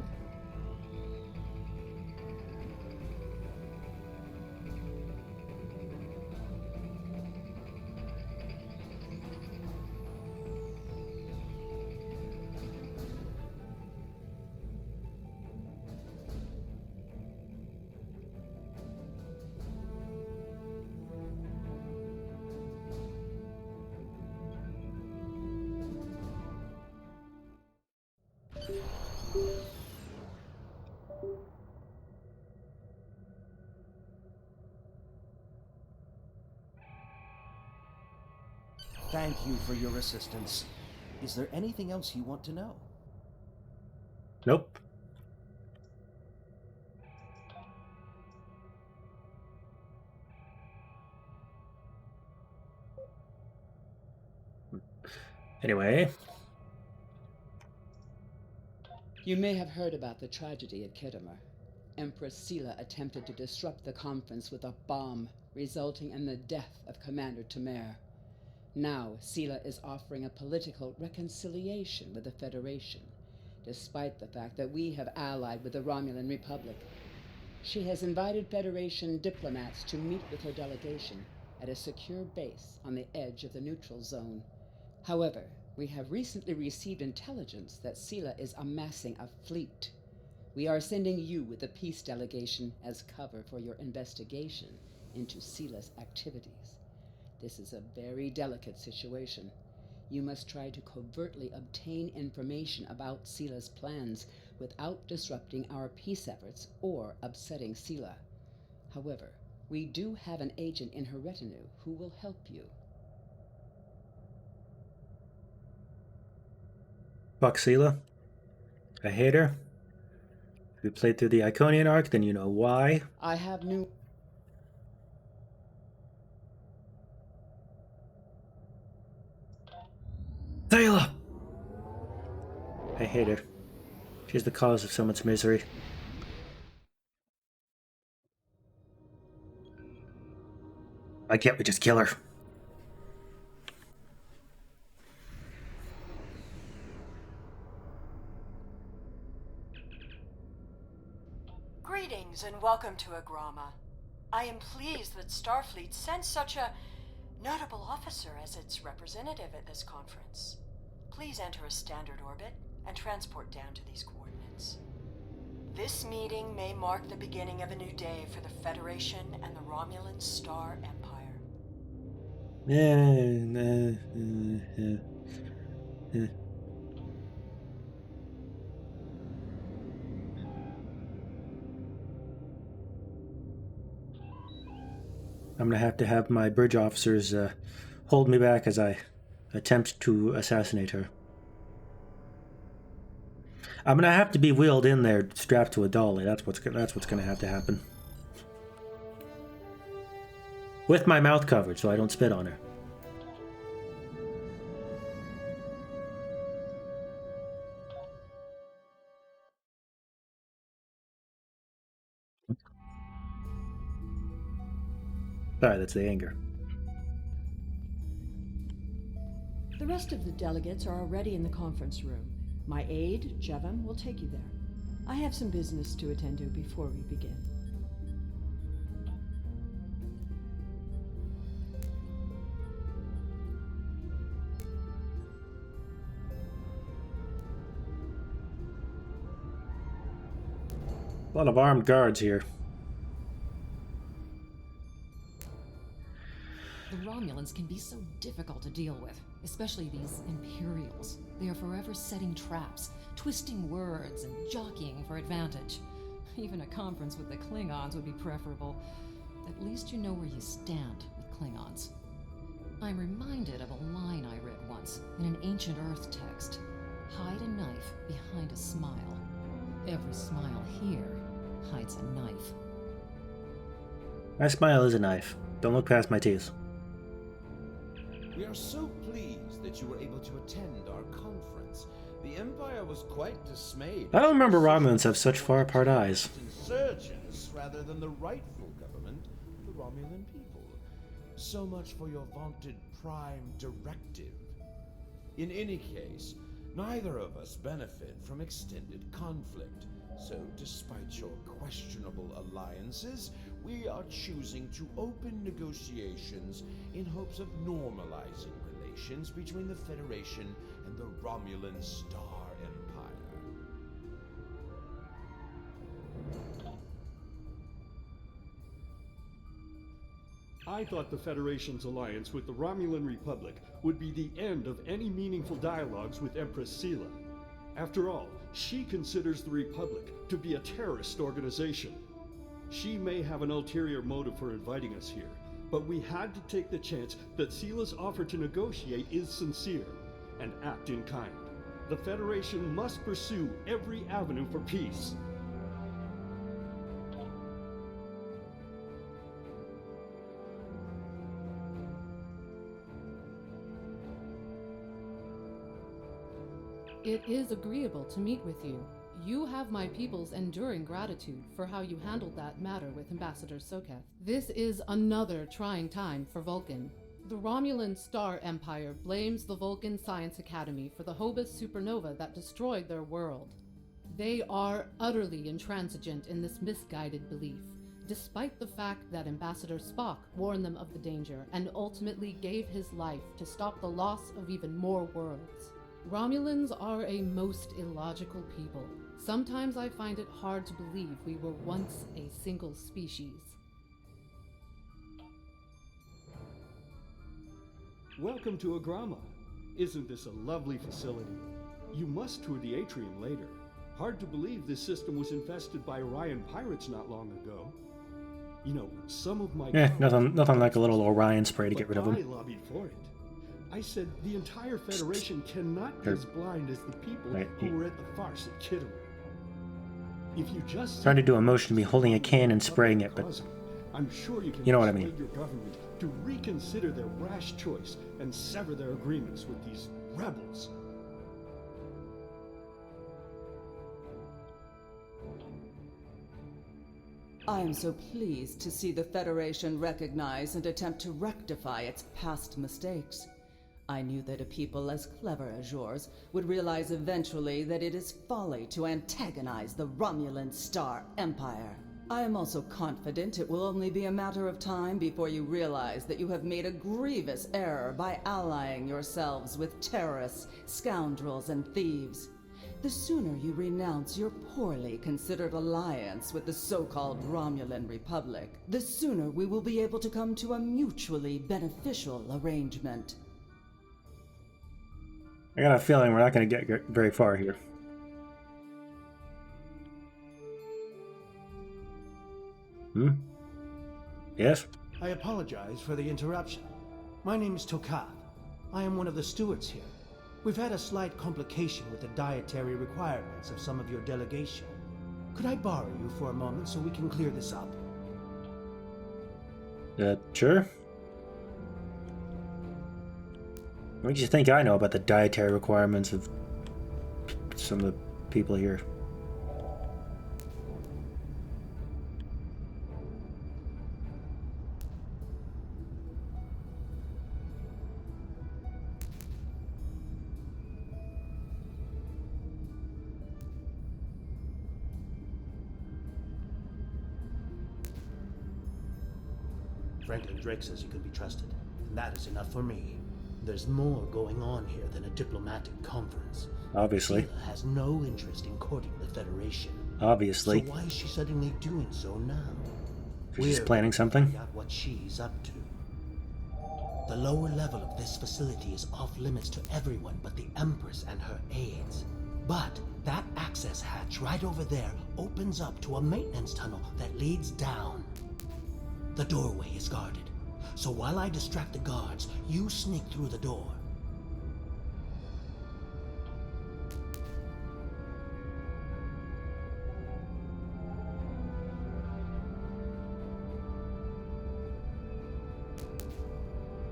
Thank you for your assistance. Is there anything else you want to know? Nope. Anyway. You may have heard about the tragedy at Khitomer. Empress Sela attempted to disrupt the conference with a bomb, resulting in the death of Commander Temer. Now, Sela is offering a political reconciliation with the Federation, despite the fact that we have allied with the Romulan Republic. She has invited Federation diplomats to meet with her delegation at a secure base on the edge of the neutral zone. However, we have recently received intelligence that Sela is amassing a fleet. We are sending you with the peace delegation as cover for your investigation into Sela's activities. This is a very delicate situation. You must try to covertly obtain information about Sela's plans without disrupting our peace efforts or upsetting Sela. However, we do have an agent in her retinue who will help you. Fuck Sela. I hate her. If you played through the Iconian arc, then you know why. I have new... Sela! I hate her. She's the cause of so much misery. Why can't we just kill her? Greetings and welcome to Agrama. I am pleased that Starfleet sent such a notable officer as its representative at this conference. Please enter a standard orbit and transport down to these coordinates. This meeting may mark the beginning of a new day for the Federation and the Romulan Star Empire. I'm gonna have my bridge officers hold me back as I attempt to assassinate her. I'm gonna have to be wheeled in there, strapped to a dolly. That's what's gonna have to happen. With my mouth covered, so I don't spit on her. Sorry, that's the anger. The rest of the delegates are already in the conference room. My aide, Jevon, will take you there. I have some business to attend to before we begin. A lot of armed guards here. The Romulans can be so difficult to deal with, especially these Imperials. They are forever setting traps, twisting words, and jockeying for advantage. Even a conference with the Klingons would be preferable. At least you know where you stand with Klingons. I'm reminded of a line I read once in an ancient Earth text. Hide a knife behind a smile. Every smile here hides a knife. My smile is a knife. Don't look past my teeth. We are so pleased that you were able to attend our conference. The Empire was quite dismayed. I don't remember Romulans have such far apart eyes. Insurgents rather than the rightful government of the Romulan people. So much for your vaunted prime directive. In any case, neither of us benefit from extended conflict. So, despite your questionable alliances, we are choosing to open negotiations in hopes of normalizing relations between the Federation and the Romulan Star Empire. I thought the Federation's alliance with the Romulan Republic would be the end of any meaningful dialogues with Empress Sela. After all, She considers the Republic to be a terrorist organization. She may have an ulterior motive for inviting us here, but we had to take the chance that Sila's offer to negotiate is sincere, and act in kind. The Federation must pursue every avenue for peace. It is agreeable to meet with you. You have my people's enduring gratitude for how you handled that matter with Ambassador Soketh. This is another trying time for Vulcan. The Romulan Star Empire blames the Vulcan Science Academy for the Hobus supernova that destroyed their world. They are utterly intransigent in this misguided belief, despite the fact that Ambassador Spock warned them of the danger and ultimately gave his life to stop the loss of even more worlds. Romulans are a most illogical people. Sometimes I find it hard to believe we were once a single species. Welcome to Agrama. Isn't this a lovely facility? You must tour the atrium later. Hard to believe this system was infested by Orion pirates not long ago. You know, some of my nothing like a little Orion spray to get rid of them. I lobbied for it. I said the entire Federation cannot be as blind as the people who were at the farce at Kittimer. If you just Trying to do a motion to be holding a can and spraying it, but I'm sure you can you know what I mean. persuade your government to reconsider their rash choice and sever their agreements with these rebels. I am so pleased to see the Federation recognize and attempt to rectify its past mistakes. I knew that a people as clever as yours would realize eventually that it is folly to antagonize the Romulan Star Empire. I am also confident it will only be a matter of time before you realize that you have made a grievous error by allying yourselves with terrorists, scoundrels, and thieves. The sooner you renounce your poorly considered alliance with the so-called Romulan Republic, the sooner we will be able to come to a mutually beneficial arrangement. I got a feeling we're not going to get very far here. Yes? I apologize for the interruption. My name is Tokath. I am one of the stewards here. We've had a slight complication with the dietary requirements of some of your delegation. Could I borrow you for a moment so we can clear this up? Sure. What do you think I know about the dietary requirements of some of the people here? Franklin Drake says you can be trusted, and that is enough for me. There's more going on here than a diplomatic conference. Obviously. Sela has no interest in courting the Federation. Obviously. So why is she suddenly doing so now? She's planning something. Find out what she's up to. The lower level of this facility is off limits to everyone but the Empress and her aides. But that access hatch right over there opens up to a maintenance tunnel that leads down. The doorway is guarded, so while I distract the guards, you sneak through the door.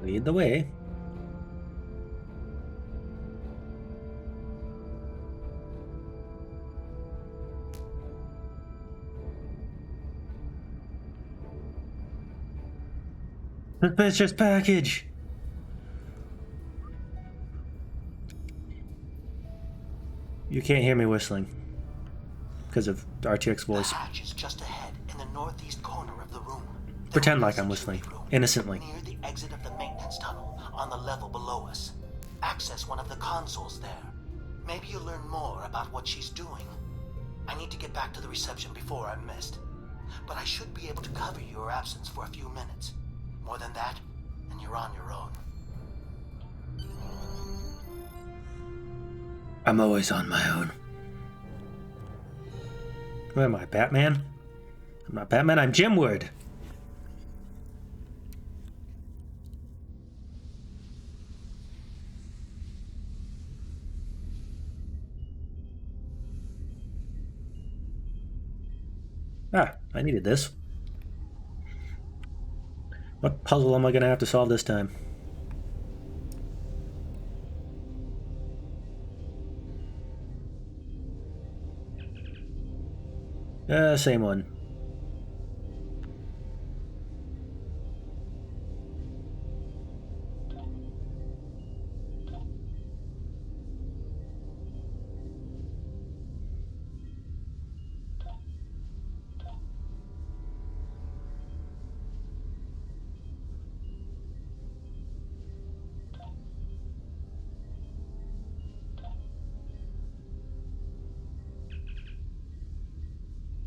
Lead the way. Suspicious package! You can't hear me whistling because of RTX voice. The hatch is just ahead in the northeast corner of the room. Pretend like I'm whistling, innocently. Near the exit of the maintenance tunnel on the level below us. Access one of the consoles there. Maybe you'll learn more about what she's doing. I need to get back to the reception before I'm missed. But I should be able to cover your absence for a few minutes. More than that, and you're on your own. I'm always on my own. Who am I, Batman? I'm not Batman, I'm Jimward. Ah, I needed this. What puzzle am I going to have to solve this time? Same one.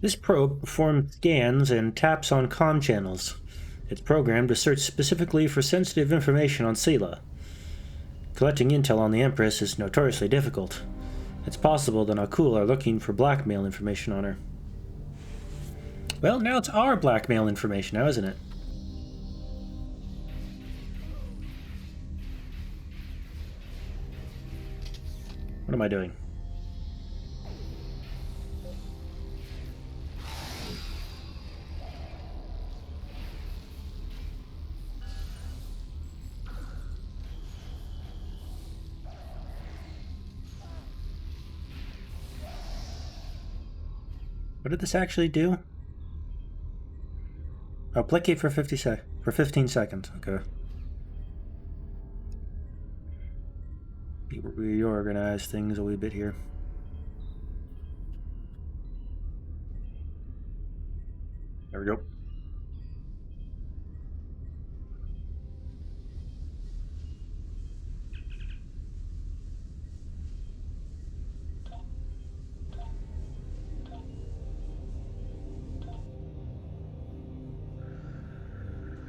This probe performs scans and taps on comm channels. It's programmed to search specifically for sensitive information on Sela. Collecting intel on the Empress is notoriously difficult. It's possible the Nakul are looking for blackmail information on her. Well, now it's our blackmail information now, isn't it? What am I doing? What did this actually do? Oh, placate for 15 seconds. Okay. Reorganize things a wee bit here. There we go.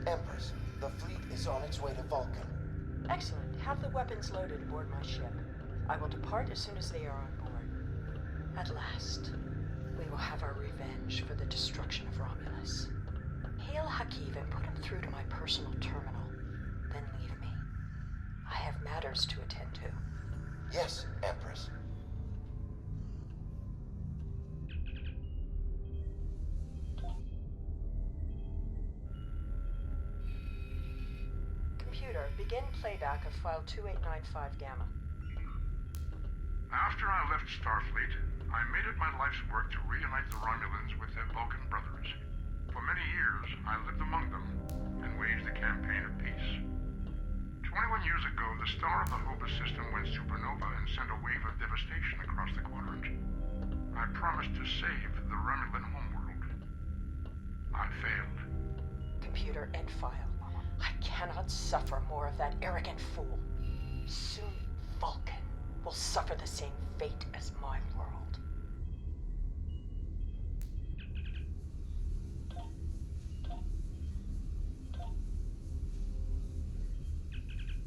Empress, the fleet is on its way to Vulcan. Excellent. Have the weapons loaded aboard my ship. I will depart as soon as they are on board. At last, we will have our revenge for the destruction of Romulus. Hail Hakiv and put him through to my personal terminal. Then leave me. I have matters to attend to. Yes, Empress. Computer, begin playback of file 2895 Gamma. After I left Starfleet, I made it my life's work to reunite the Romulans with their Vulcan brothers. For many years, I lived among them and waged a campaign of peace. 21 years ago, the star of the Hobus system went supernova and sent a wave of devastation across the quadrant. I promised to save the Romulan homeworld. I failed. Computer, end file. I cannot suffer more of that arrogant fool. Soon, Vulcan will suffer the same fate as my world.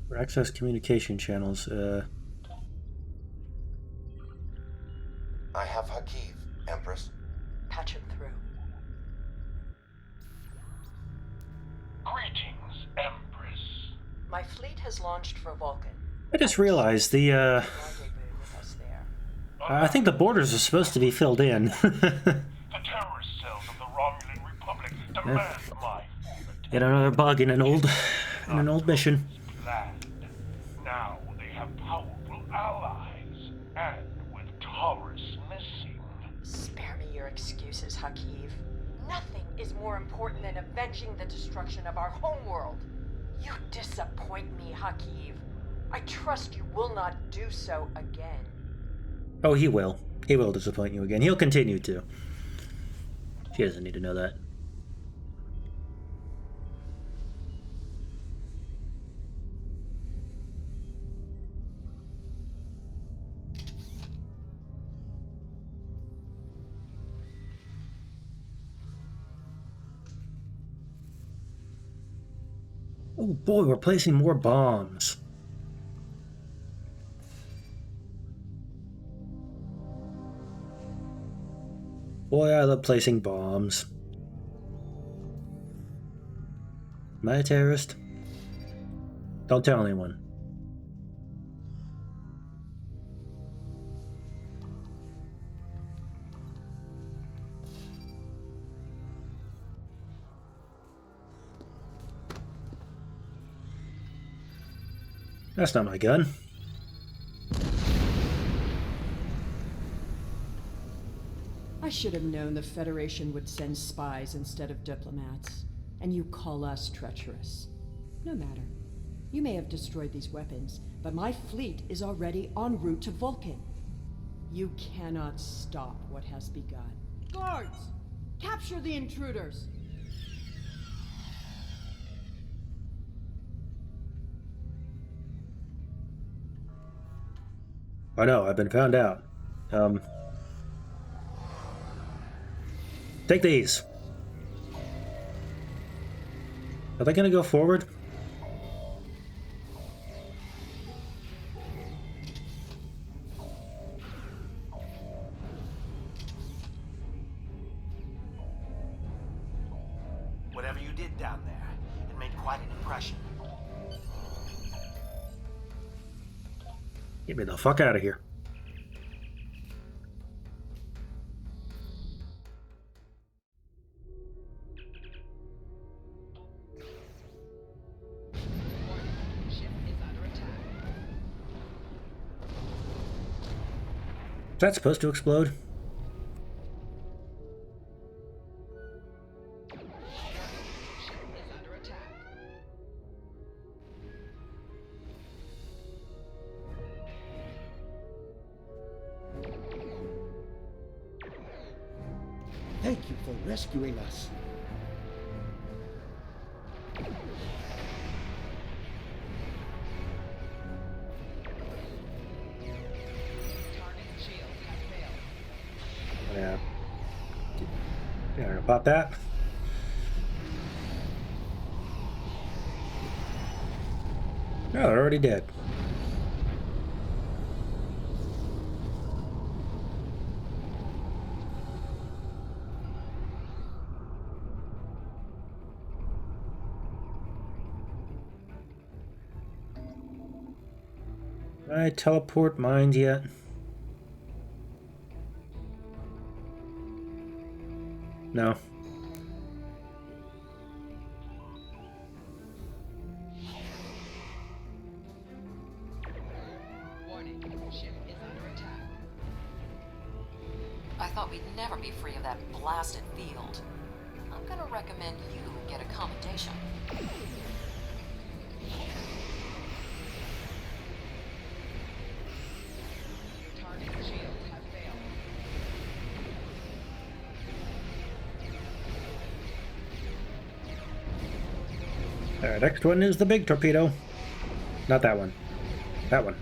For access communication channels, I have Hakiv, Empress. Patch him through. Greetings, Empress. My fleet has launched for Vulcan. I just realized the, I think the borders are supposed to be filled in. The terrorist cells of the Romulan Republic demand my Yet another bug in an old mission. land. Now they have powerful allies, and with Taurus missing. Spare me your excuses, Hakiv. Nothing is more important than avenging the destruction of our homeworld. You disappoint me, Hakiv. I trust you will not do so again. Oh, he will. He will disappoint you again. He'll continue to. She doesn't need to know that. Oh boy, we're placing more bombs. Boy, I love placing bombs. Am I a terrorist? Don't tell anyone. That's not my gun. I should have known the Federation would send spies instead of diplomats. And you call us treacherous. No matter. You may have destroyed these weapons, but my fleet is already en route to Vulcan. You cannot stop what has begun. Guards! Capture the intruders! I know, I've been found out. Take these. Are they gonna go forward? Whatever you did down there, it made quite an impression. Get me the fuck out of here. Is that supposed to explode? Thank you for rescuing us. Yeah. Pop that. No, they're already dead. Can I teleport mines yet? No. Warning, ship is under attack. I thought we'd never be free of that blasted field. I'm gonna recommend you get a commendation. Target shields have failed. Alright, next one is the big torpedo. Not that one. That one.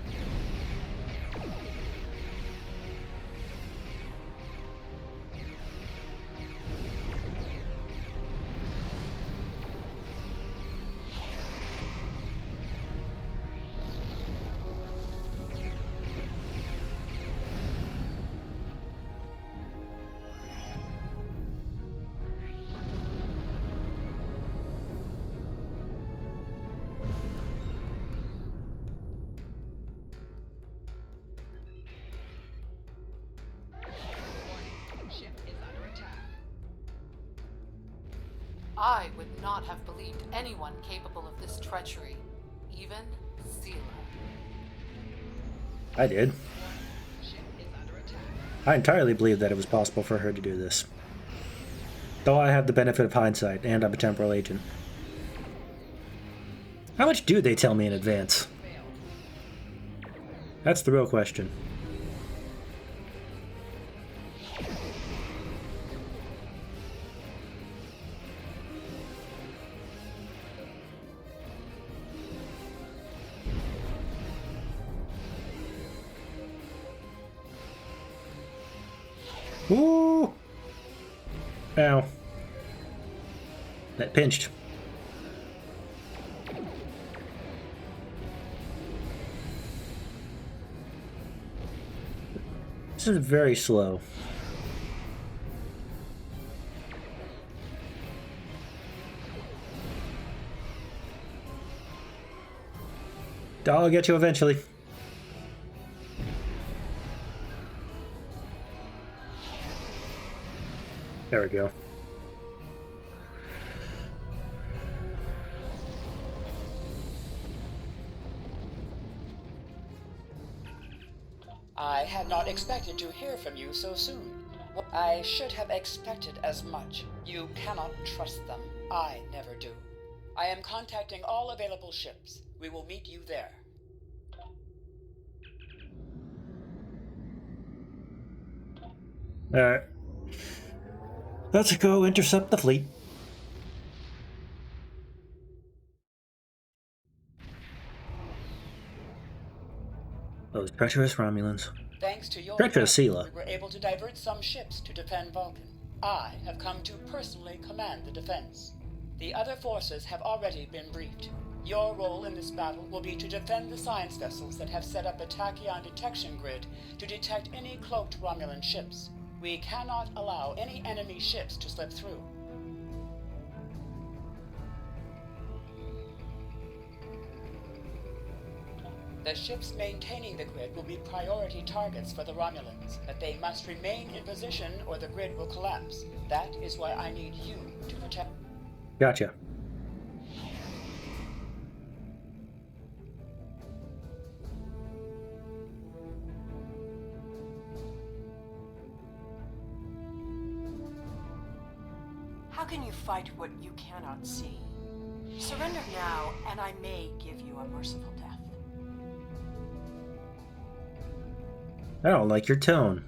I would not have believed anyone capable of this treachery, even Seela. I did. I entirely believed that it was possible for her to do this. Though I have the benefit of hindsight, and I'm a temporal agent. How much do they tell me in advance? That's the real question. Ooh! Ow. That pinched. This is very slow. I'll get you eventually. There we go. I had not expected to hear from you so soon. I should have expected as much. You cannot trust them. I never do. I am contacting all available ships. We will meet you there. Alright. Let's go intercept the fleet. Those treacherous Romulans. Thanks to your Treacherous help, Sela. we were able to divert some ships to defend Vulcan. I have come to personally command the defense. The other forces have already been briefed. Your role in this battle will be to defend the science vessels that have set up a tachyon detection grid to detect any cloaked Romulan ships. We cannot allow any enemy ships to slip through. The ships maintaining the grid will be priority targets for the Romulans, but they must remain in position or the grid will collapse. That is why I need you to protect. Gotcha. How can you fight what you cannot see? Surrender now, and I may give you a merciful death. I don't like your tone.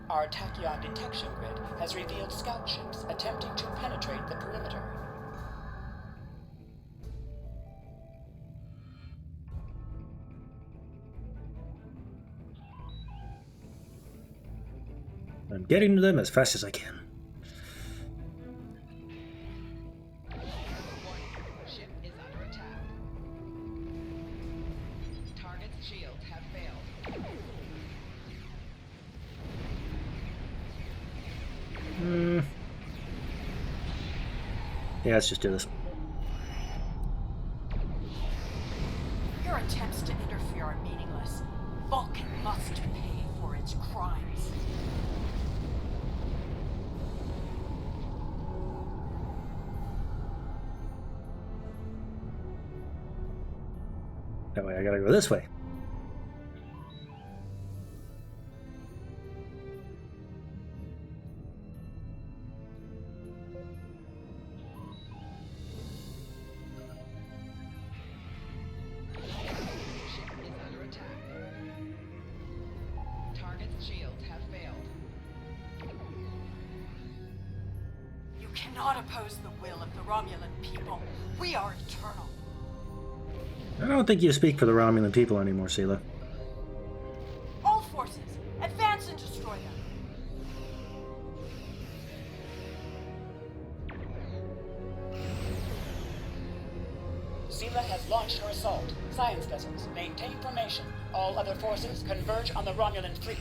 Our tachyon detection grid has revealed scout ships attempting to penetrate the perimeter. I'm getting to them as fast as I can. Ship is under attack. Target's shields have failed. Yeah, let's just do this. Your attempts to interfere are meaningless. Vulcan must pay for its crimes. That way I gotta go this way. You cannot oppose the will of the Romulan people. We are eternal. I don't think you speak for the Romulan people anymore, Sela. All forces, advance and destroy them. Sela has launched her assault. Science vessels, maintain formation. All other forces converge on the Romulan fleet.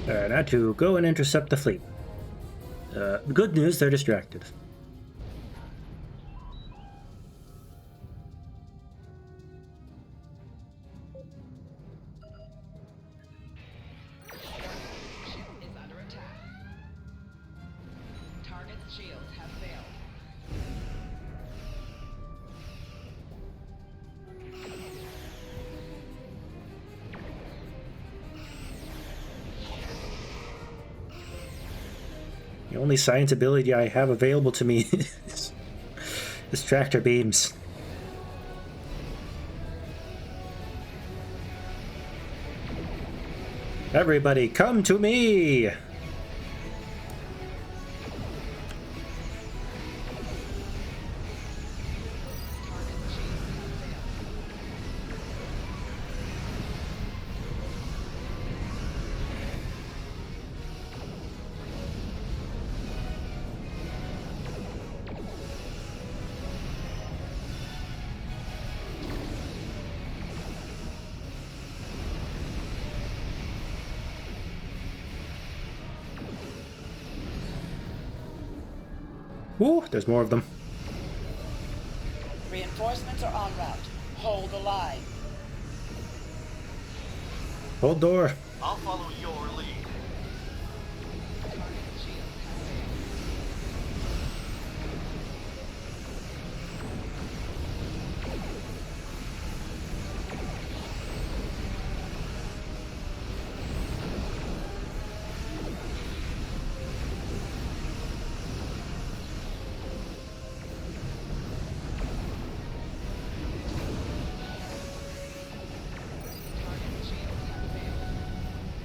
Alright, now to go and intercept the fleet. Good news, they're distracted. Ship is under attack. Target's shields have failed. The only science ability I have available to me is tractor beams. Everybody, come to me! Ooh, there's more of them. Reinforcements are en route. Hold the line. Hold door. I'll follow your lead.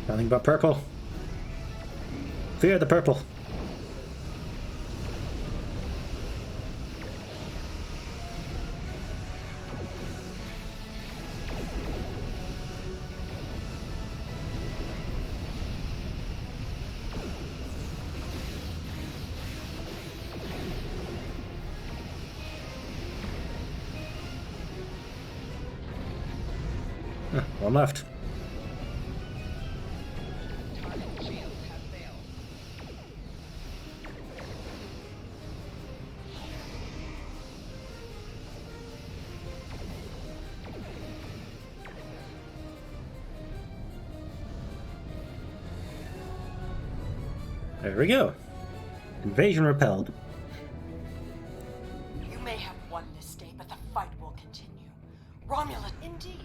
Nothing but purple. Fear the purple. One left. There we go. Invasion repelled. You may have won this day, but the fight will continue. Romulan, indeed.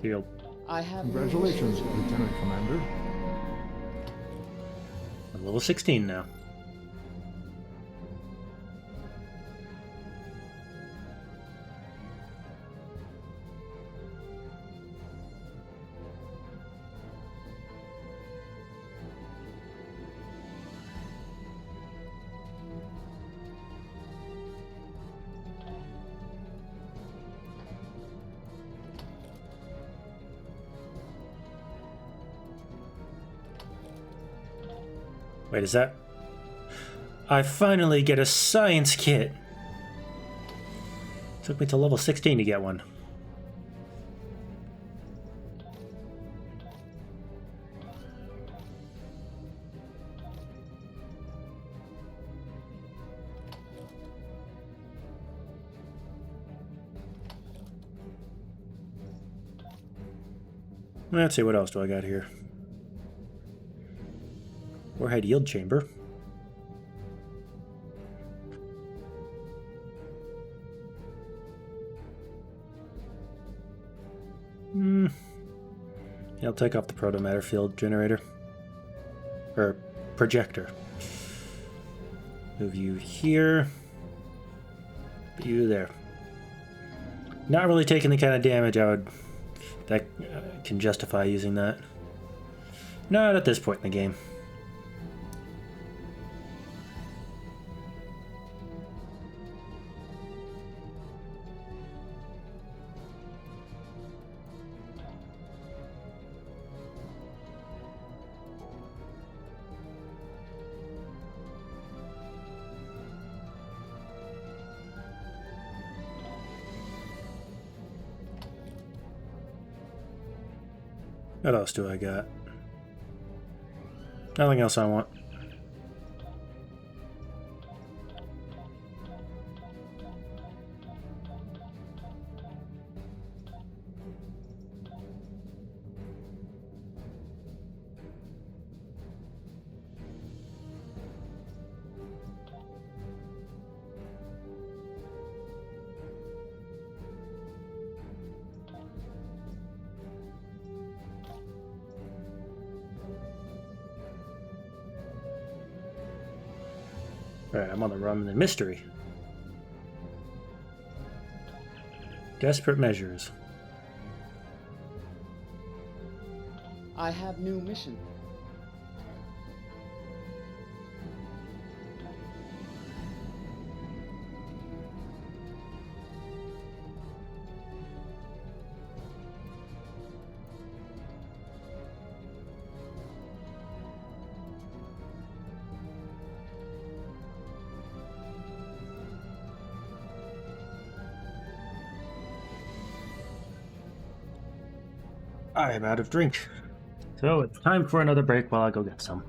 Field. I have. Congratulations, Lieutenant Commander. I'm level 16 now. Wait, is that... I finally get a science kit! Took me to level 16 to get one. Let's see, what else do I got here? Warhead yield chamber. Yeah, I'll take off the protomatter field generator. Or projector. Move you here. Put you there. Not really taking the kind of damage that can justify using that. Not at this point in the game. What else do I got? Nothing else I want. Alright, I'm on the run. The mystery. Desperate measures. I have new mission. I am out of drink. So it's time for another break while I go get some.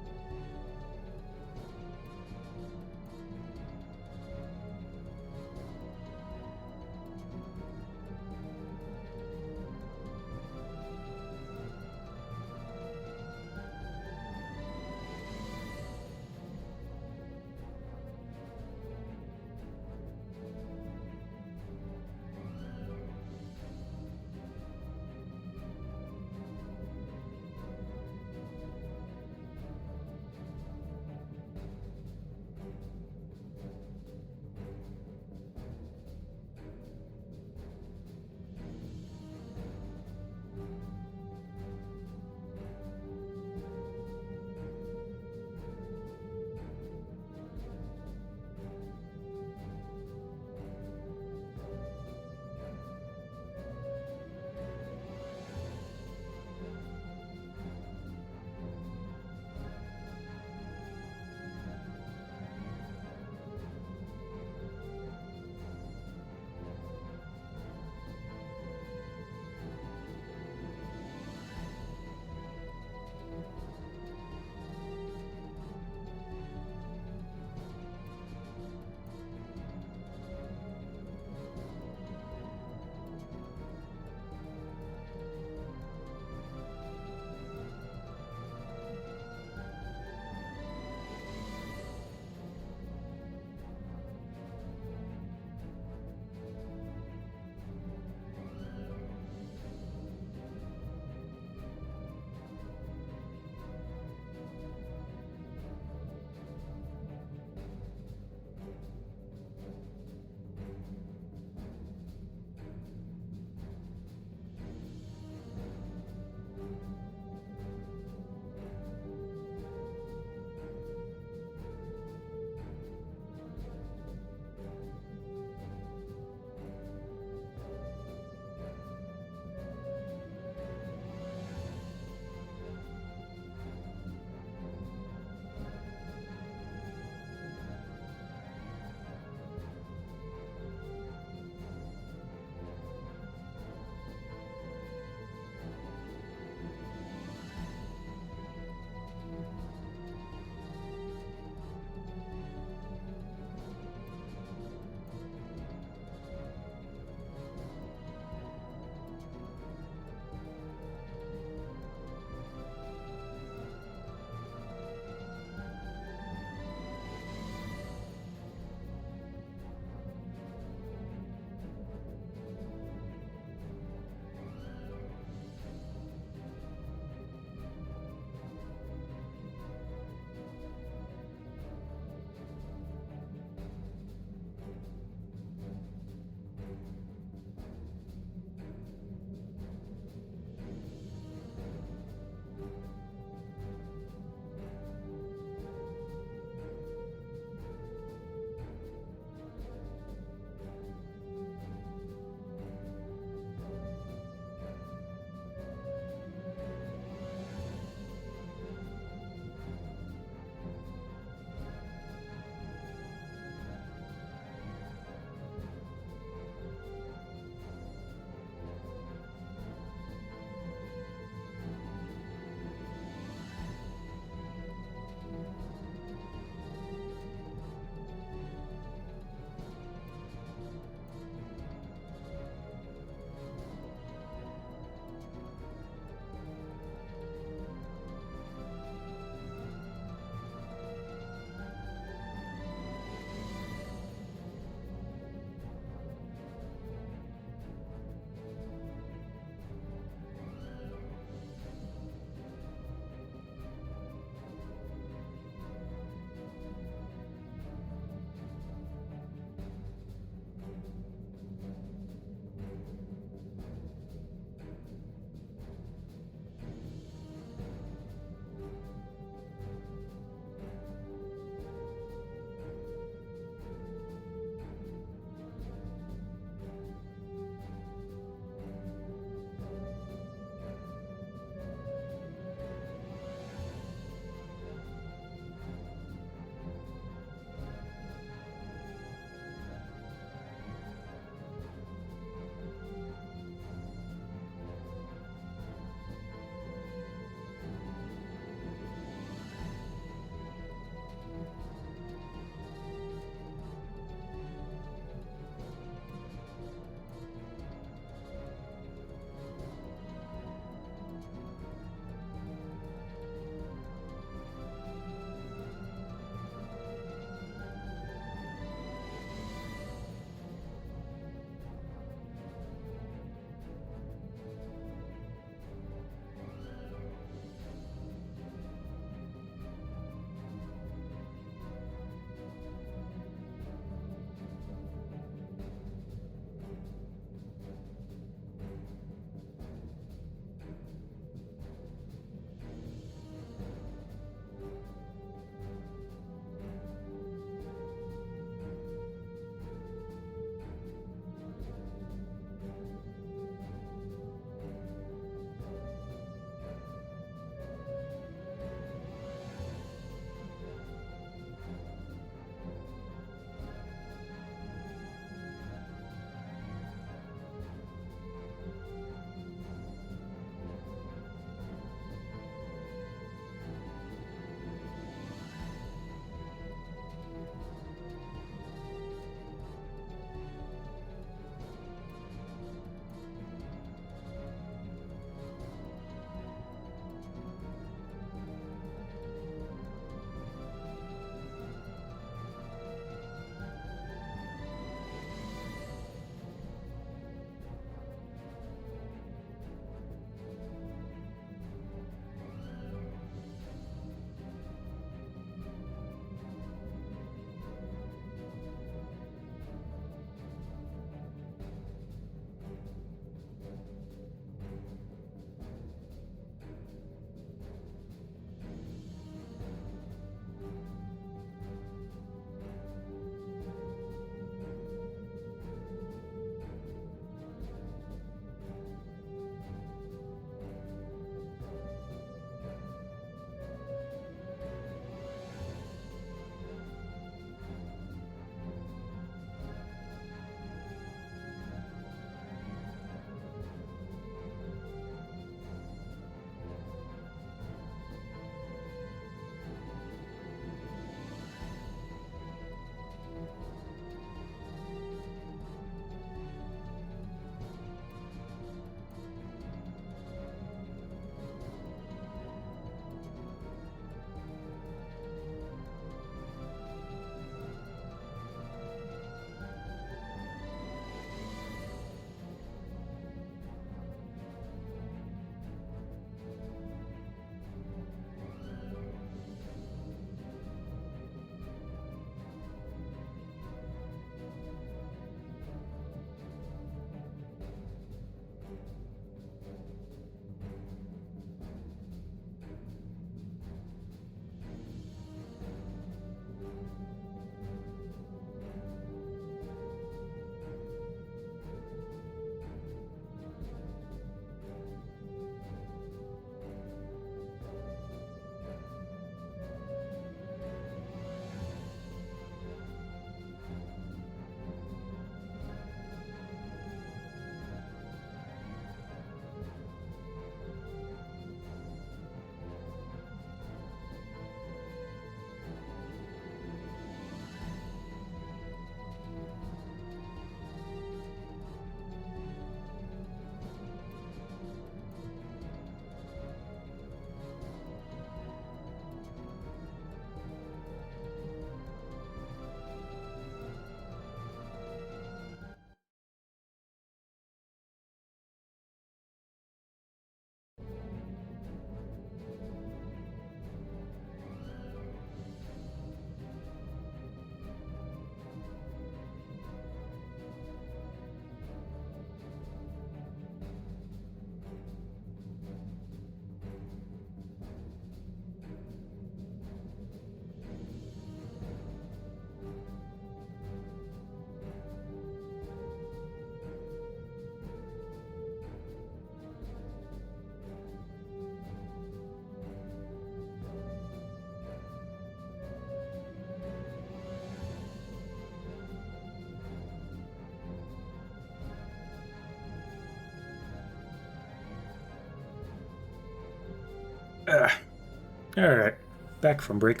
Alright, back from break.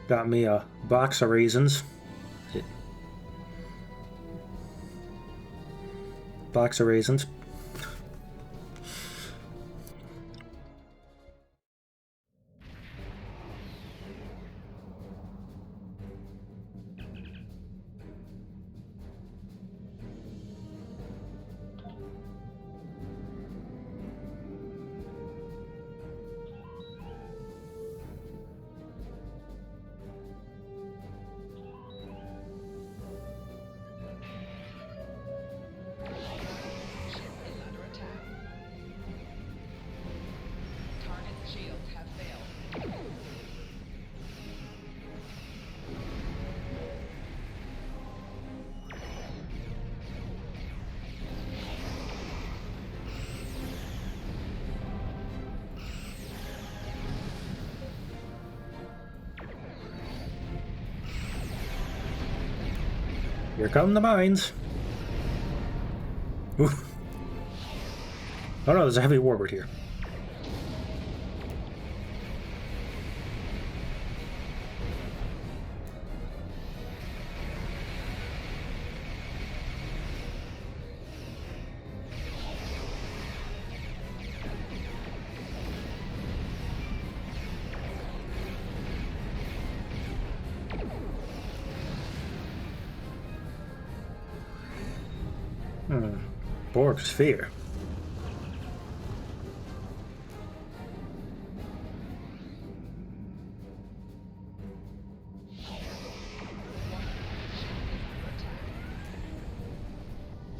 Got me a box of raisins. Box of raisins. Here come the mines. Ooh. Oh no, there's a heavy warbird here. Borg sphere.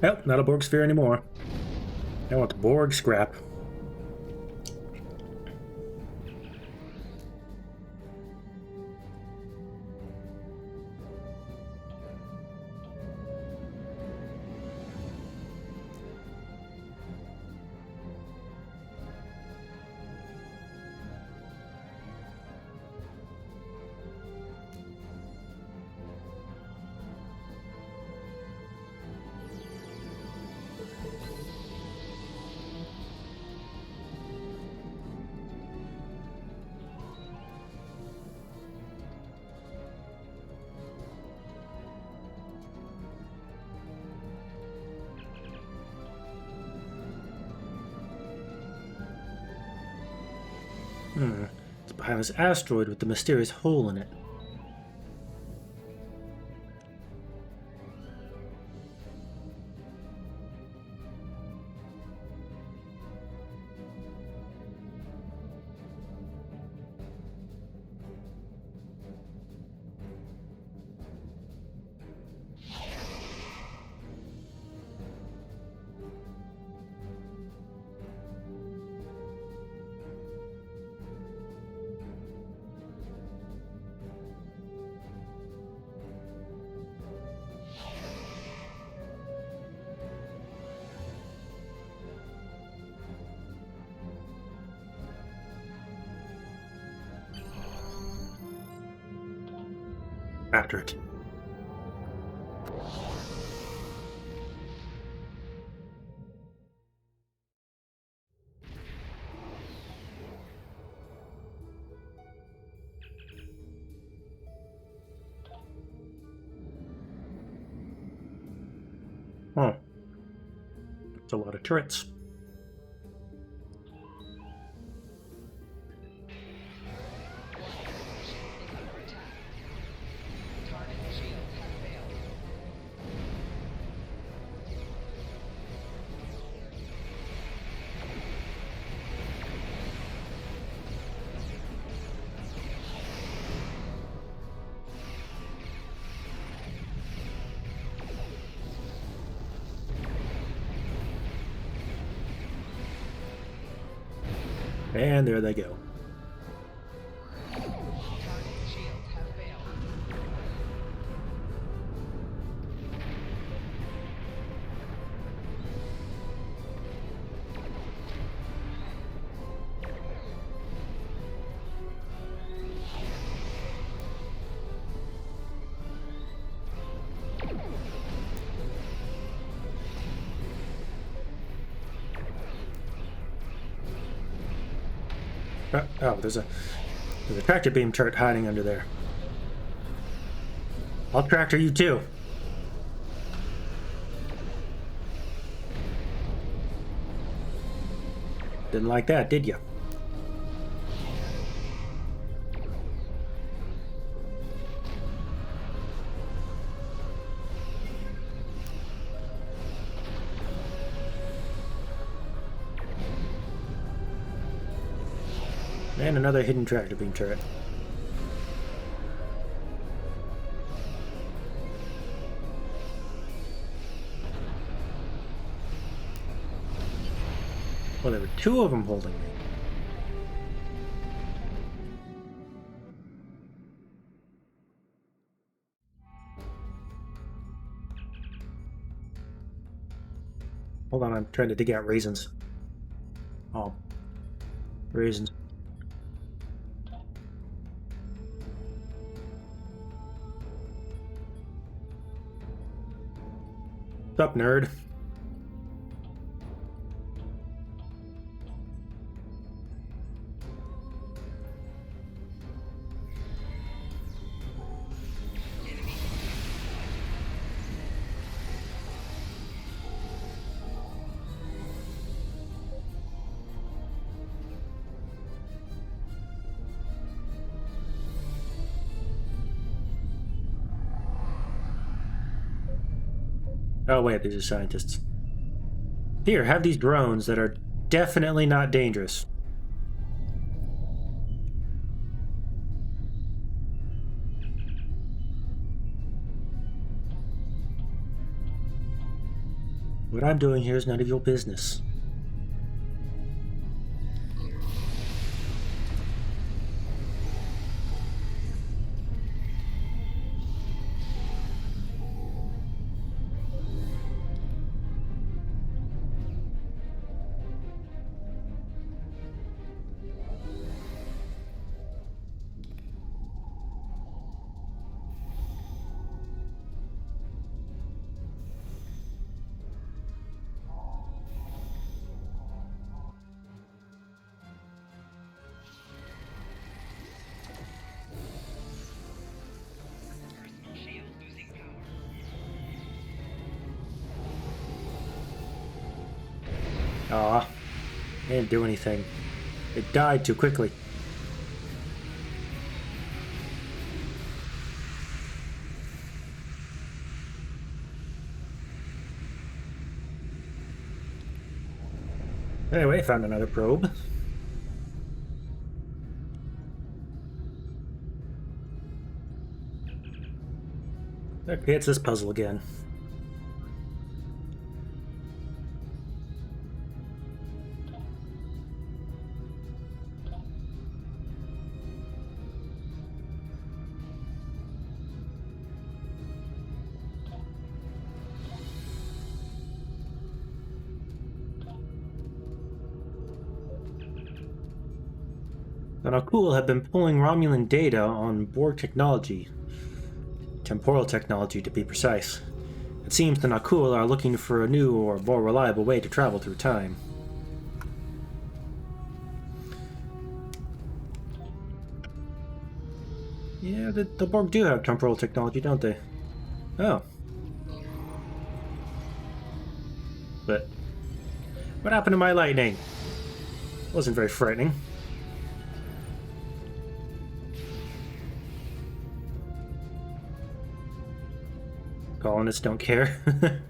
Nope, not a Borg sphere anymore. I want the Borg scrap. It's behind this asteroid with the mysterious hole in it. After it. Huh. It's a lot of turrets. And there they go. Oh, there's a tractor beam turret hiding under there. I'll tractor you too. Didn't like that, did you? And another hidden tractor beam turret. Well, there were two of them holding me. Hold on, I'm trying to dig out raisins. Oh, raisins. What's up, nerd? Oh wait, these are scientists. Here, have these drones that are definitely not dangerous. What I'm doing here is none of your business. Aw, they didn't do anything. It died too quickly. Anyway, found another probe. Okay, it's this puzzle again. The Nakul have been pulling Romulan data on Borg technology. Temporal technology, to be precise. It seems the Nakul are looking for a new or more reliable way to travel through time. Yeah, the Borg do have temporal technology, don't they? Oh. But what happened to my lightning? Wasn't very frightening. Colonists don't care. If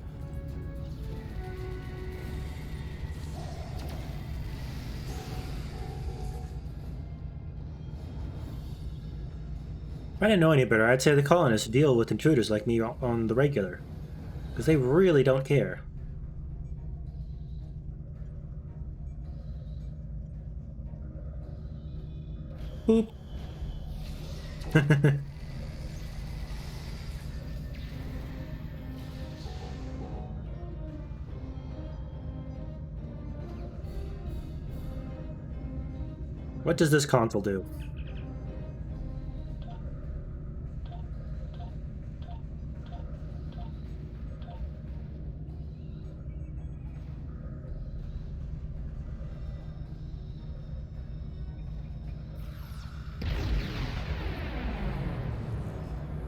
I didn't know any better, I'd say the colonists deal with intruders like me on the regular. Because they really don't care. Boop. What does this console do?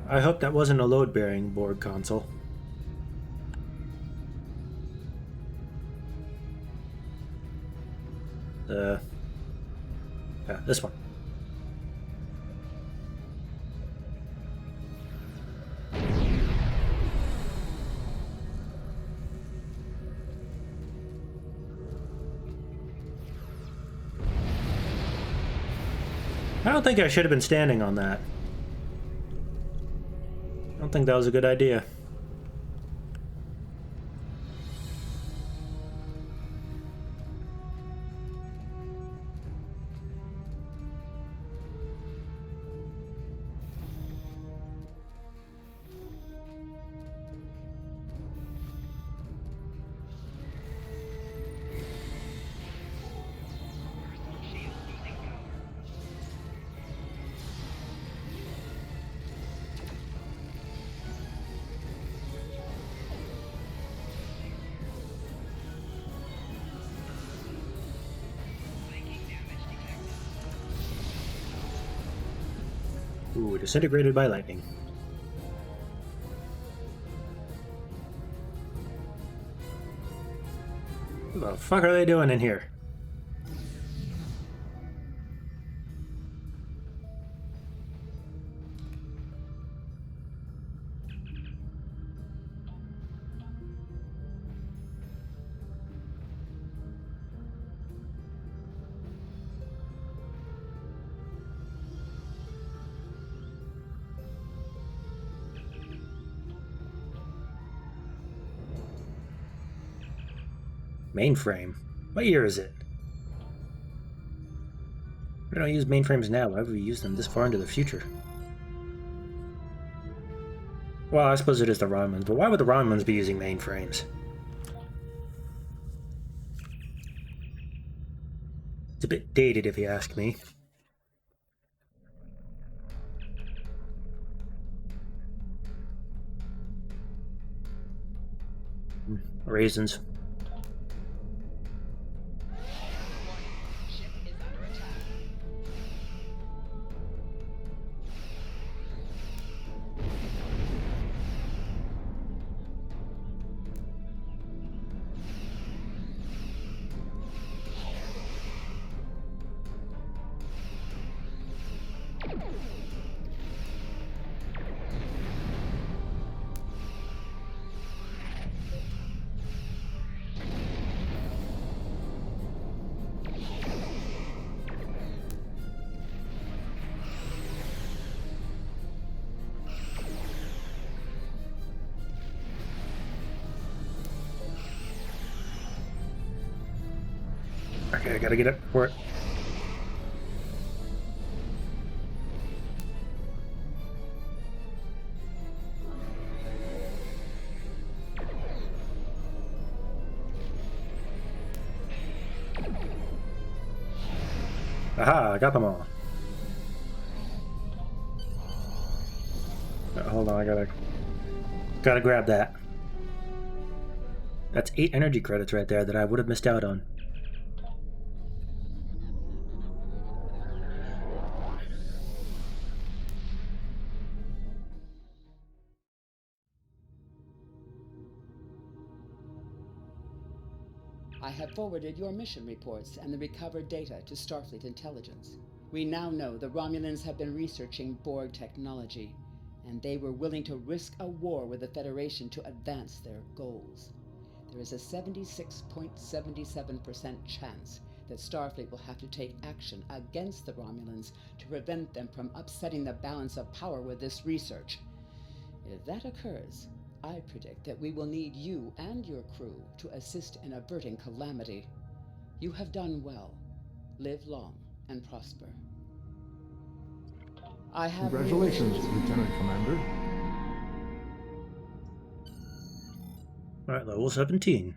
I hope that wasn't a load-bearing Borg console. Yeah, this one. I don't think I should have been standing on that. I don't think that was a good idea. Ooh, disintegrated by lightning. What the fuck are they doing in here? Mainframe. What year is it? We don't use mainframes now. Why would we use them this far into the future? Well, I suppose it is the Romulans, but why would the Romulans be using mainframes? It's a bit dated, if you ask me. Raisins. Okay, I gotta get up for it. Aha, I got them all. Hold on, I gotta grab that. That's 8 energy credits right there that I would have missed out on. I have forwarded your mission reports and the recovered data to Starfleet intelligence. We now know the Romulans have been researching Borg technology, and they were willing to risk a war with the Federation to advance their goals. There is a 76.77% chance that Starfleet will have to take action against the Romulans to prevent them from upsetting the balance of power with this research. If that occurs, I predict that we will need you and your crew to assist in averting calamity. You have done well. Live long and prosper. I have... Congratulations, Lieutenant Commander. Alright, level 17.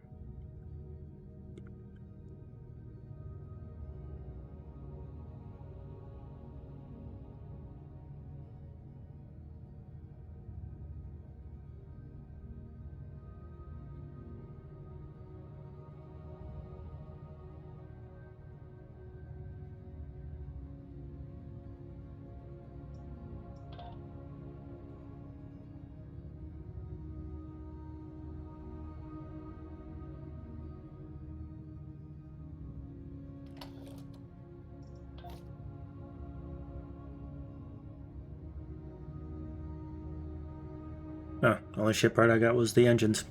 Oh, only ship part I got was the engines.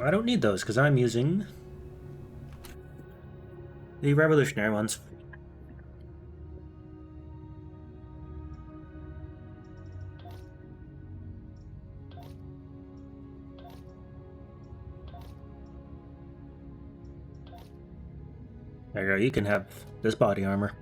I don't need those because I'm using the revolutionary ones. There you go, you can have this body armor.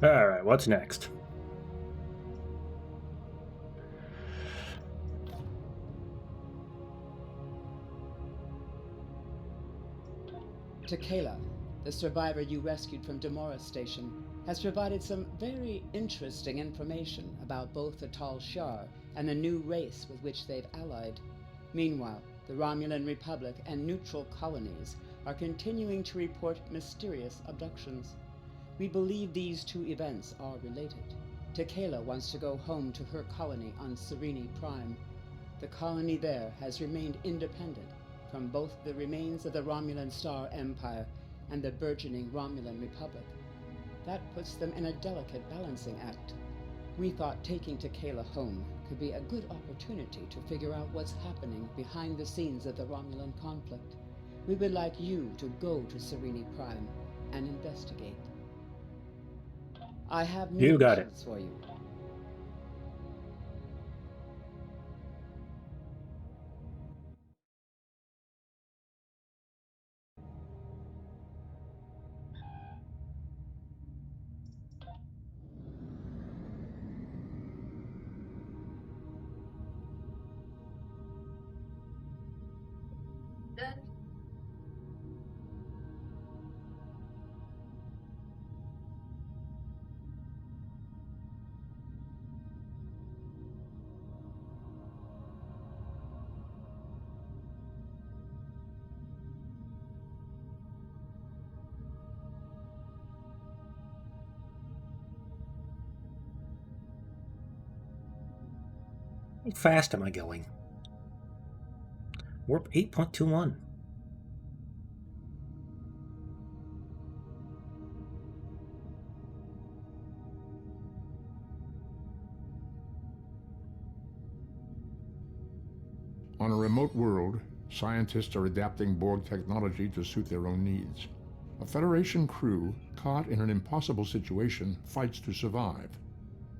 Alright, what's next? Tequila, the survivor you rescued from Demora Station, has provided some very interesting information about both the Tal Shar and the new race with which they've allied. Meanwhile, the Romulan Republic and neutral colonies are continuing to report mysterious abductions. We believe these two events are related. Tequila wants to go home to her colony on Serene Prime. The colony there has remained independent from both the remains of the Romulan Star Empire and the burgeoning Romulan Republic. That puts them in a delicate balancing act. We thought taking Tequila home could be a good opportunity to figure out what's happening behind the scenes of the Romulan conflict. We would like you to go to Serene Prime and investigate. I have new missions for you. How fast am I going? Warp 8.21. On a remote world, scientists are adapting Borg technology to suit their own needs. A Federation crew caught in an impossible situation fights to survive,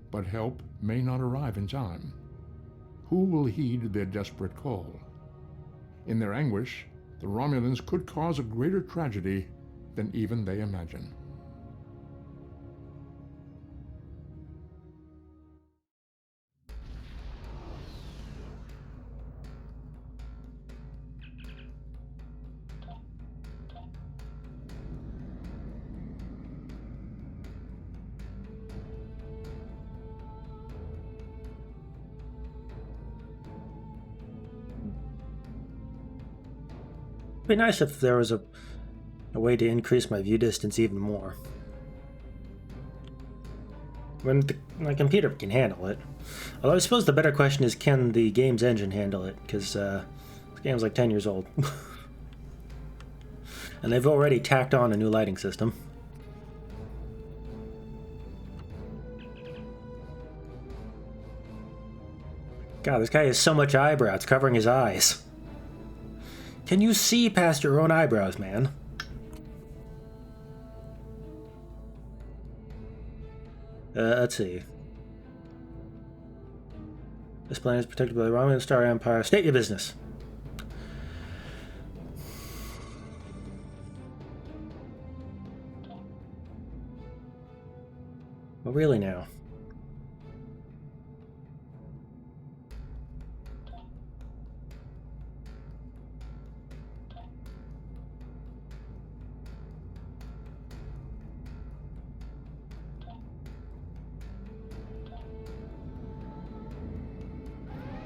but help may not arrive in time. Who will heed their desperate call? In their anguish, the Romulans could cause a greater tragedy than even they imagine. It'd be nice if there was a way to increase my view distance even more. When my computer can handle it. Although I suppose the better question is, can the game's engine handle it? Because this game's like 10 years old. And they've already tacked on a new lighting system. God, this guy has so much eyebrow, it's covering his eyes. Can you see past your own eyebrows, man? Let's see. This planet is protected by the Romulan Star Empire. State your business. Well, really now.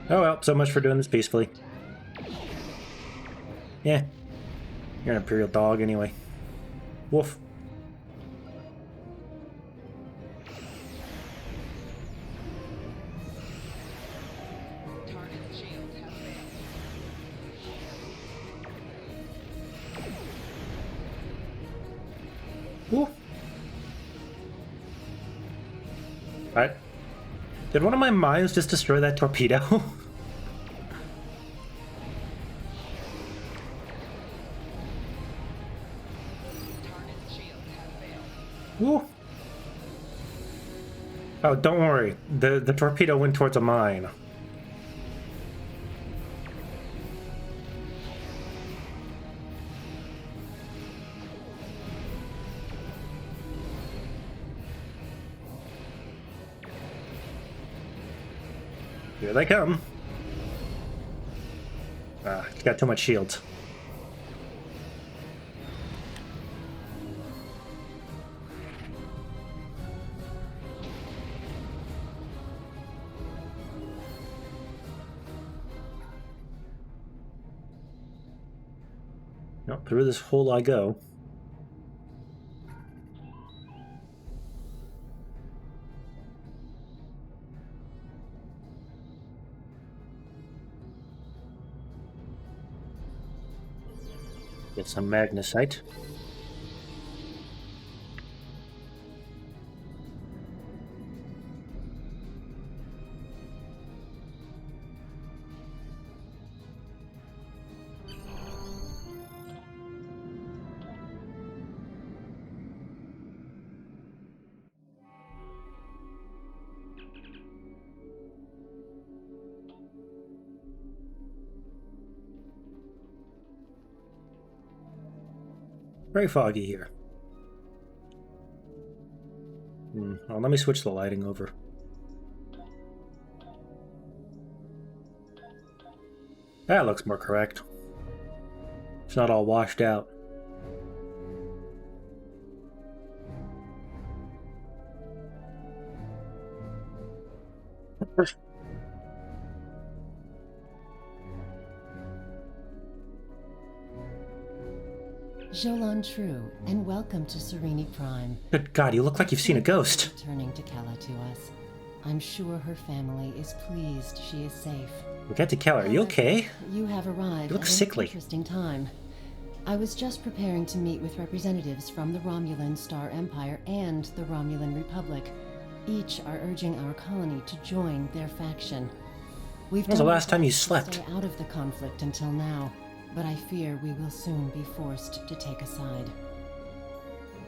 Oh well, so much for doing this peacefully. Yeah. You're an Imperial dog anyway. Woof. Woof. Alright. Did one of my mines just destroy that torpedo? Woo. Oh, don't worry. The torpedo went towards a mine. Here they come. Ah, it's got too much shields. Nope, through this hole I go. Get some magnesite. Very foggy here. Well, let me switch the lighting over. That looks more correct. It's not all washed out. Jolan True, and welcome to Sereni Prime. Good God, you look like you've seen a ghost. Returning to Kella to us. I'm sure her family is pleased she is safe. We'll get to Keller. Are you okay? You have arrived You look at sickly. an interesting time. I was just preparing to meet with representatives from the Romulan Star Empire and the Romulan Republic. Each are urging our colony to join their faction. We've When was the done our last time you best to slept? stay out of the conflict until now, but I fear we will soon be forced to take a side.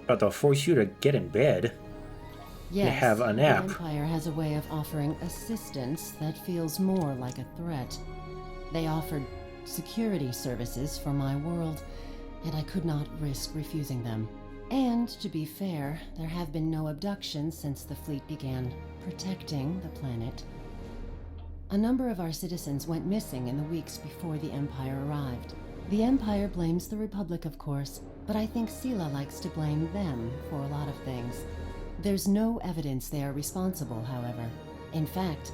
But they'll force you to get in bed. Yes, and have a nap. the Empire has a way of offering assistance that feels more like a threat. They offered security services for my world, and I could not risk refusing them. And, to be fair, there have been no abductions since the fleet began protecting the planet. A number of our citizens went missing in the weeks before the Empire arrived. The Empire blames the Republic, of course, but I think Sela likes to blame them for a lot of things. There's no evidence they are responsible, however. In fact,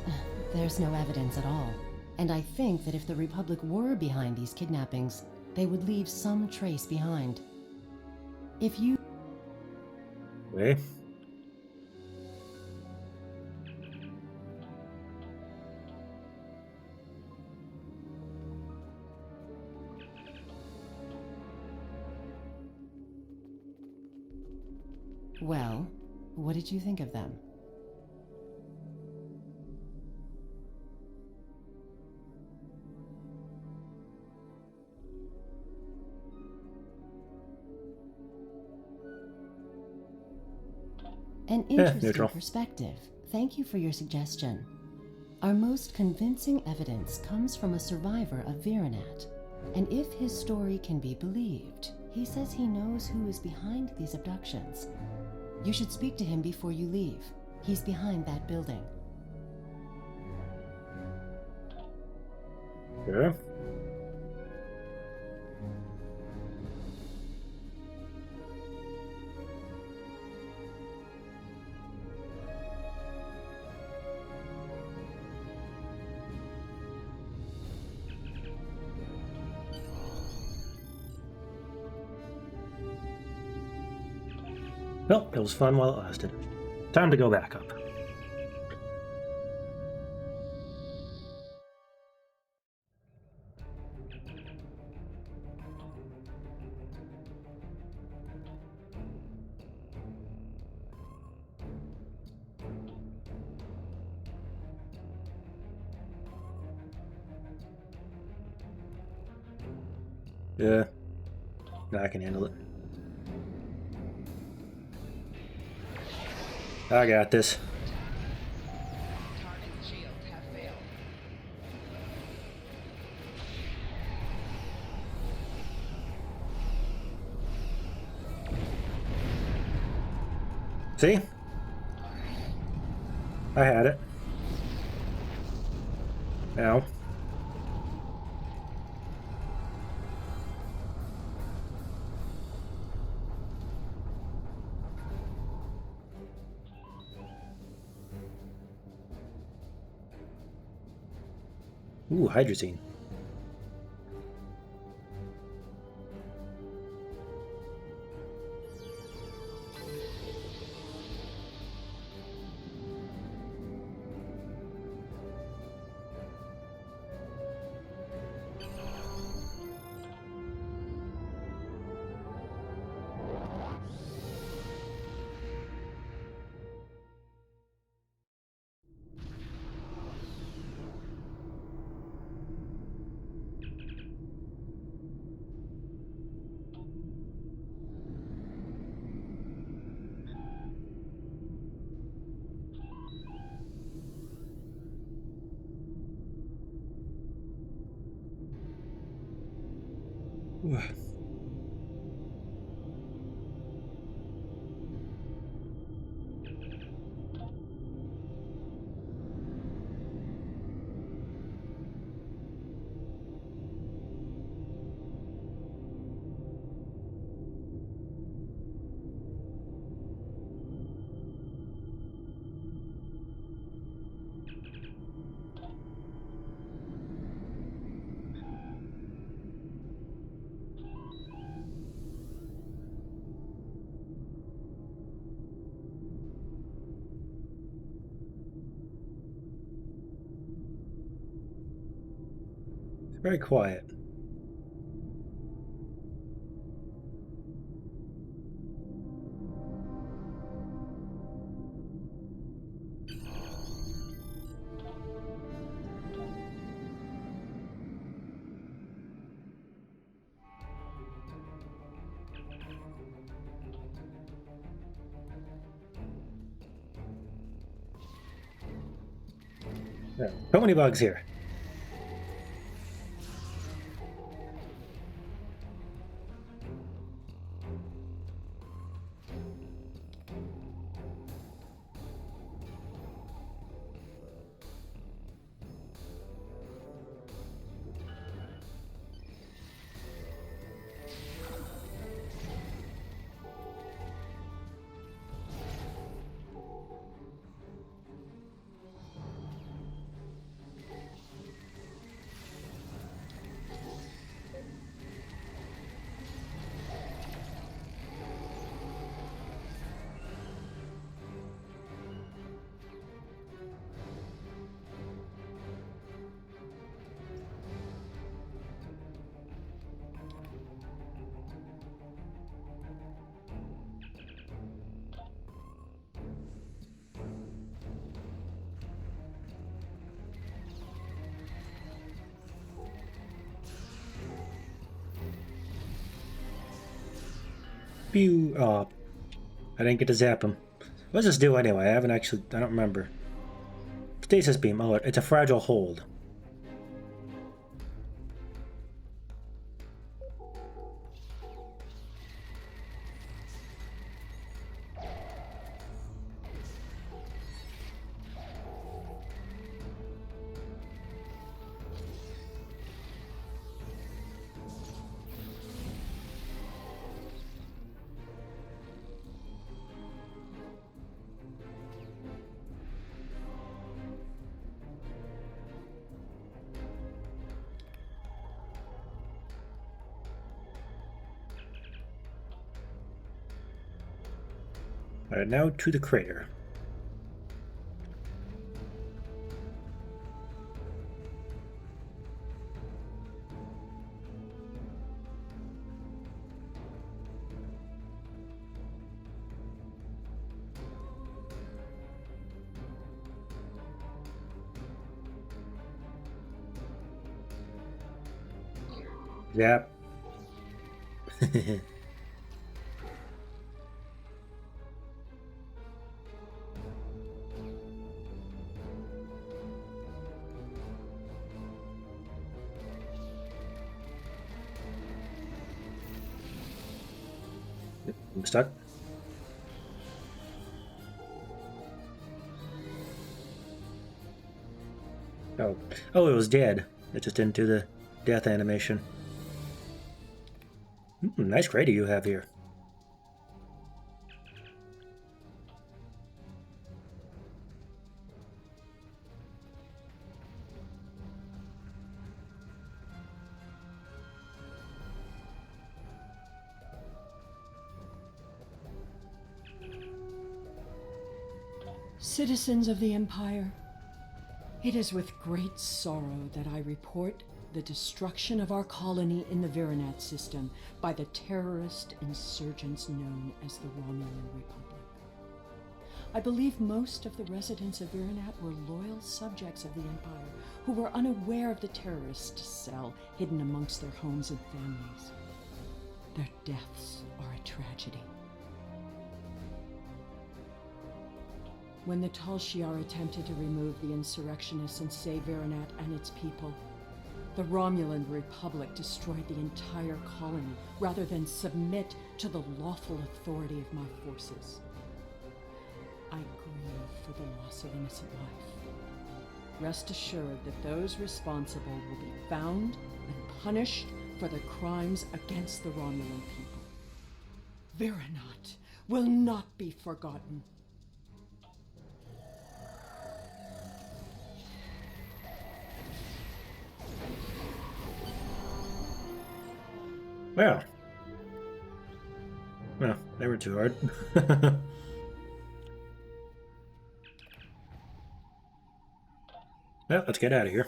there's no evidence at all. And I think that if the Republic were behind these kidnappings, they would leave some trace behind. If you... Okay. Well, what did you think of them? An interesting neutral. perspective. Thank you for your suggestion. Our most convincing evidence comes from a survivor of Virenat. And if his story can be believed, he says he knows who is behind these abductions. You should speak to him before you leave. He's behind that building. Sure. Well, it was fun while it lasted. Time to go back up. Yeah. I can handle it. I got this. See? I had it. Ow. Ooh, hydrazine. Ooh. Very quiet. Yeah. So many bugs here. Pew. Oh, I didn't get to zap him. What does this do anyway? I don't remember. Stasis beam. Oh, it's a fragile hold. Alright, now to the crater. Yep. I'm stuck. Oh. Oh, it was dead. It just didn't do the death animation. Nice crater you have here. Citizens of the Empire, it is with great sorrow that I report the destruction of our colony in the Virinat system by the terrorist insurgents known as the Romulan Republic. I believe most of the residents of Virinat were loyal subjects of the Empire who were unaware of the terrorist cell hidden amongst their homes and families. Their deaths are a tragedy. When the Tal Shiar attempted to remove the insurrectionists and save Virinat and its people, the Romulan Republic destroyed the entire colony rather than submit to the lawful authority of my forces. I grieve for the loss of innocent life. Rest assured that those responsible will be found and punished for the crimes against the Romulan people. Virinat will not be forgotten. Well. Well, they were too hard. Well, let's get out of here.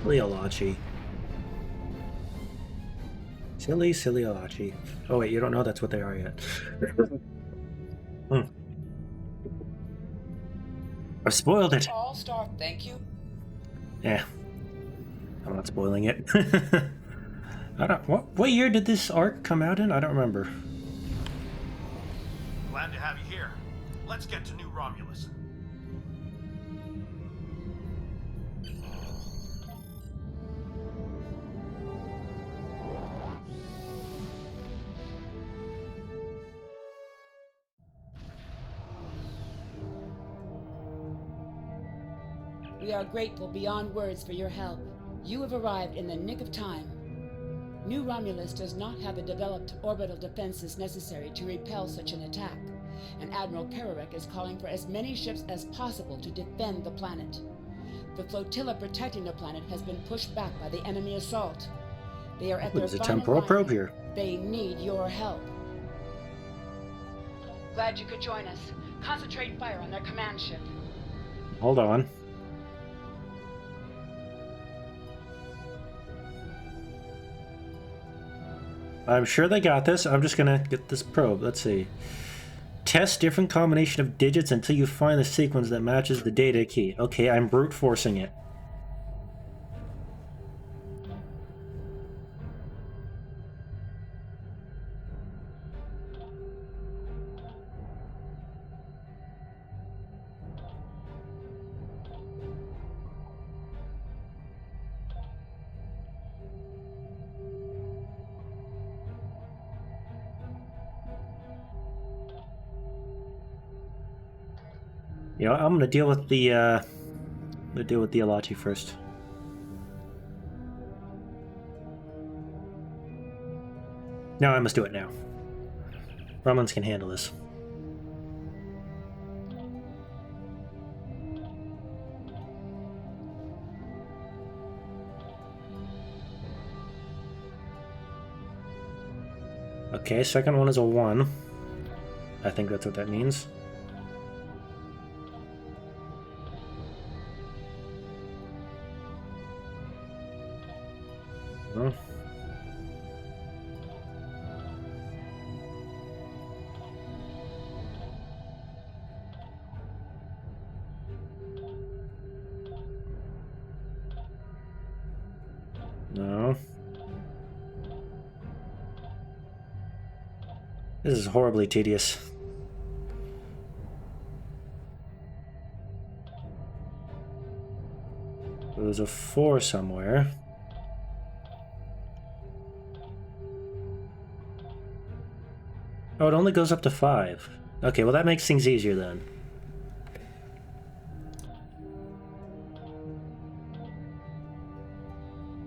Leolachi. Silly Alachi. Oh wait, you don't know that's what they are yet. I spoiled it. All star, thank you. Yeah. I'm not spoiling it. I don't. What year did this arc come out in? I don't remember. Glad to have you here. Let's get to New Romulus. We are grateful beyond words for your help. You have arrived in the nick of time. New Romulus does not have the developed orbital defenses necessary to repel such an attack, and Admiral Pererek is calling for as many ships as possible to defend the planet. The flotilla protecting the planet has been pushed back by the enemy assault. They are at their There's a final temporal line. probe here. They need your help. Glad you could join us. Concentrate fire on their command ship. Hold on. I'm sure they got this. I'm just gonna get this probe. Let's see. Test different combination of digits until you find the sequence that matches the data key. Okay, I'm brute forcing it. You know, I'm gonna deal with the Alachi first. No, I must do it now. Romulans can handle this. Okay, second one is a 1. I think that's what that means. Huh? No. This is horribly tedious. There's a 4 somewhere. Oh, it only goes up to 5. Okay, well that makes things easier then.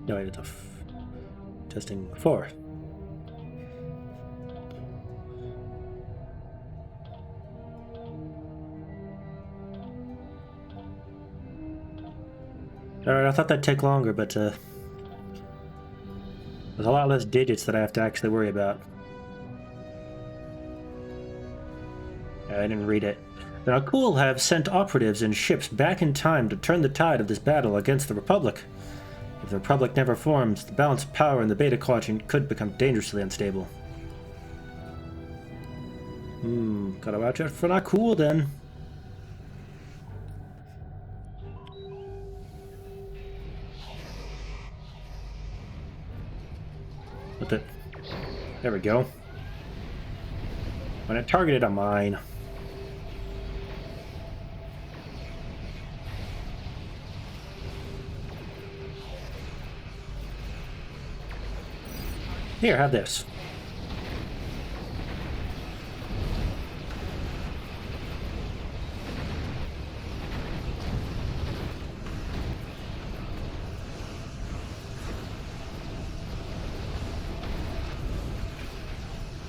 No, wait, it's a testing 4. Alright, I thought that'd take longer, but there's a lot less digits that I have to actually worry about. I didn't read it. The Nakul have sent operatives and ships back in time to turn the tide of this battle against the Republic. If the Republic never forms, the balance of power in the Beta Quadrant could become dangerously unstable. Gotta watch out for Nakul then. There we go. When it targeted a mine. Here, have this.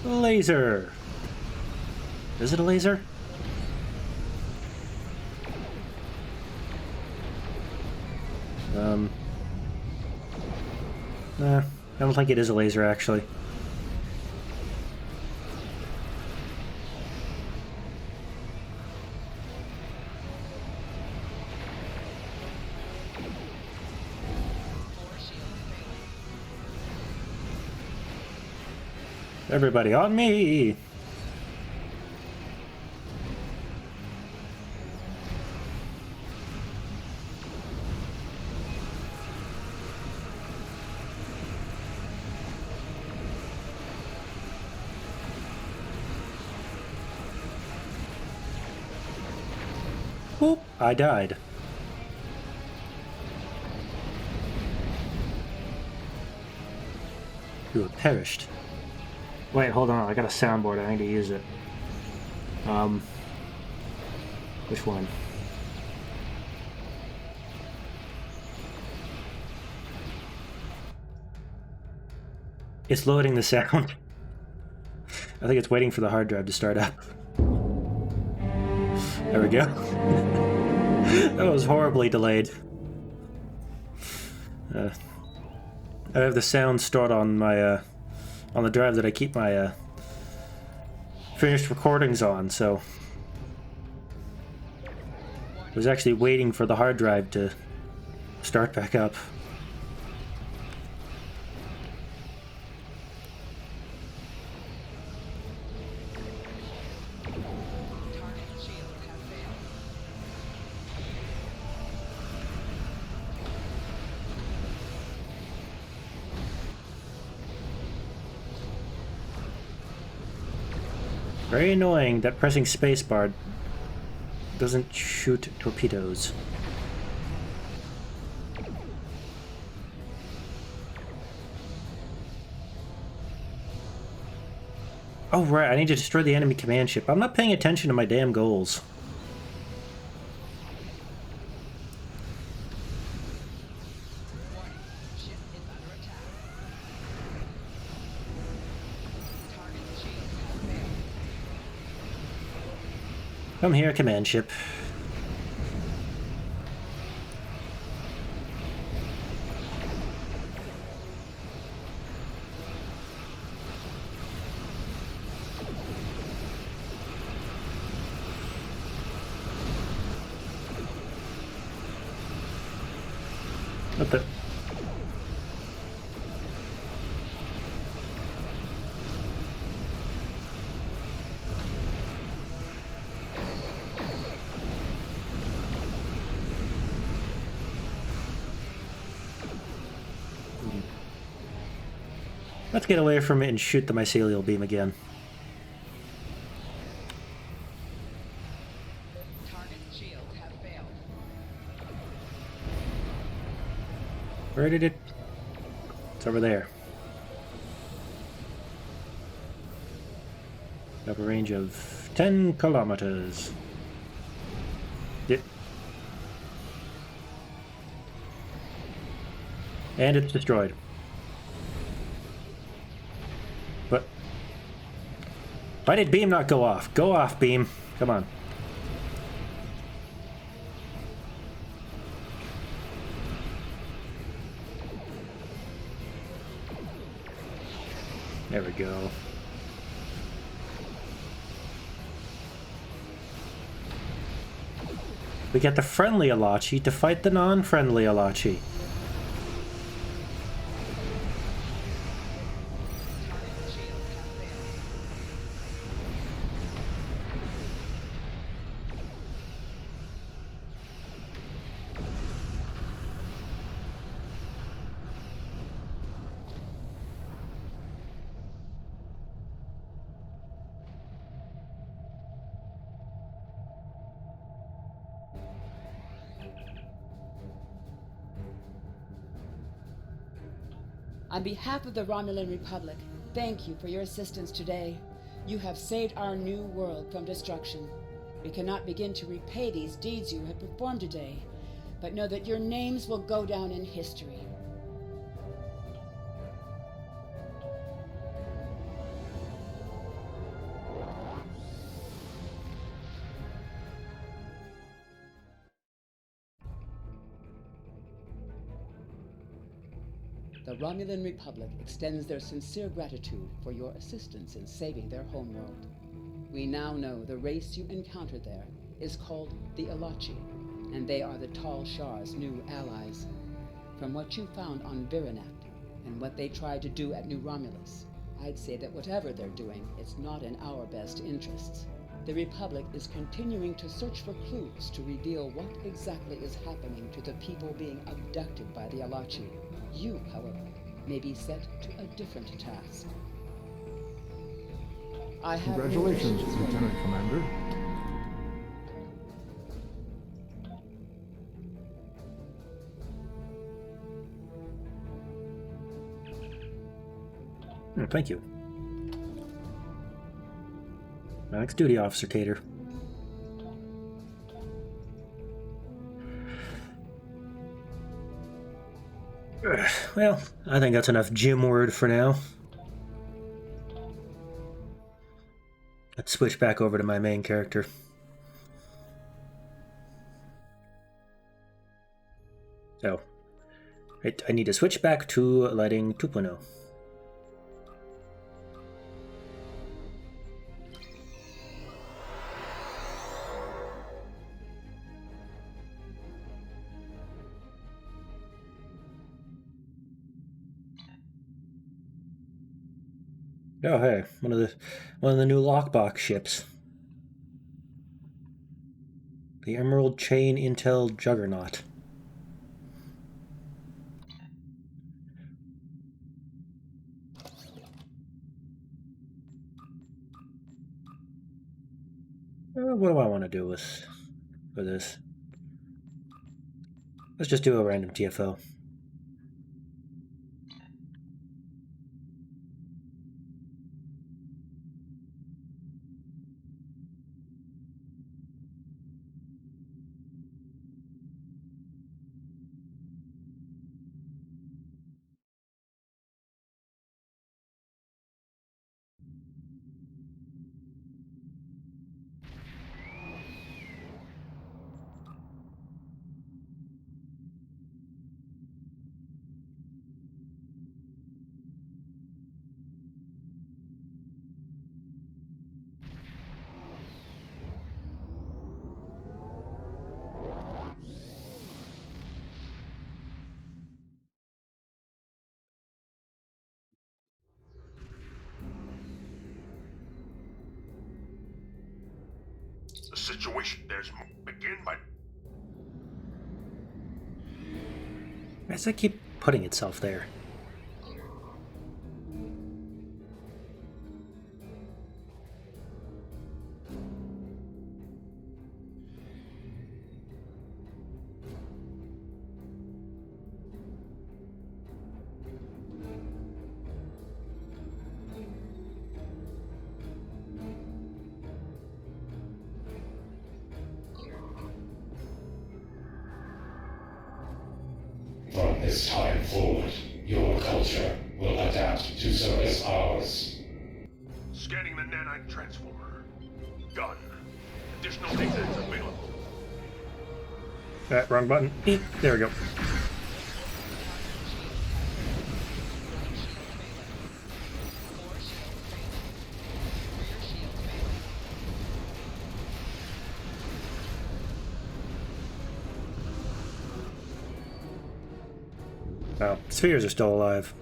Laser. Is it a laser? Nah, I don't think it is a laser actually. Everybody on me! Whoop! I died. You have perished. Wait, hold on. I got a soundboard. I need to use it. Which one? It's loading the sound. I think it's waiting for the hard drive to start up. There we go. That was horribly delayed. I have the sound stored on my on the drive that I keep my finished recordings on, so I was actually waiting for the hard drive to start back up. Very annoying that pressing spacebar doesn't shoot torpedoes. Oh right, I need to destroy the enemy command ship. I'm not paying attention to my damn goals. Come here, command ship. What the? Let's get away from it and shoot the mycelial beam again. Where did it? It's over there. Have a range of 10 kilometers. Yep. And it's destroyed. But why did beam not go off? Go off, beam. Come on. There we go. We get the friendly Alachi to fight the non-friendly Alachi. On behalf of the Romulan Republic, thank you for your assistance today. You have saved our new world from destruction. We cannot begin to repay these deeds you have performed today, but know that your names will go down in history. The Romulan Republic extends their sincere gratitude for your assistance in saving their homeworld. We now know the race you encountered there is called the Alachi, and they are the Tal Shar's new allies. From what you found on Virinak and what they tried to do at New Romulus, I'd say that whatever they're doing, it's not in our best interests. The Republic is continuing to search for clues to reveal what exactly is happening to the people being abducted by the Alachi. You, however, may be set to a different task. Congratulations, Lieutenant Commander. Thank you. Max duty, Officer Cater. Well, I think that's enough Jimward for now. Let's switch back over to my main character. Oh. Right, I need to switch back to lighting 2.0. Oh hey, one of the new lockbox ships. The Emerald Chain Intel Juggernaut. What do I want to do with this? Let's just do a random TFO. situation. Begin by... Why does that keep putting itself there? From this time forward, your culture will adapt to service ours. Scanning the nanite transformer. Done. Additional data is available. Wrong button. There we go. Oh, spheres are still alive.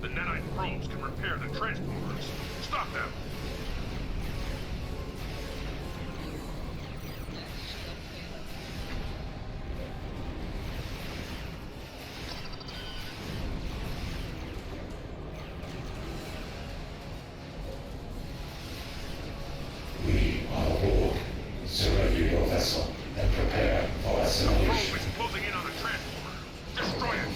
The nanite probes can repair the transformers. Stop them! We are aboard. Surrender your vessel and prepare for assimilation. Probe is closing in on a transformer. Destroy it!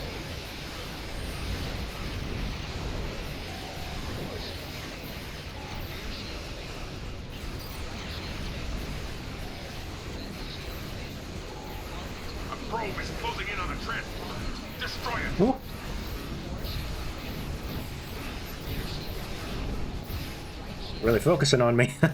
A probe is closing in on a transformer. Destroy it! Ooh. Really focusing on me. A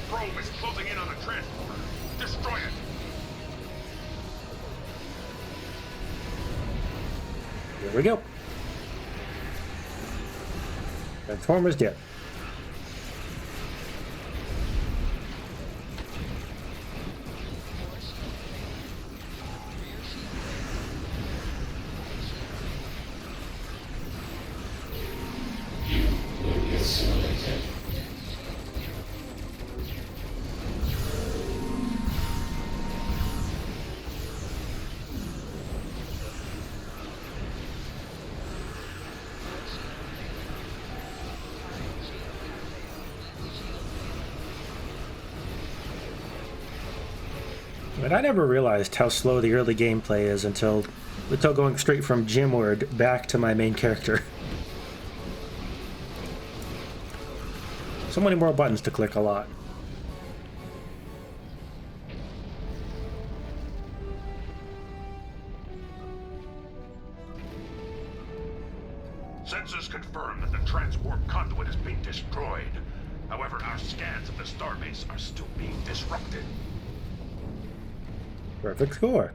probe is closing in on a transformer. Destroy it! Here we go. Transformers dead. You will be assimilated. But I never realized how slow the early gameplay is until going straight from Jimward back to my main character. So many more buttons to click a lot. Sensors confirm that the transwarp conduit is being destroyed. However, our scans of the starbase are still being disrupted. Perfect score.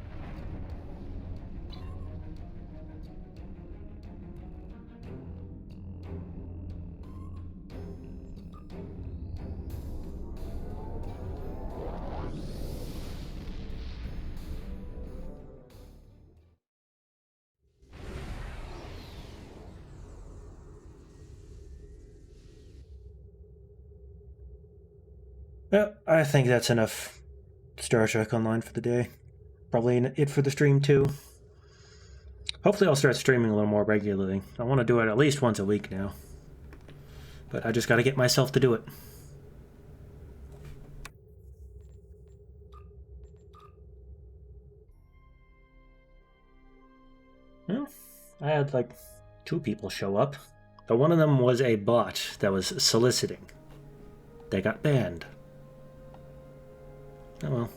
Well, I think that's enough Star Trek Online for the day. Probably it for the stream too. Hopefully I'll start streaming a little more regularly. I want to do it at least once a week now. But I just got to get myself to do it. Well, I had like 2 people show up. But one of them was a bot that was soliciting. They got banned. Oh well.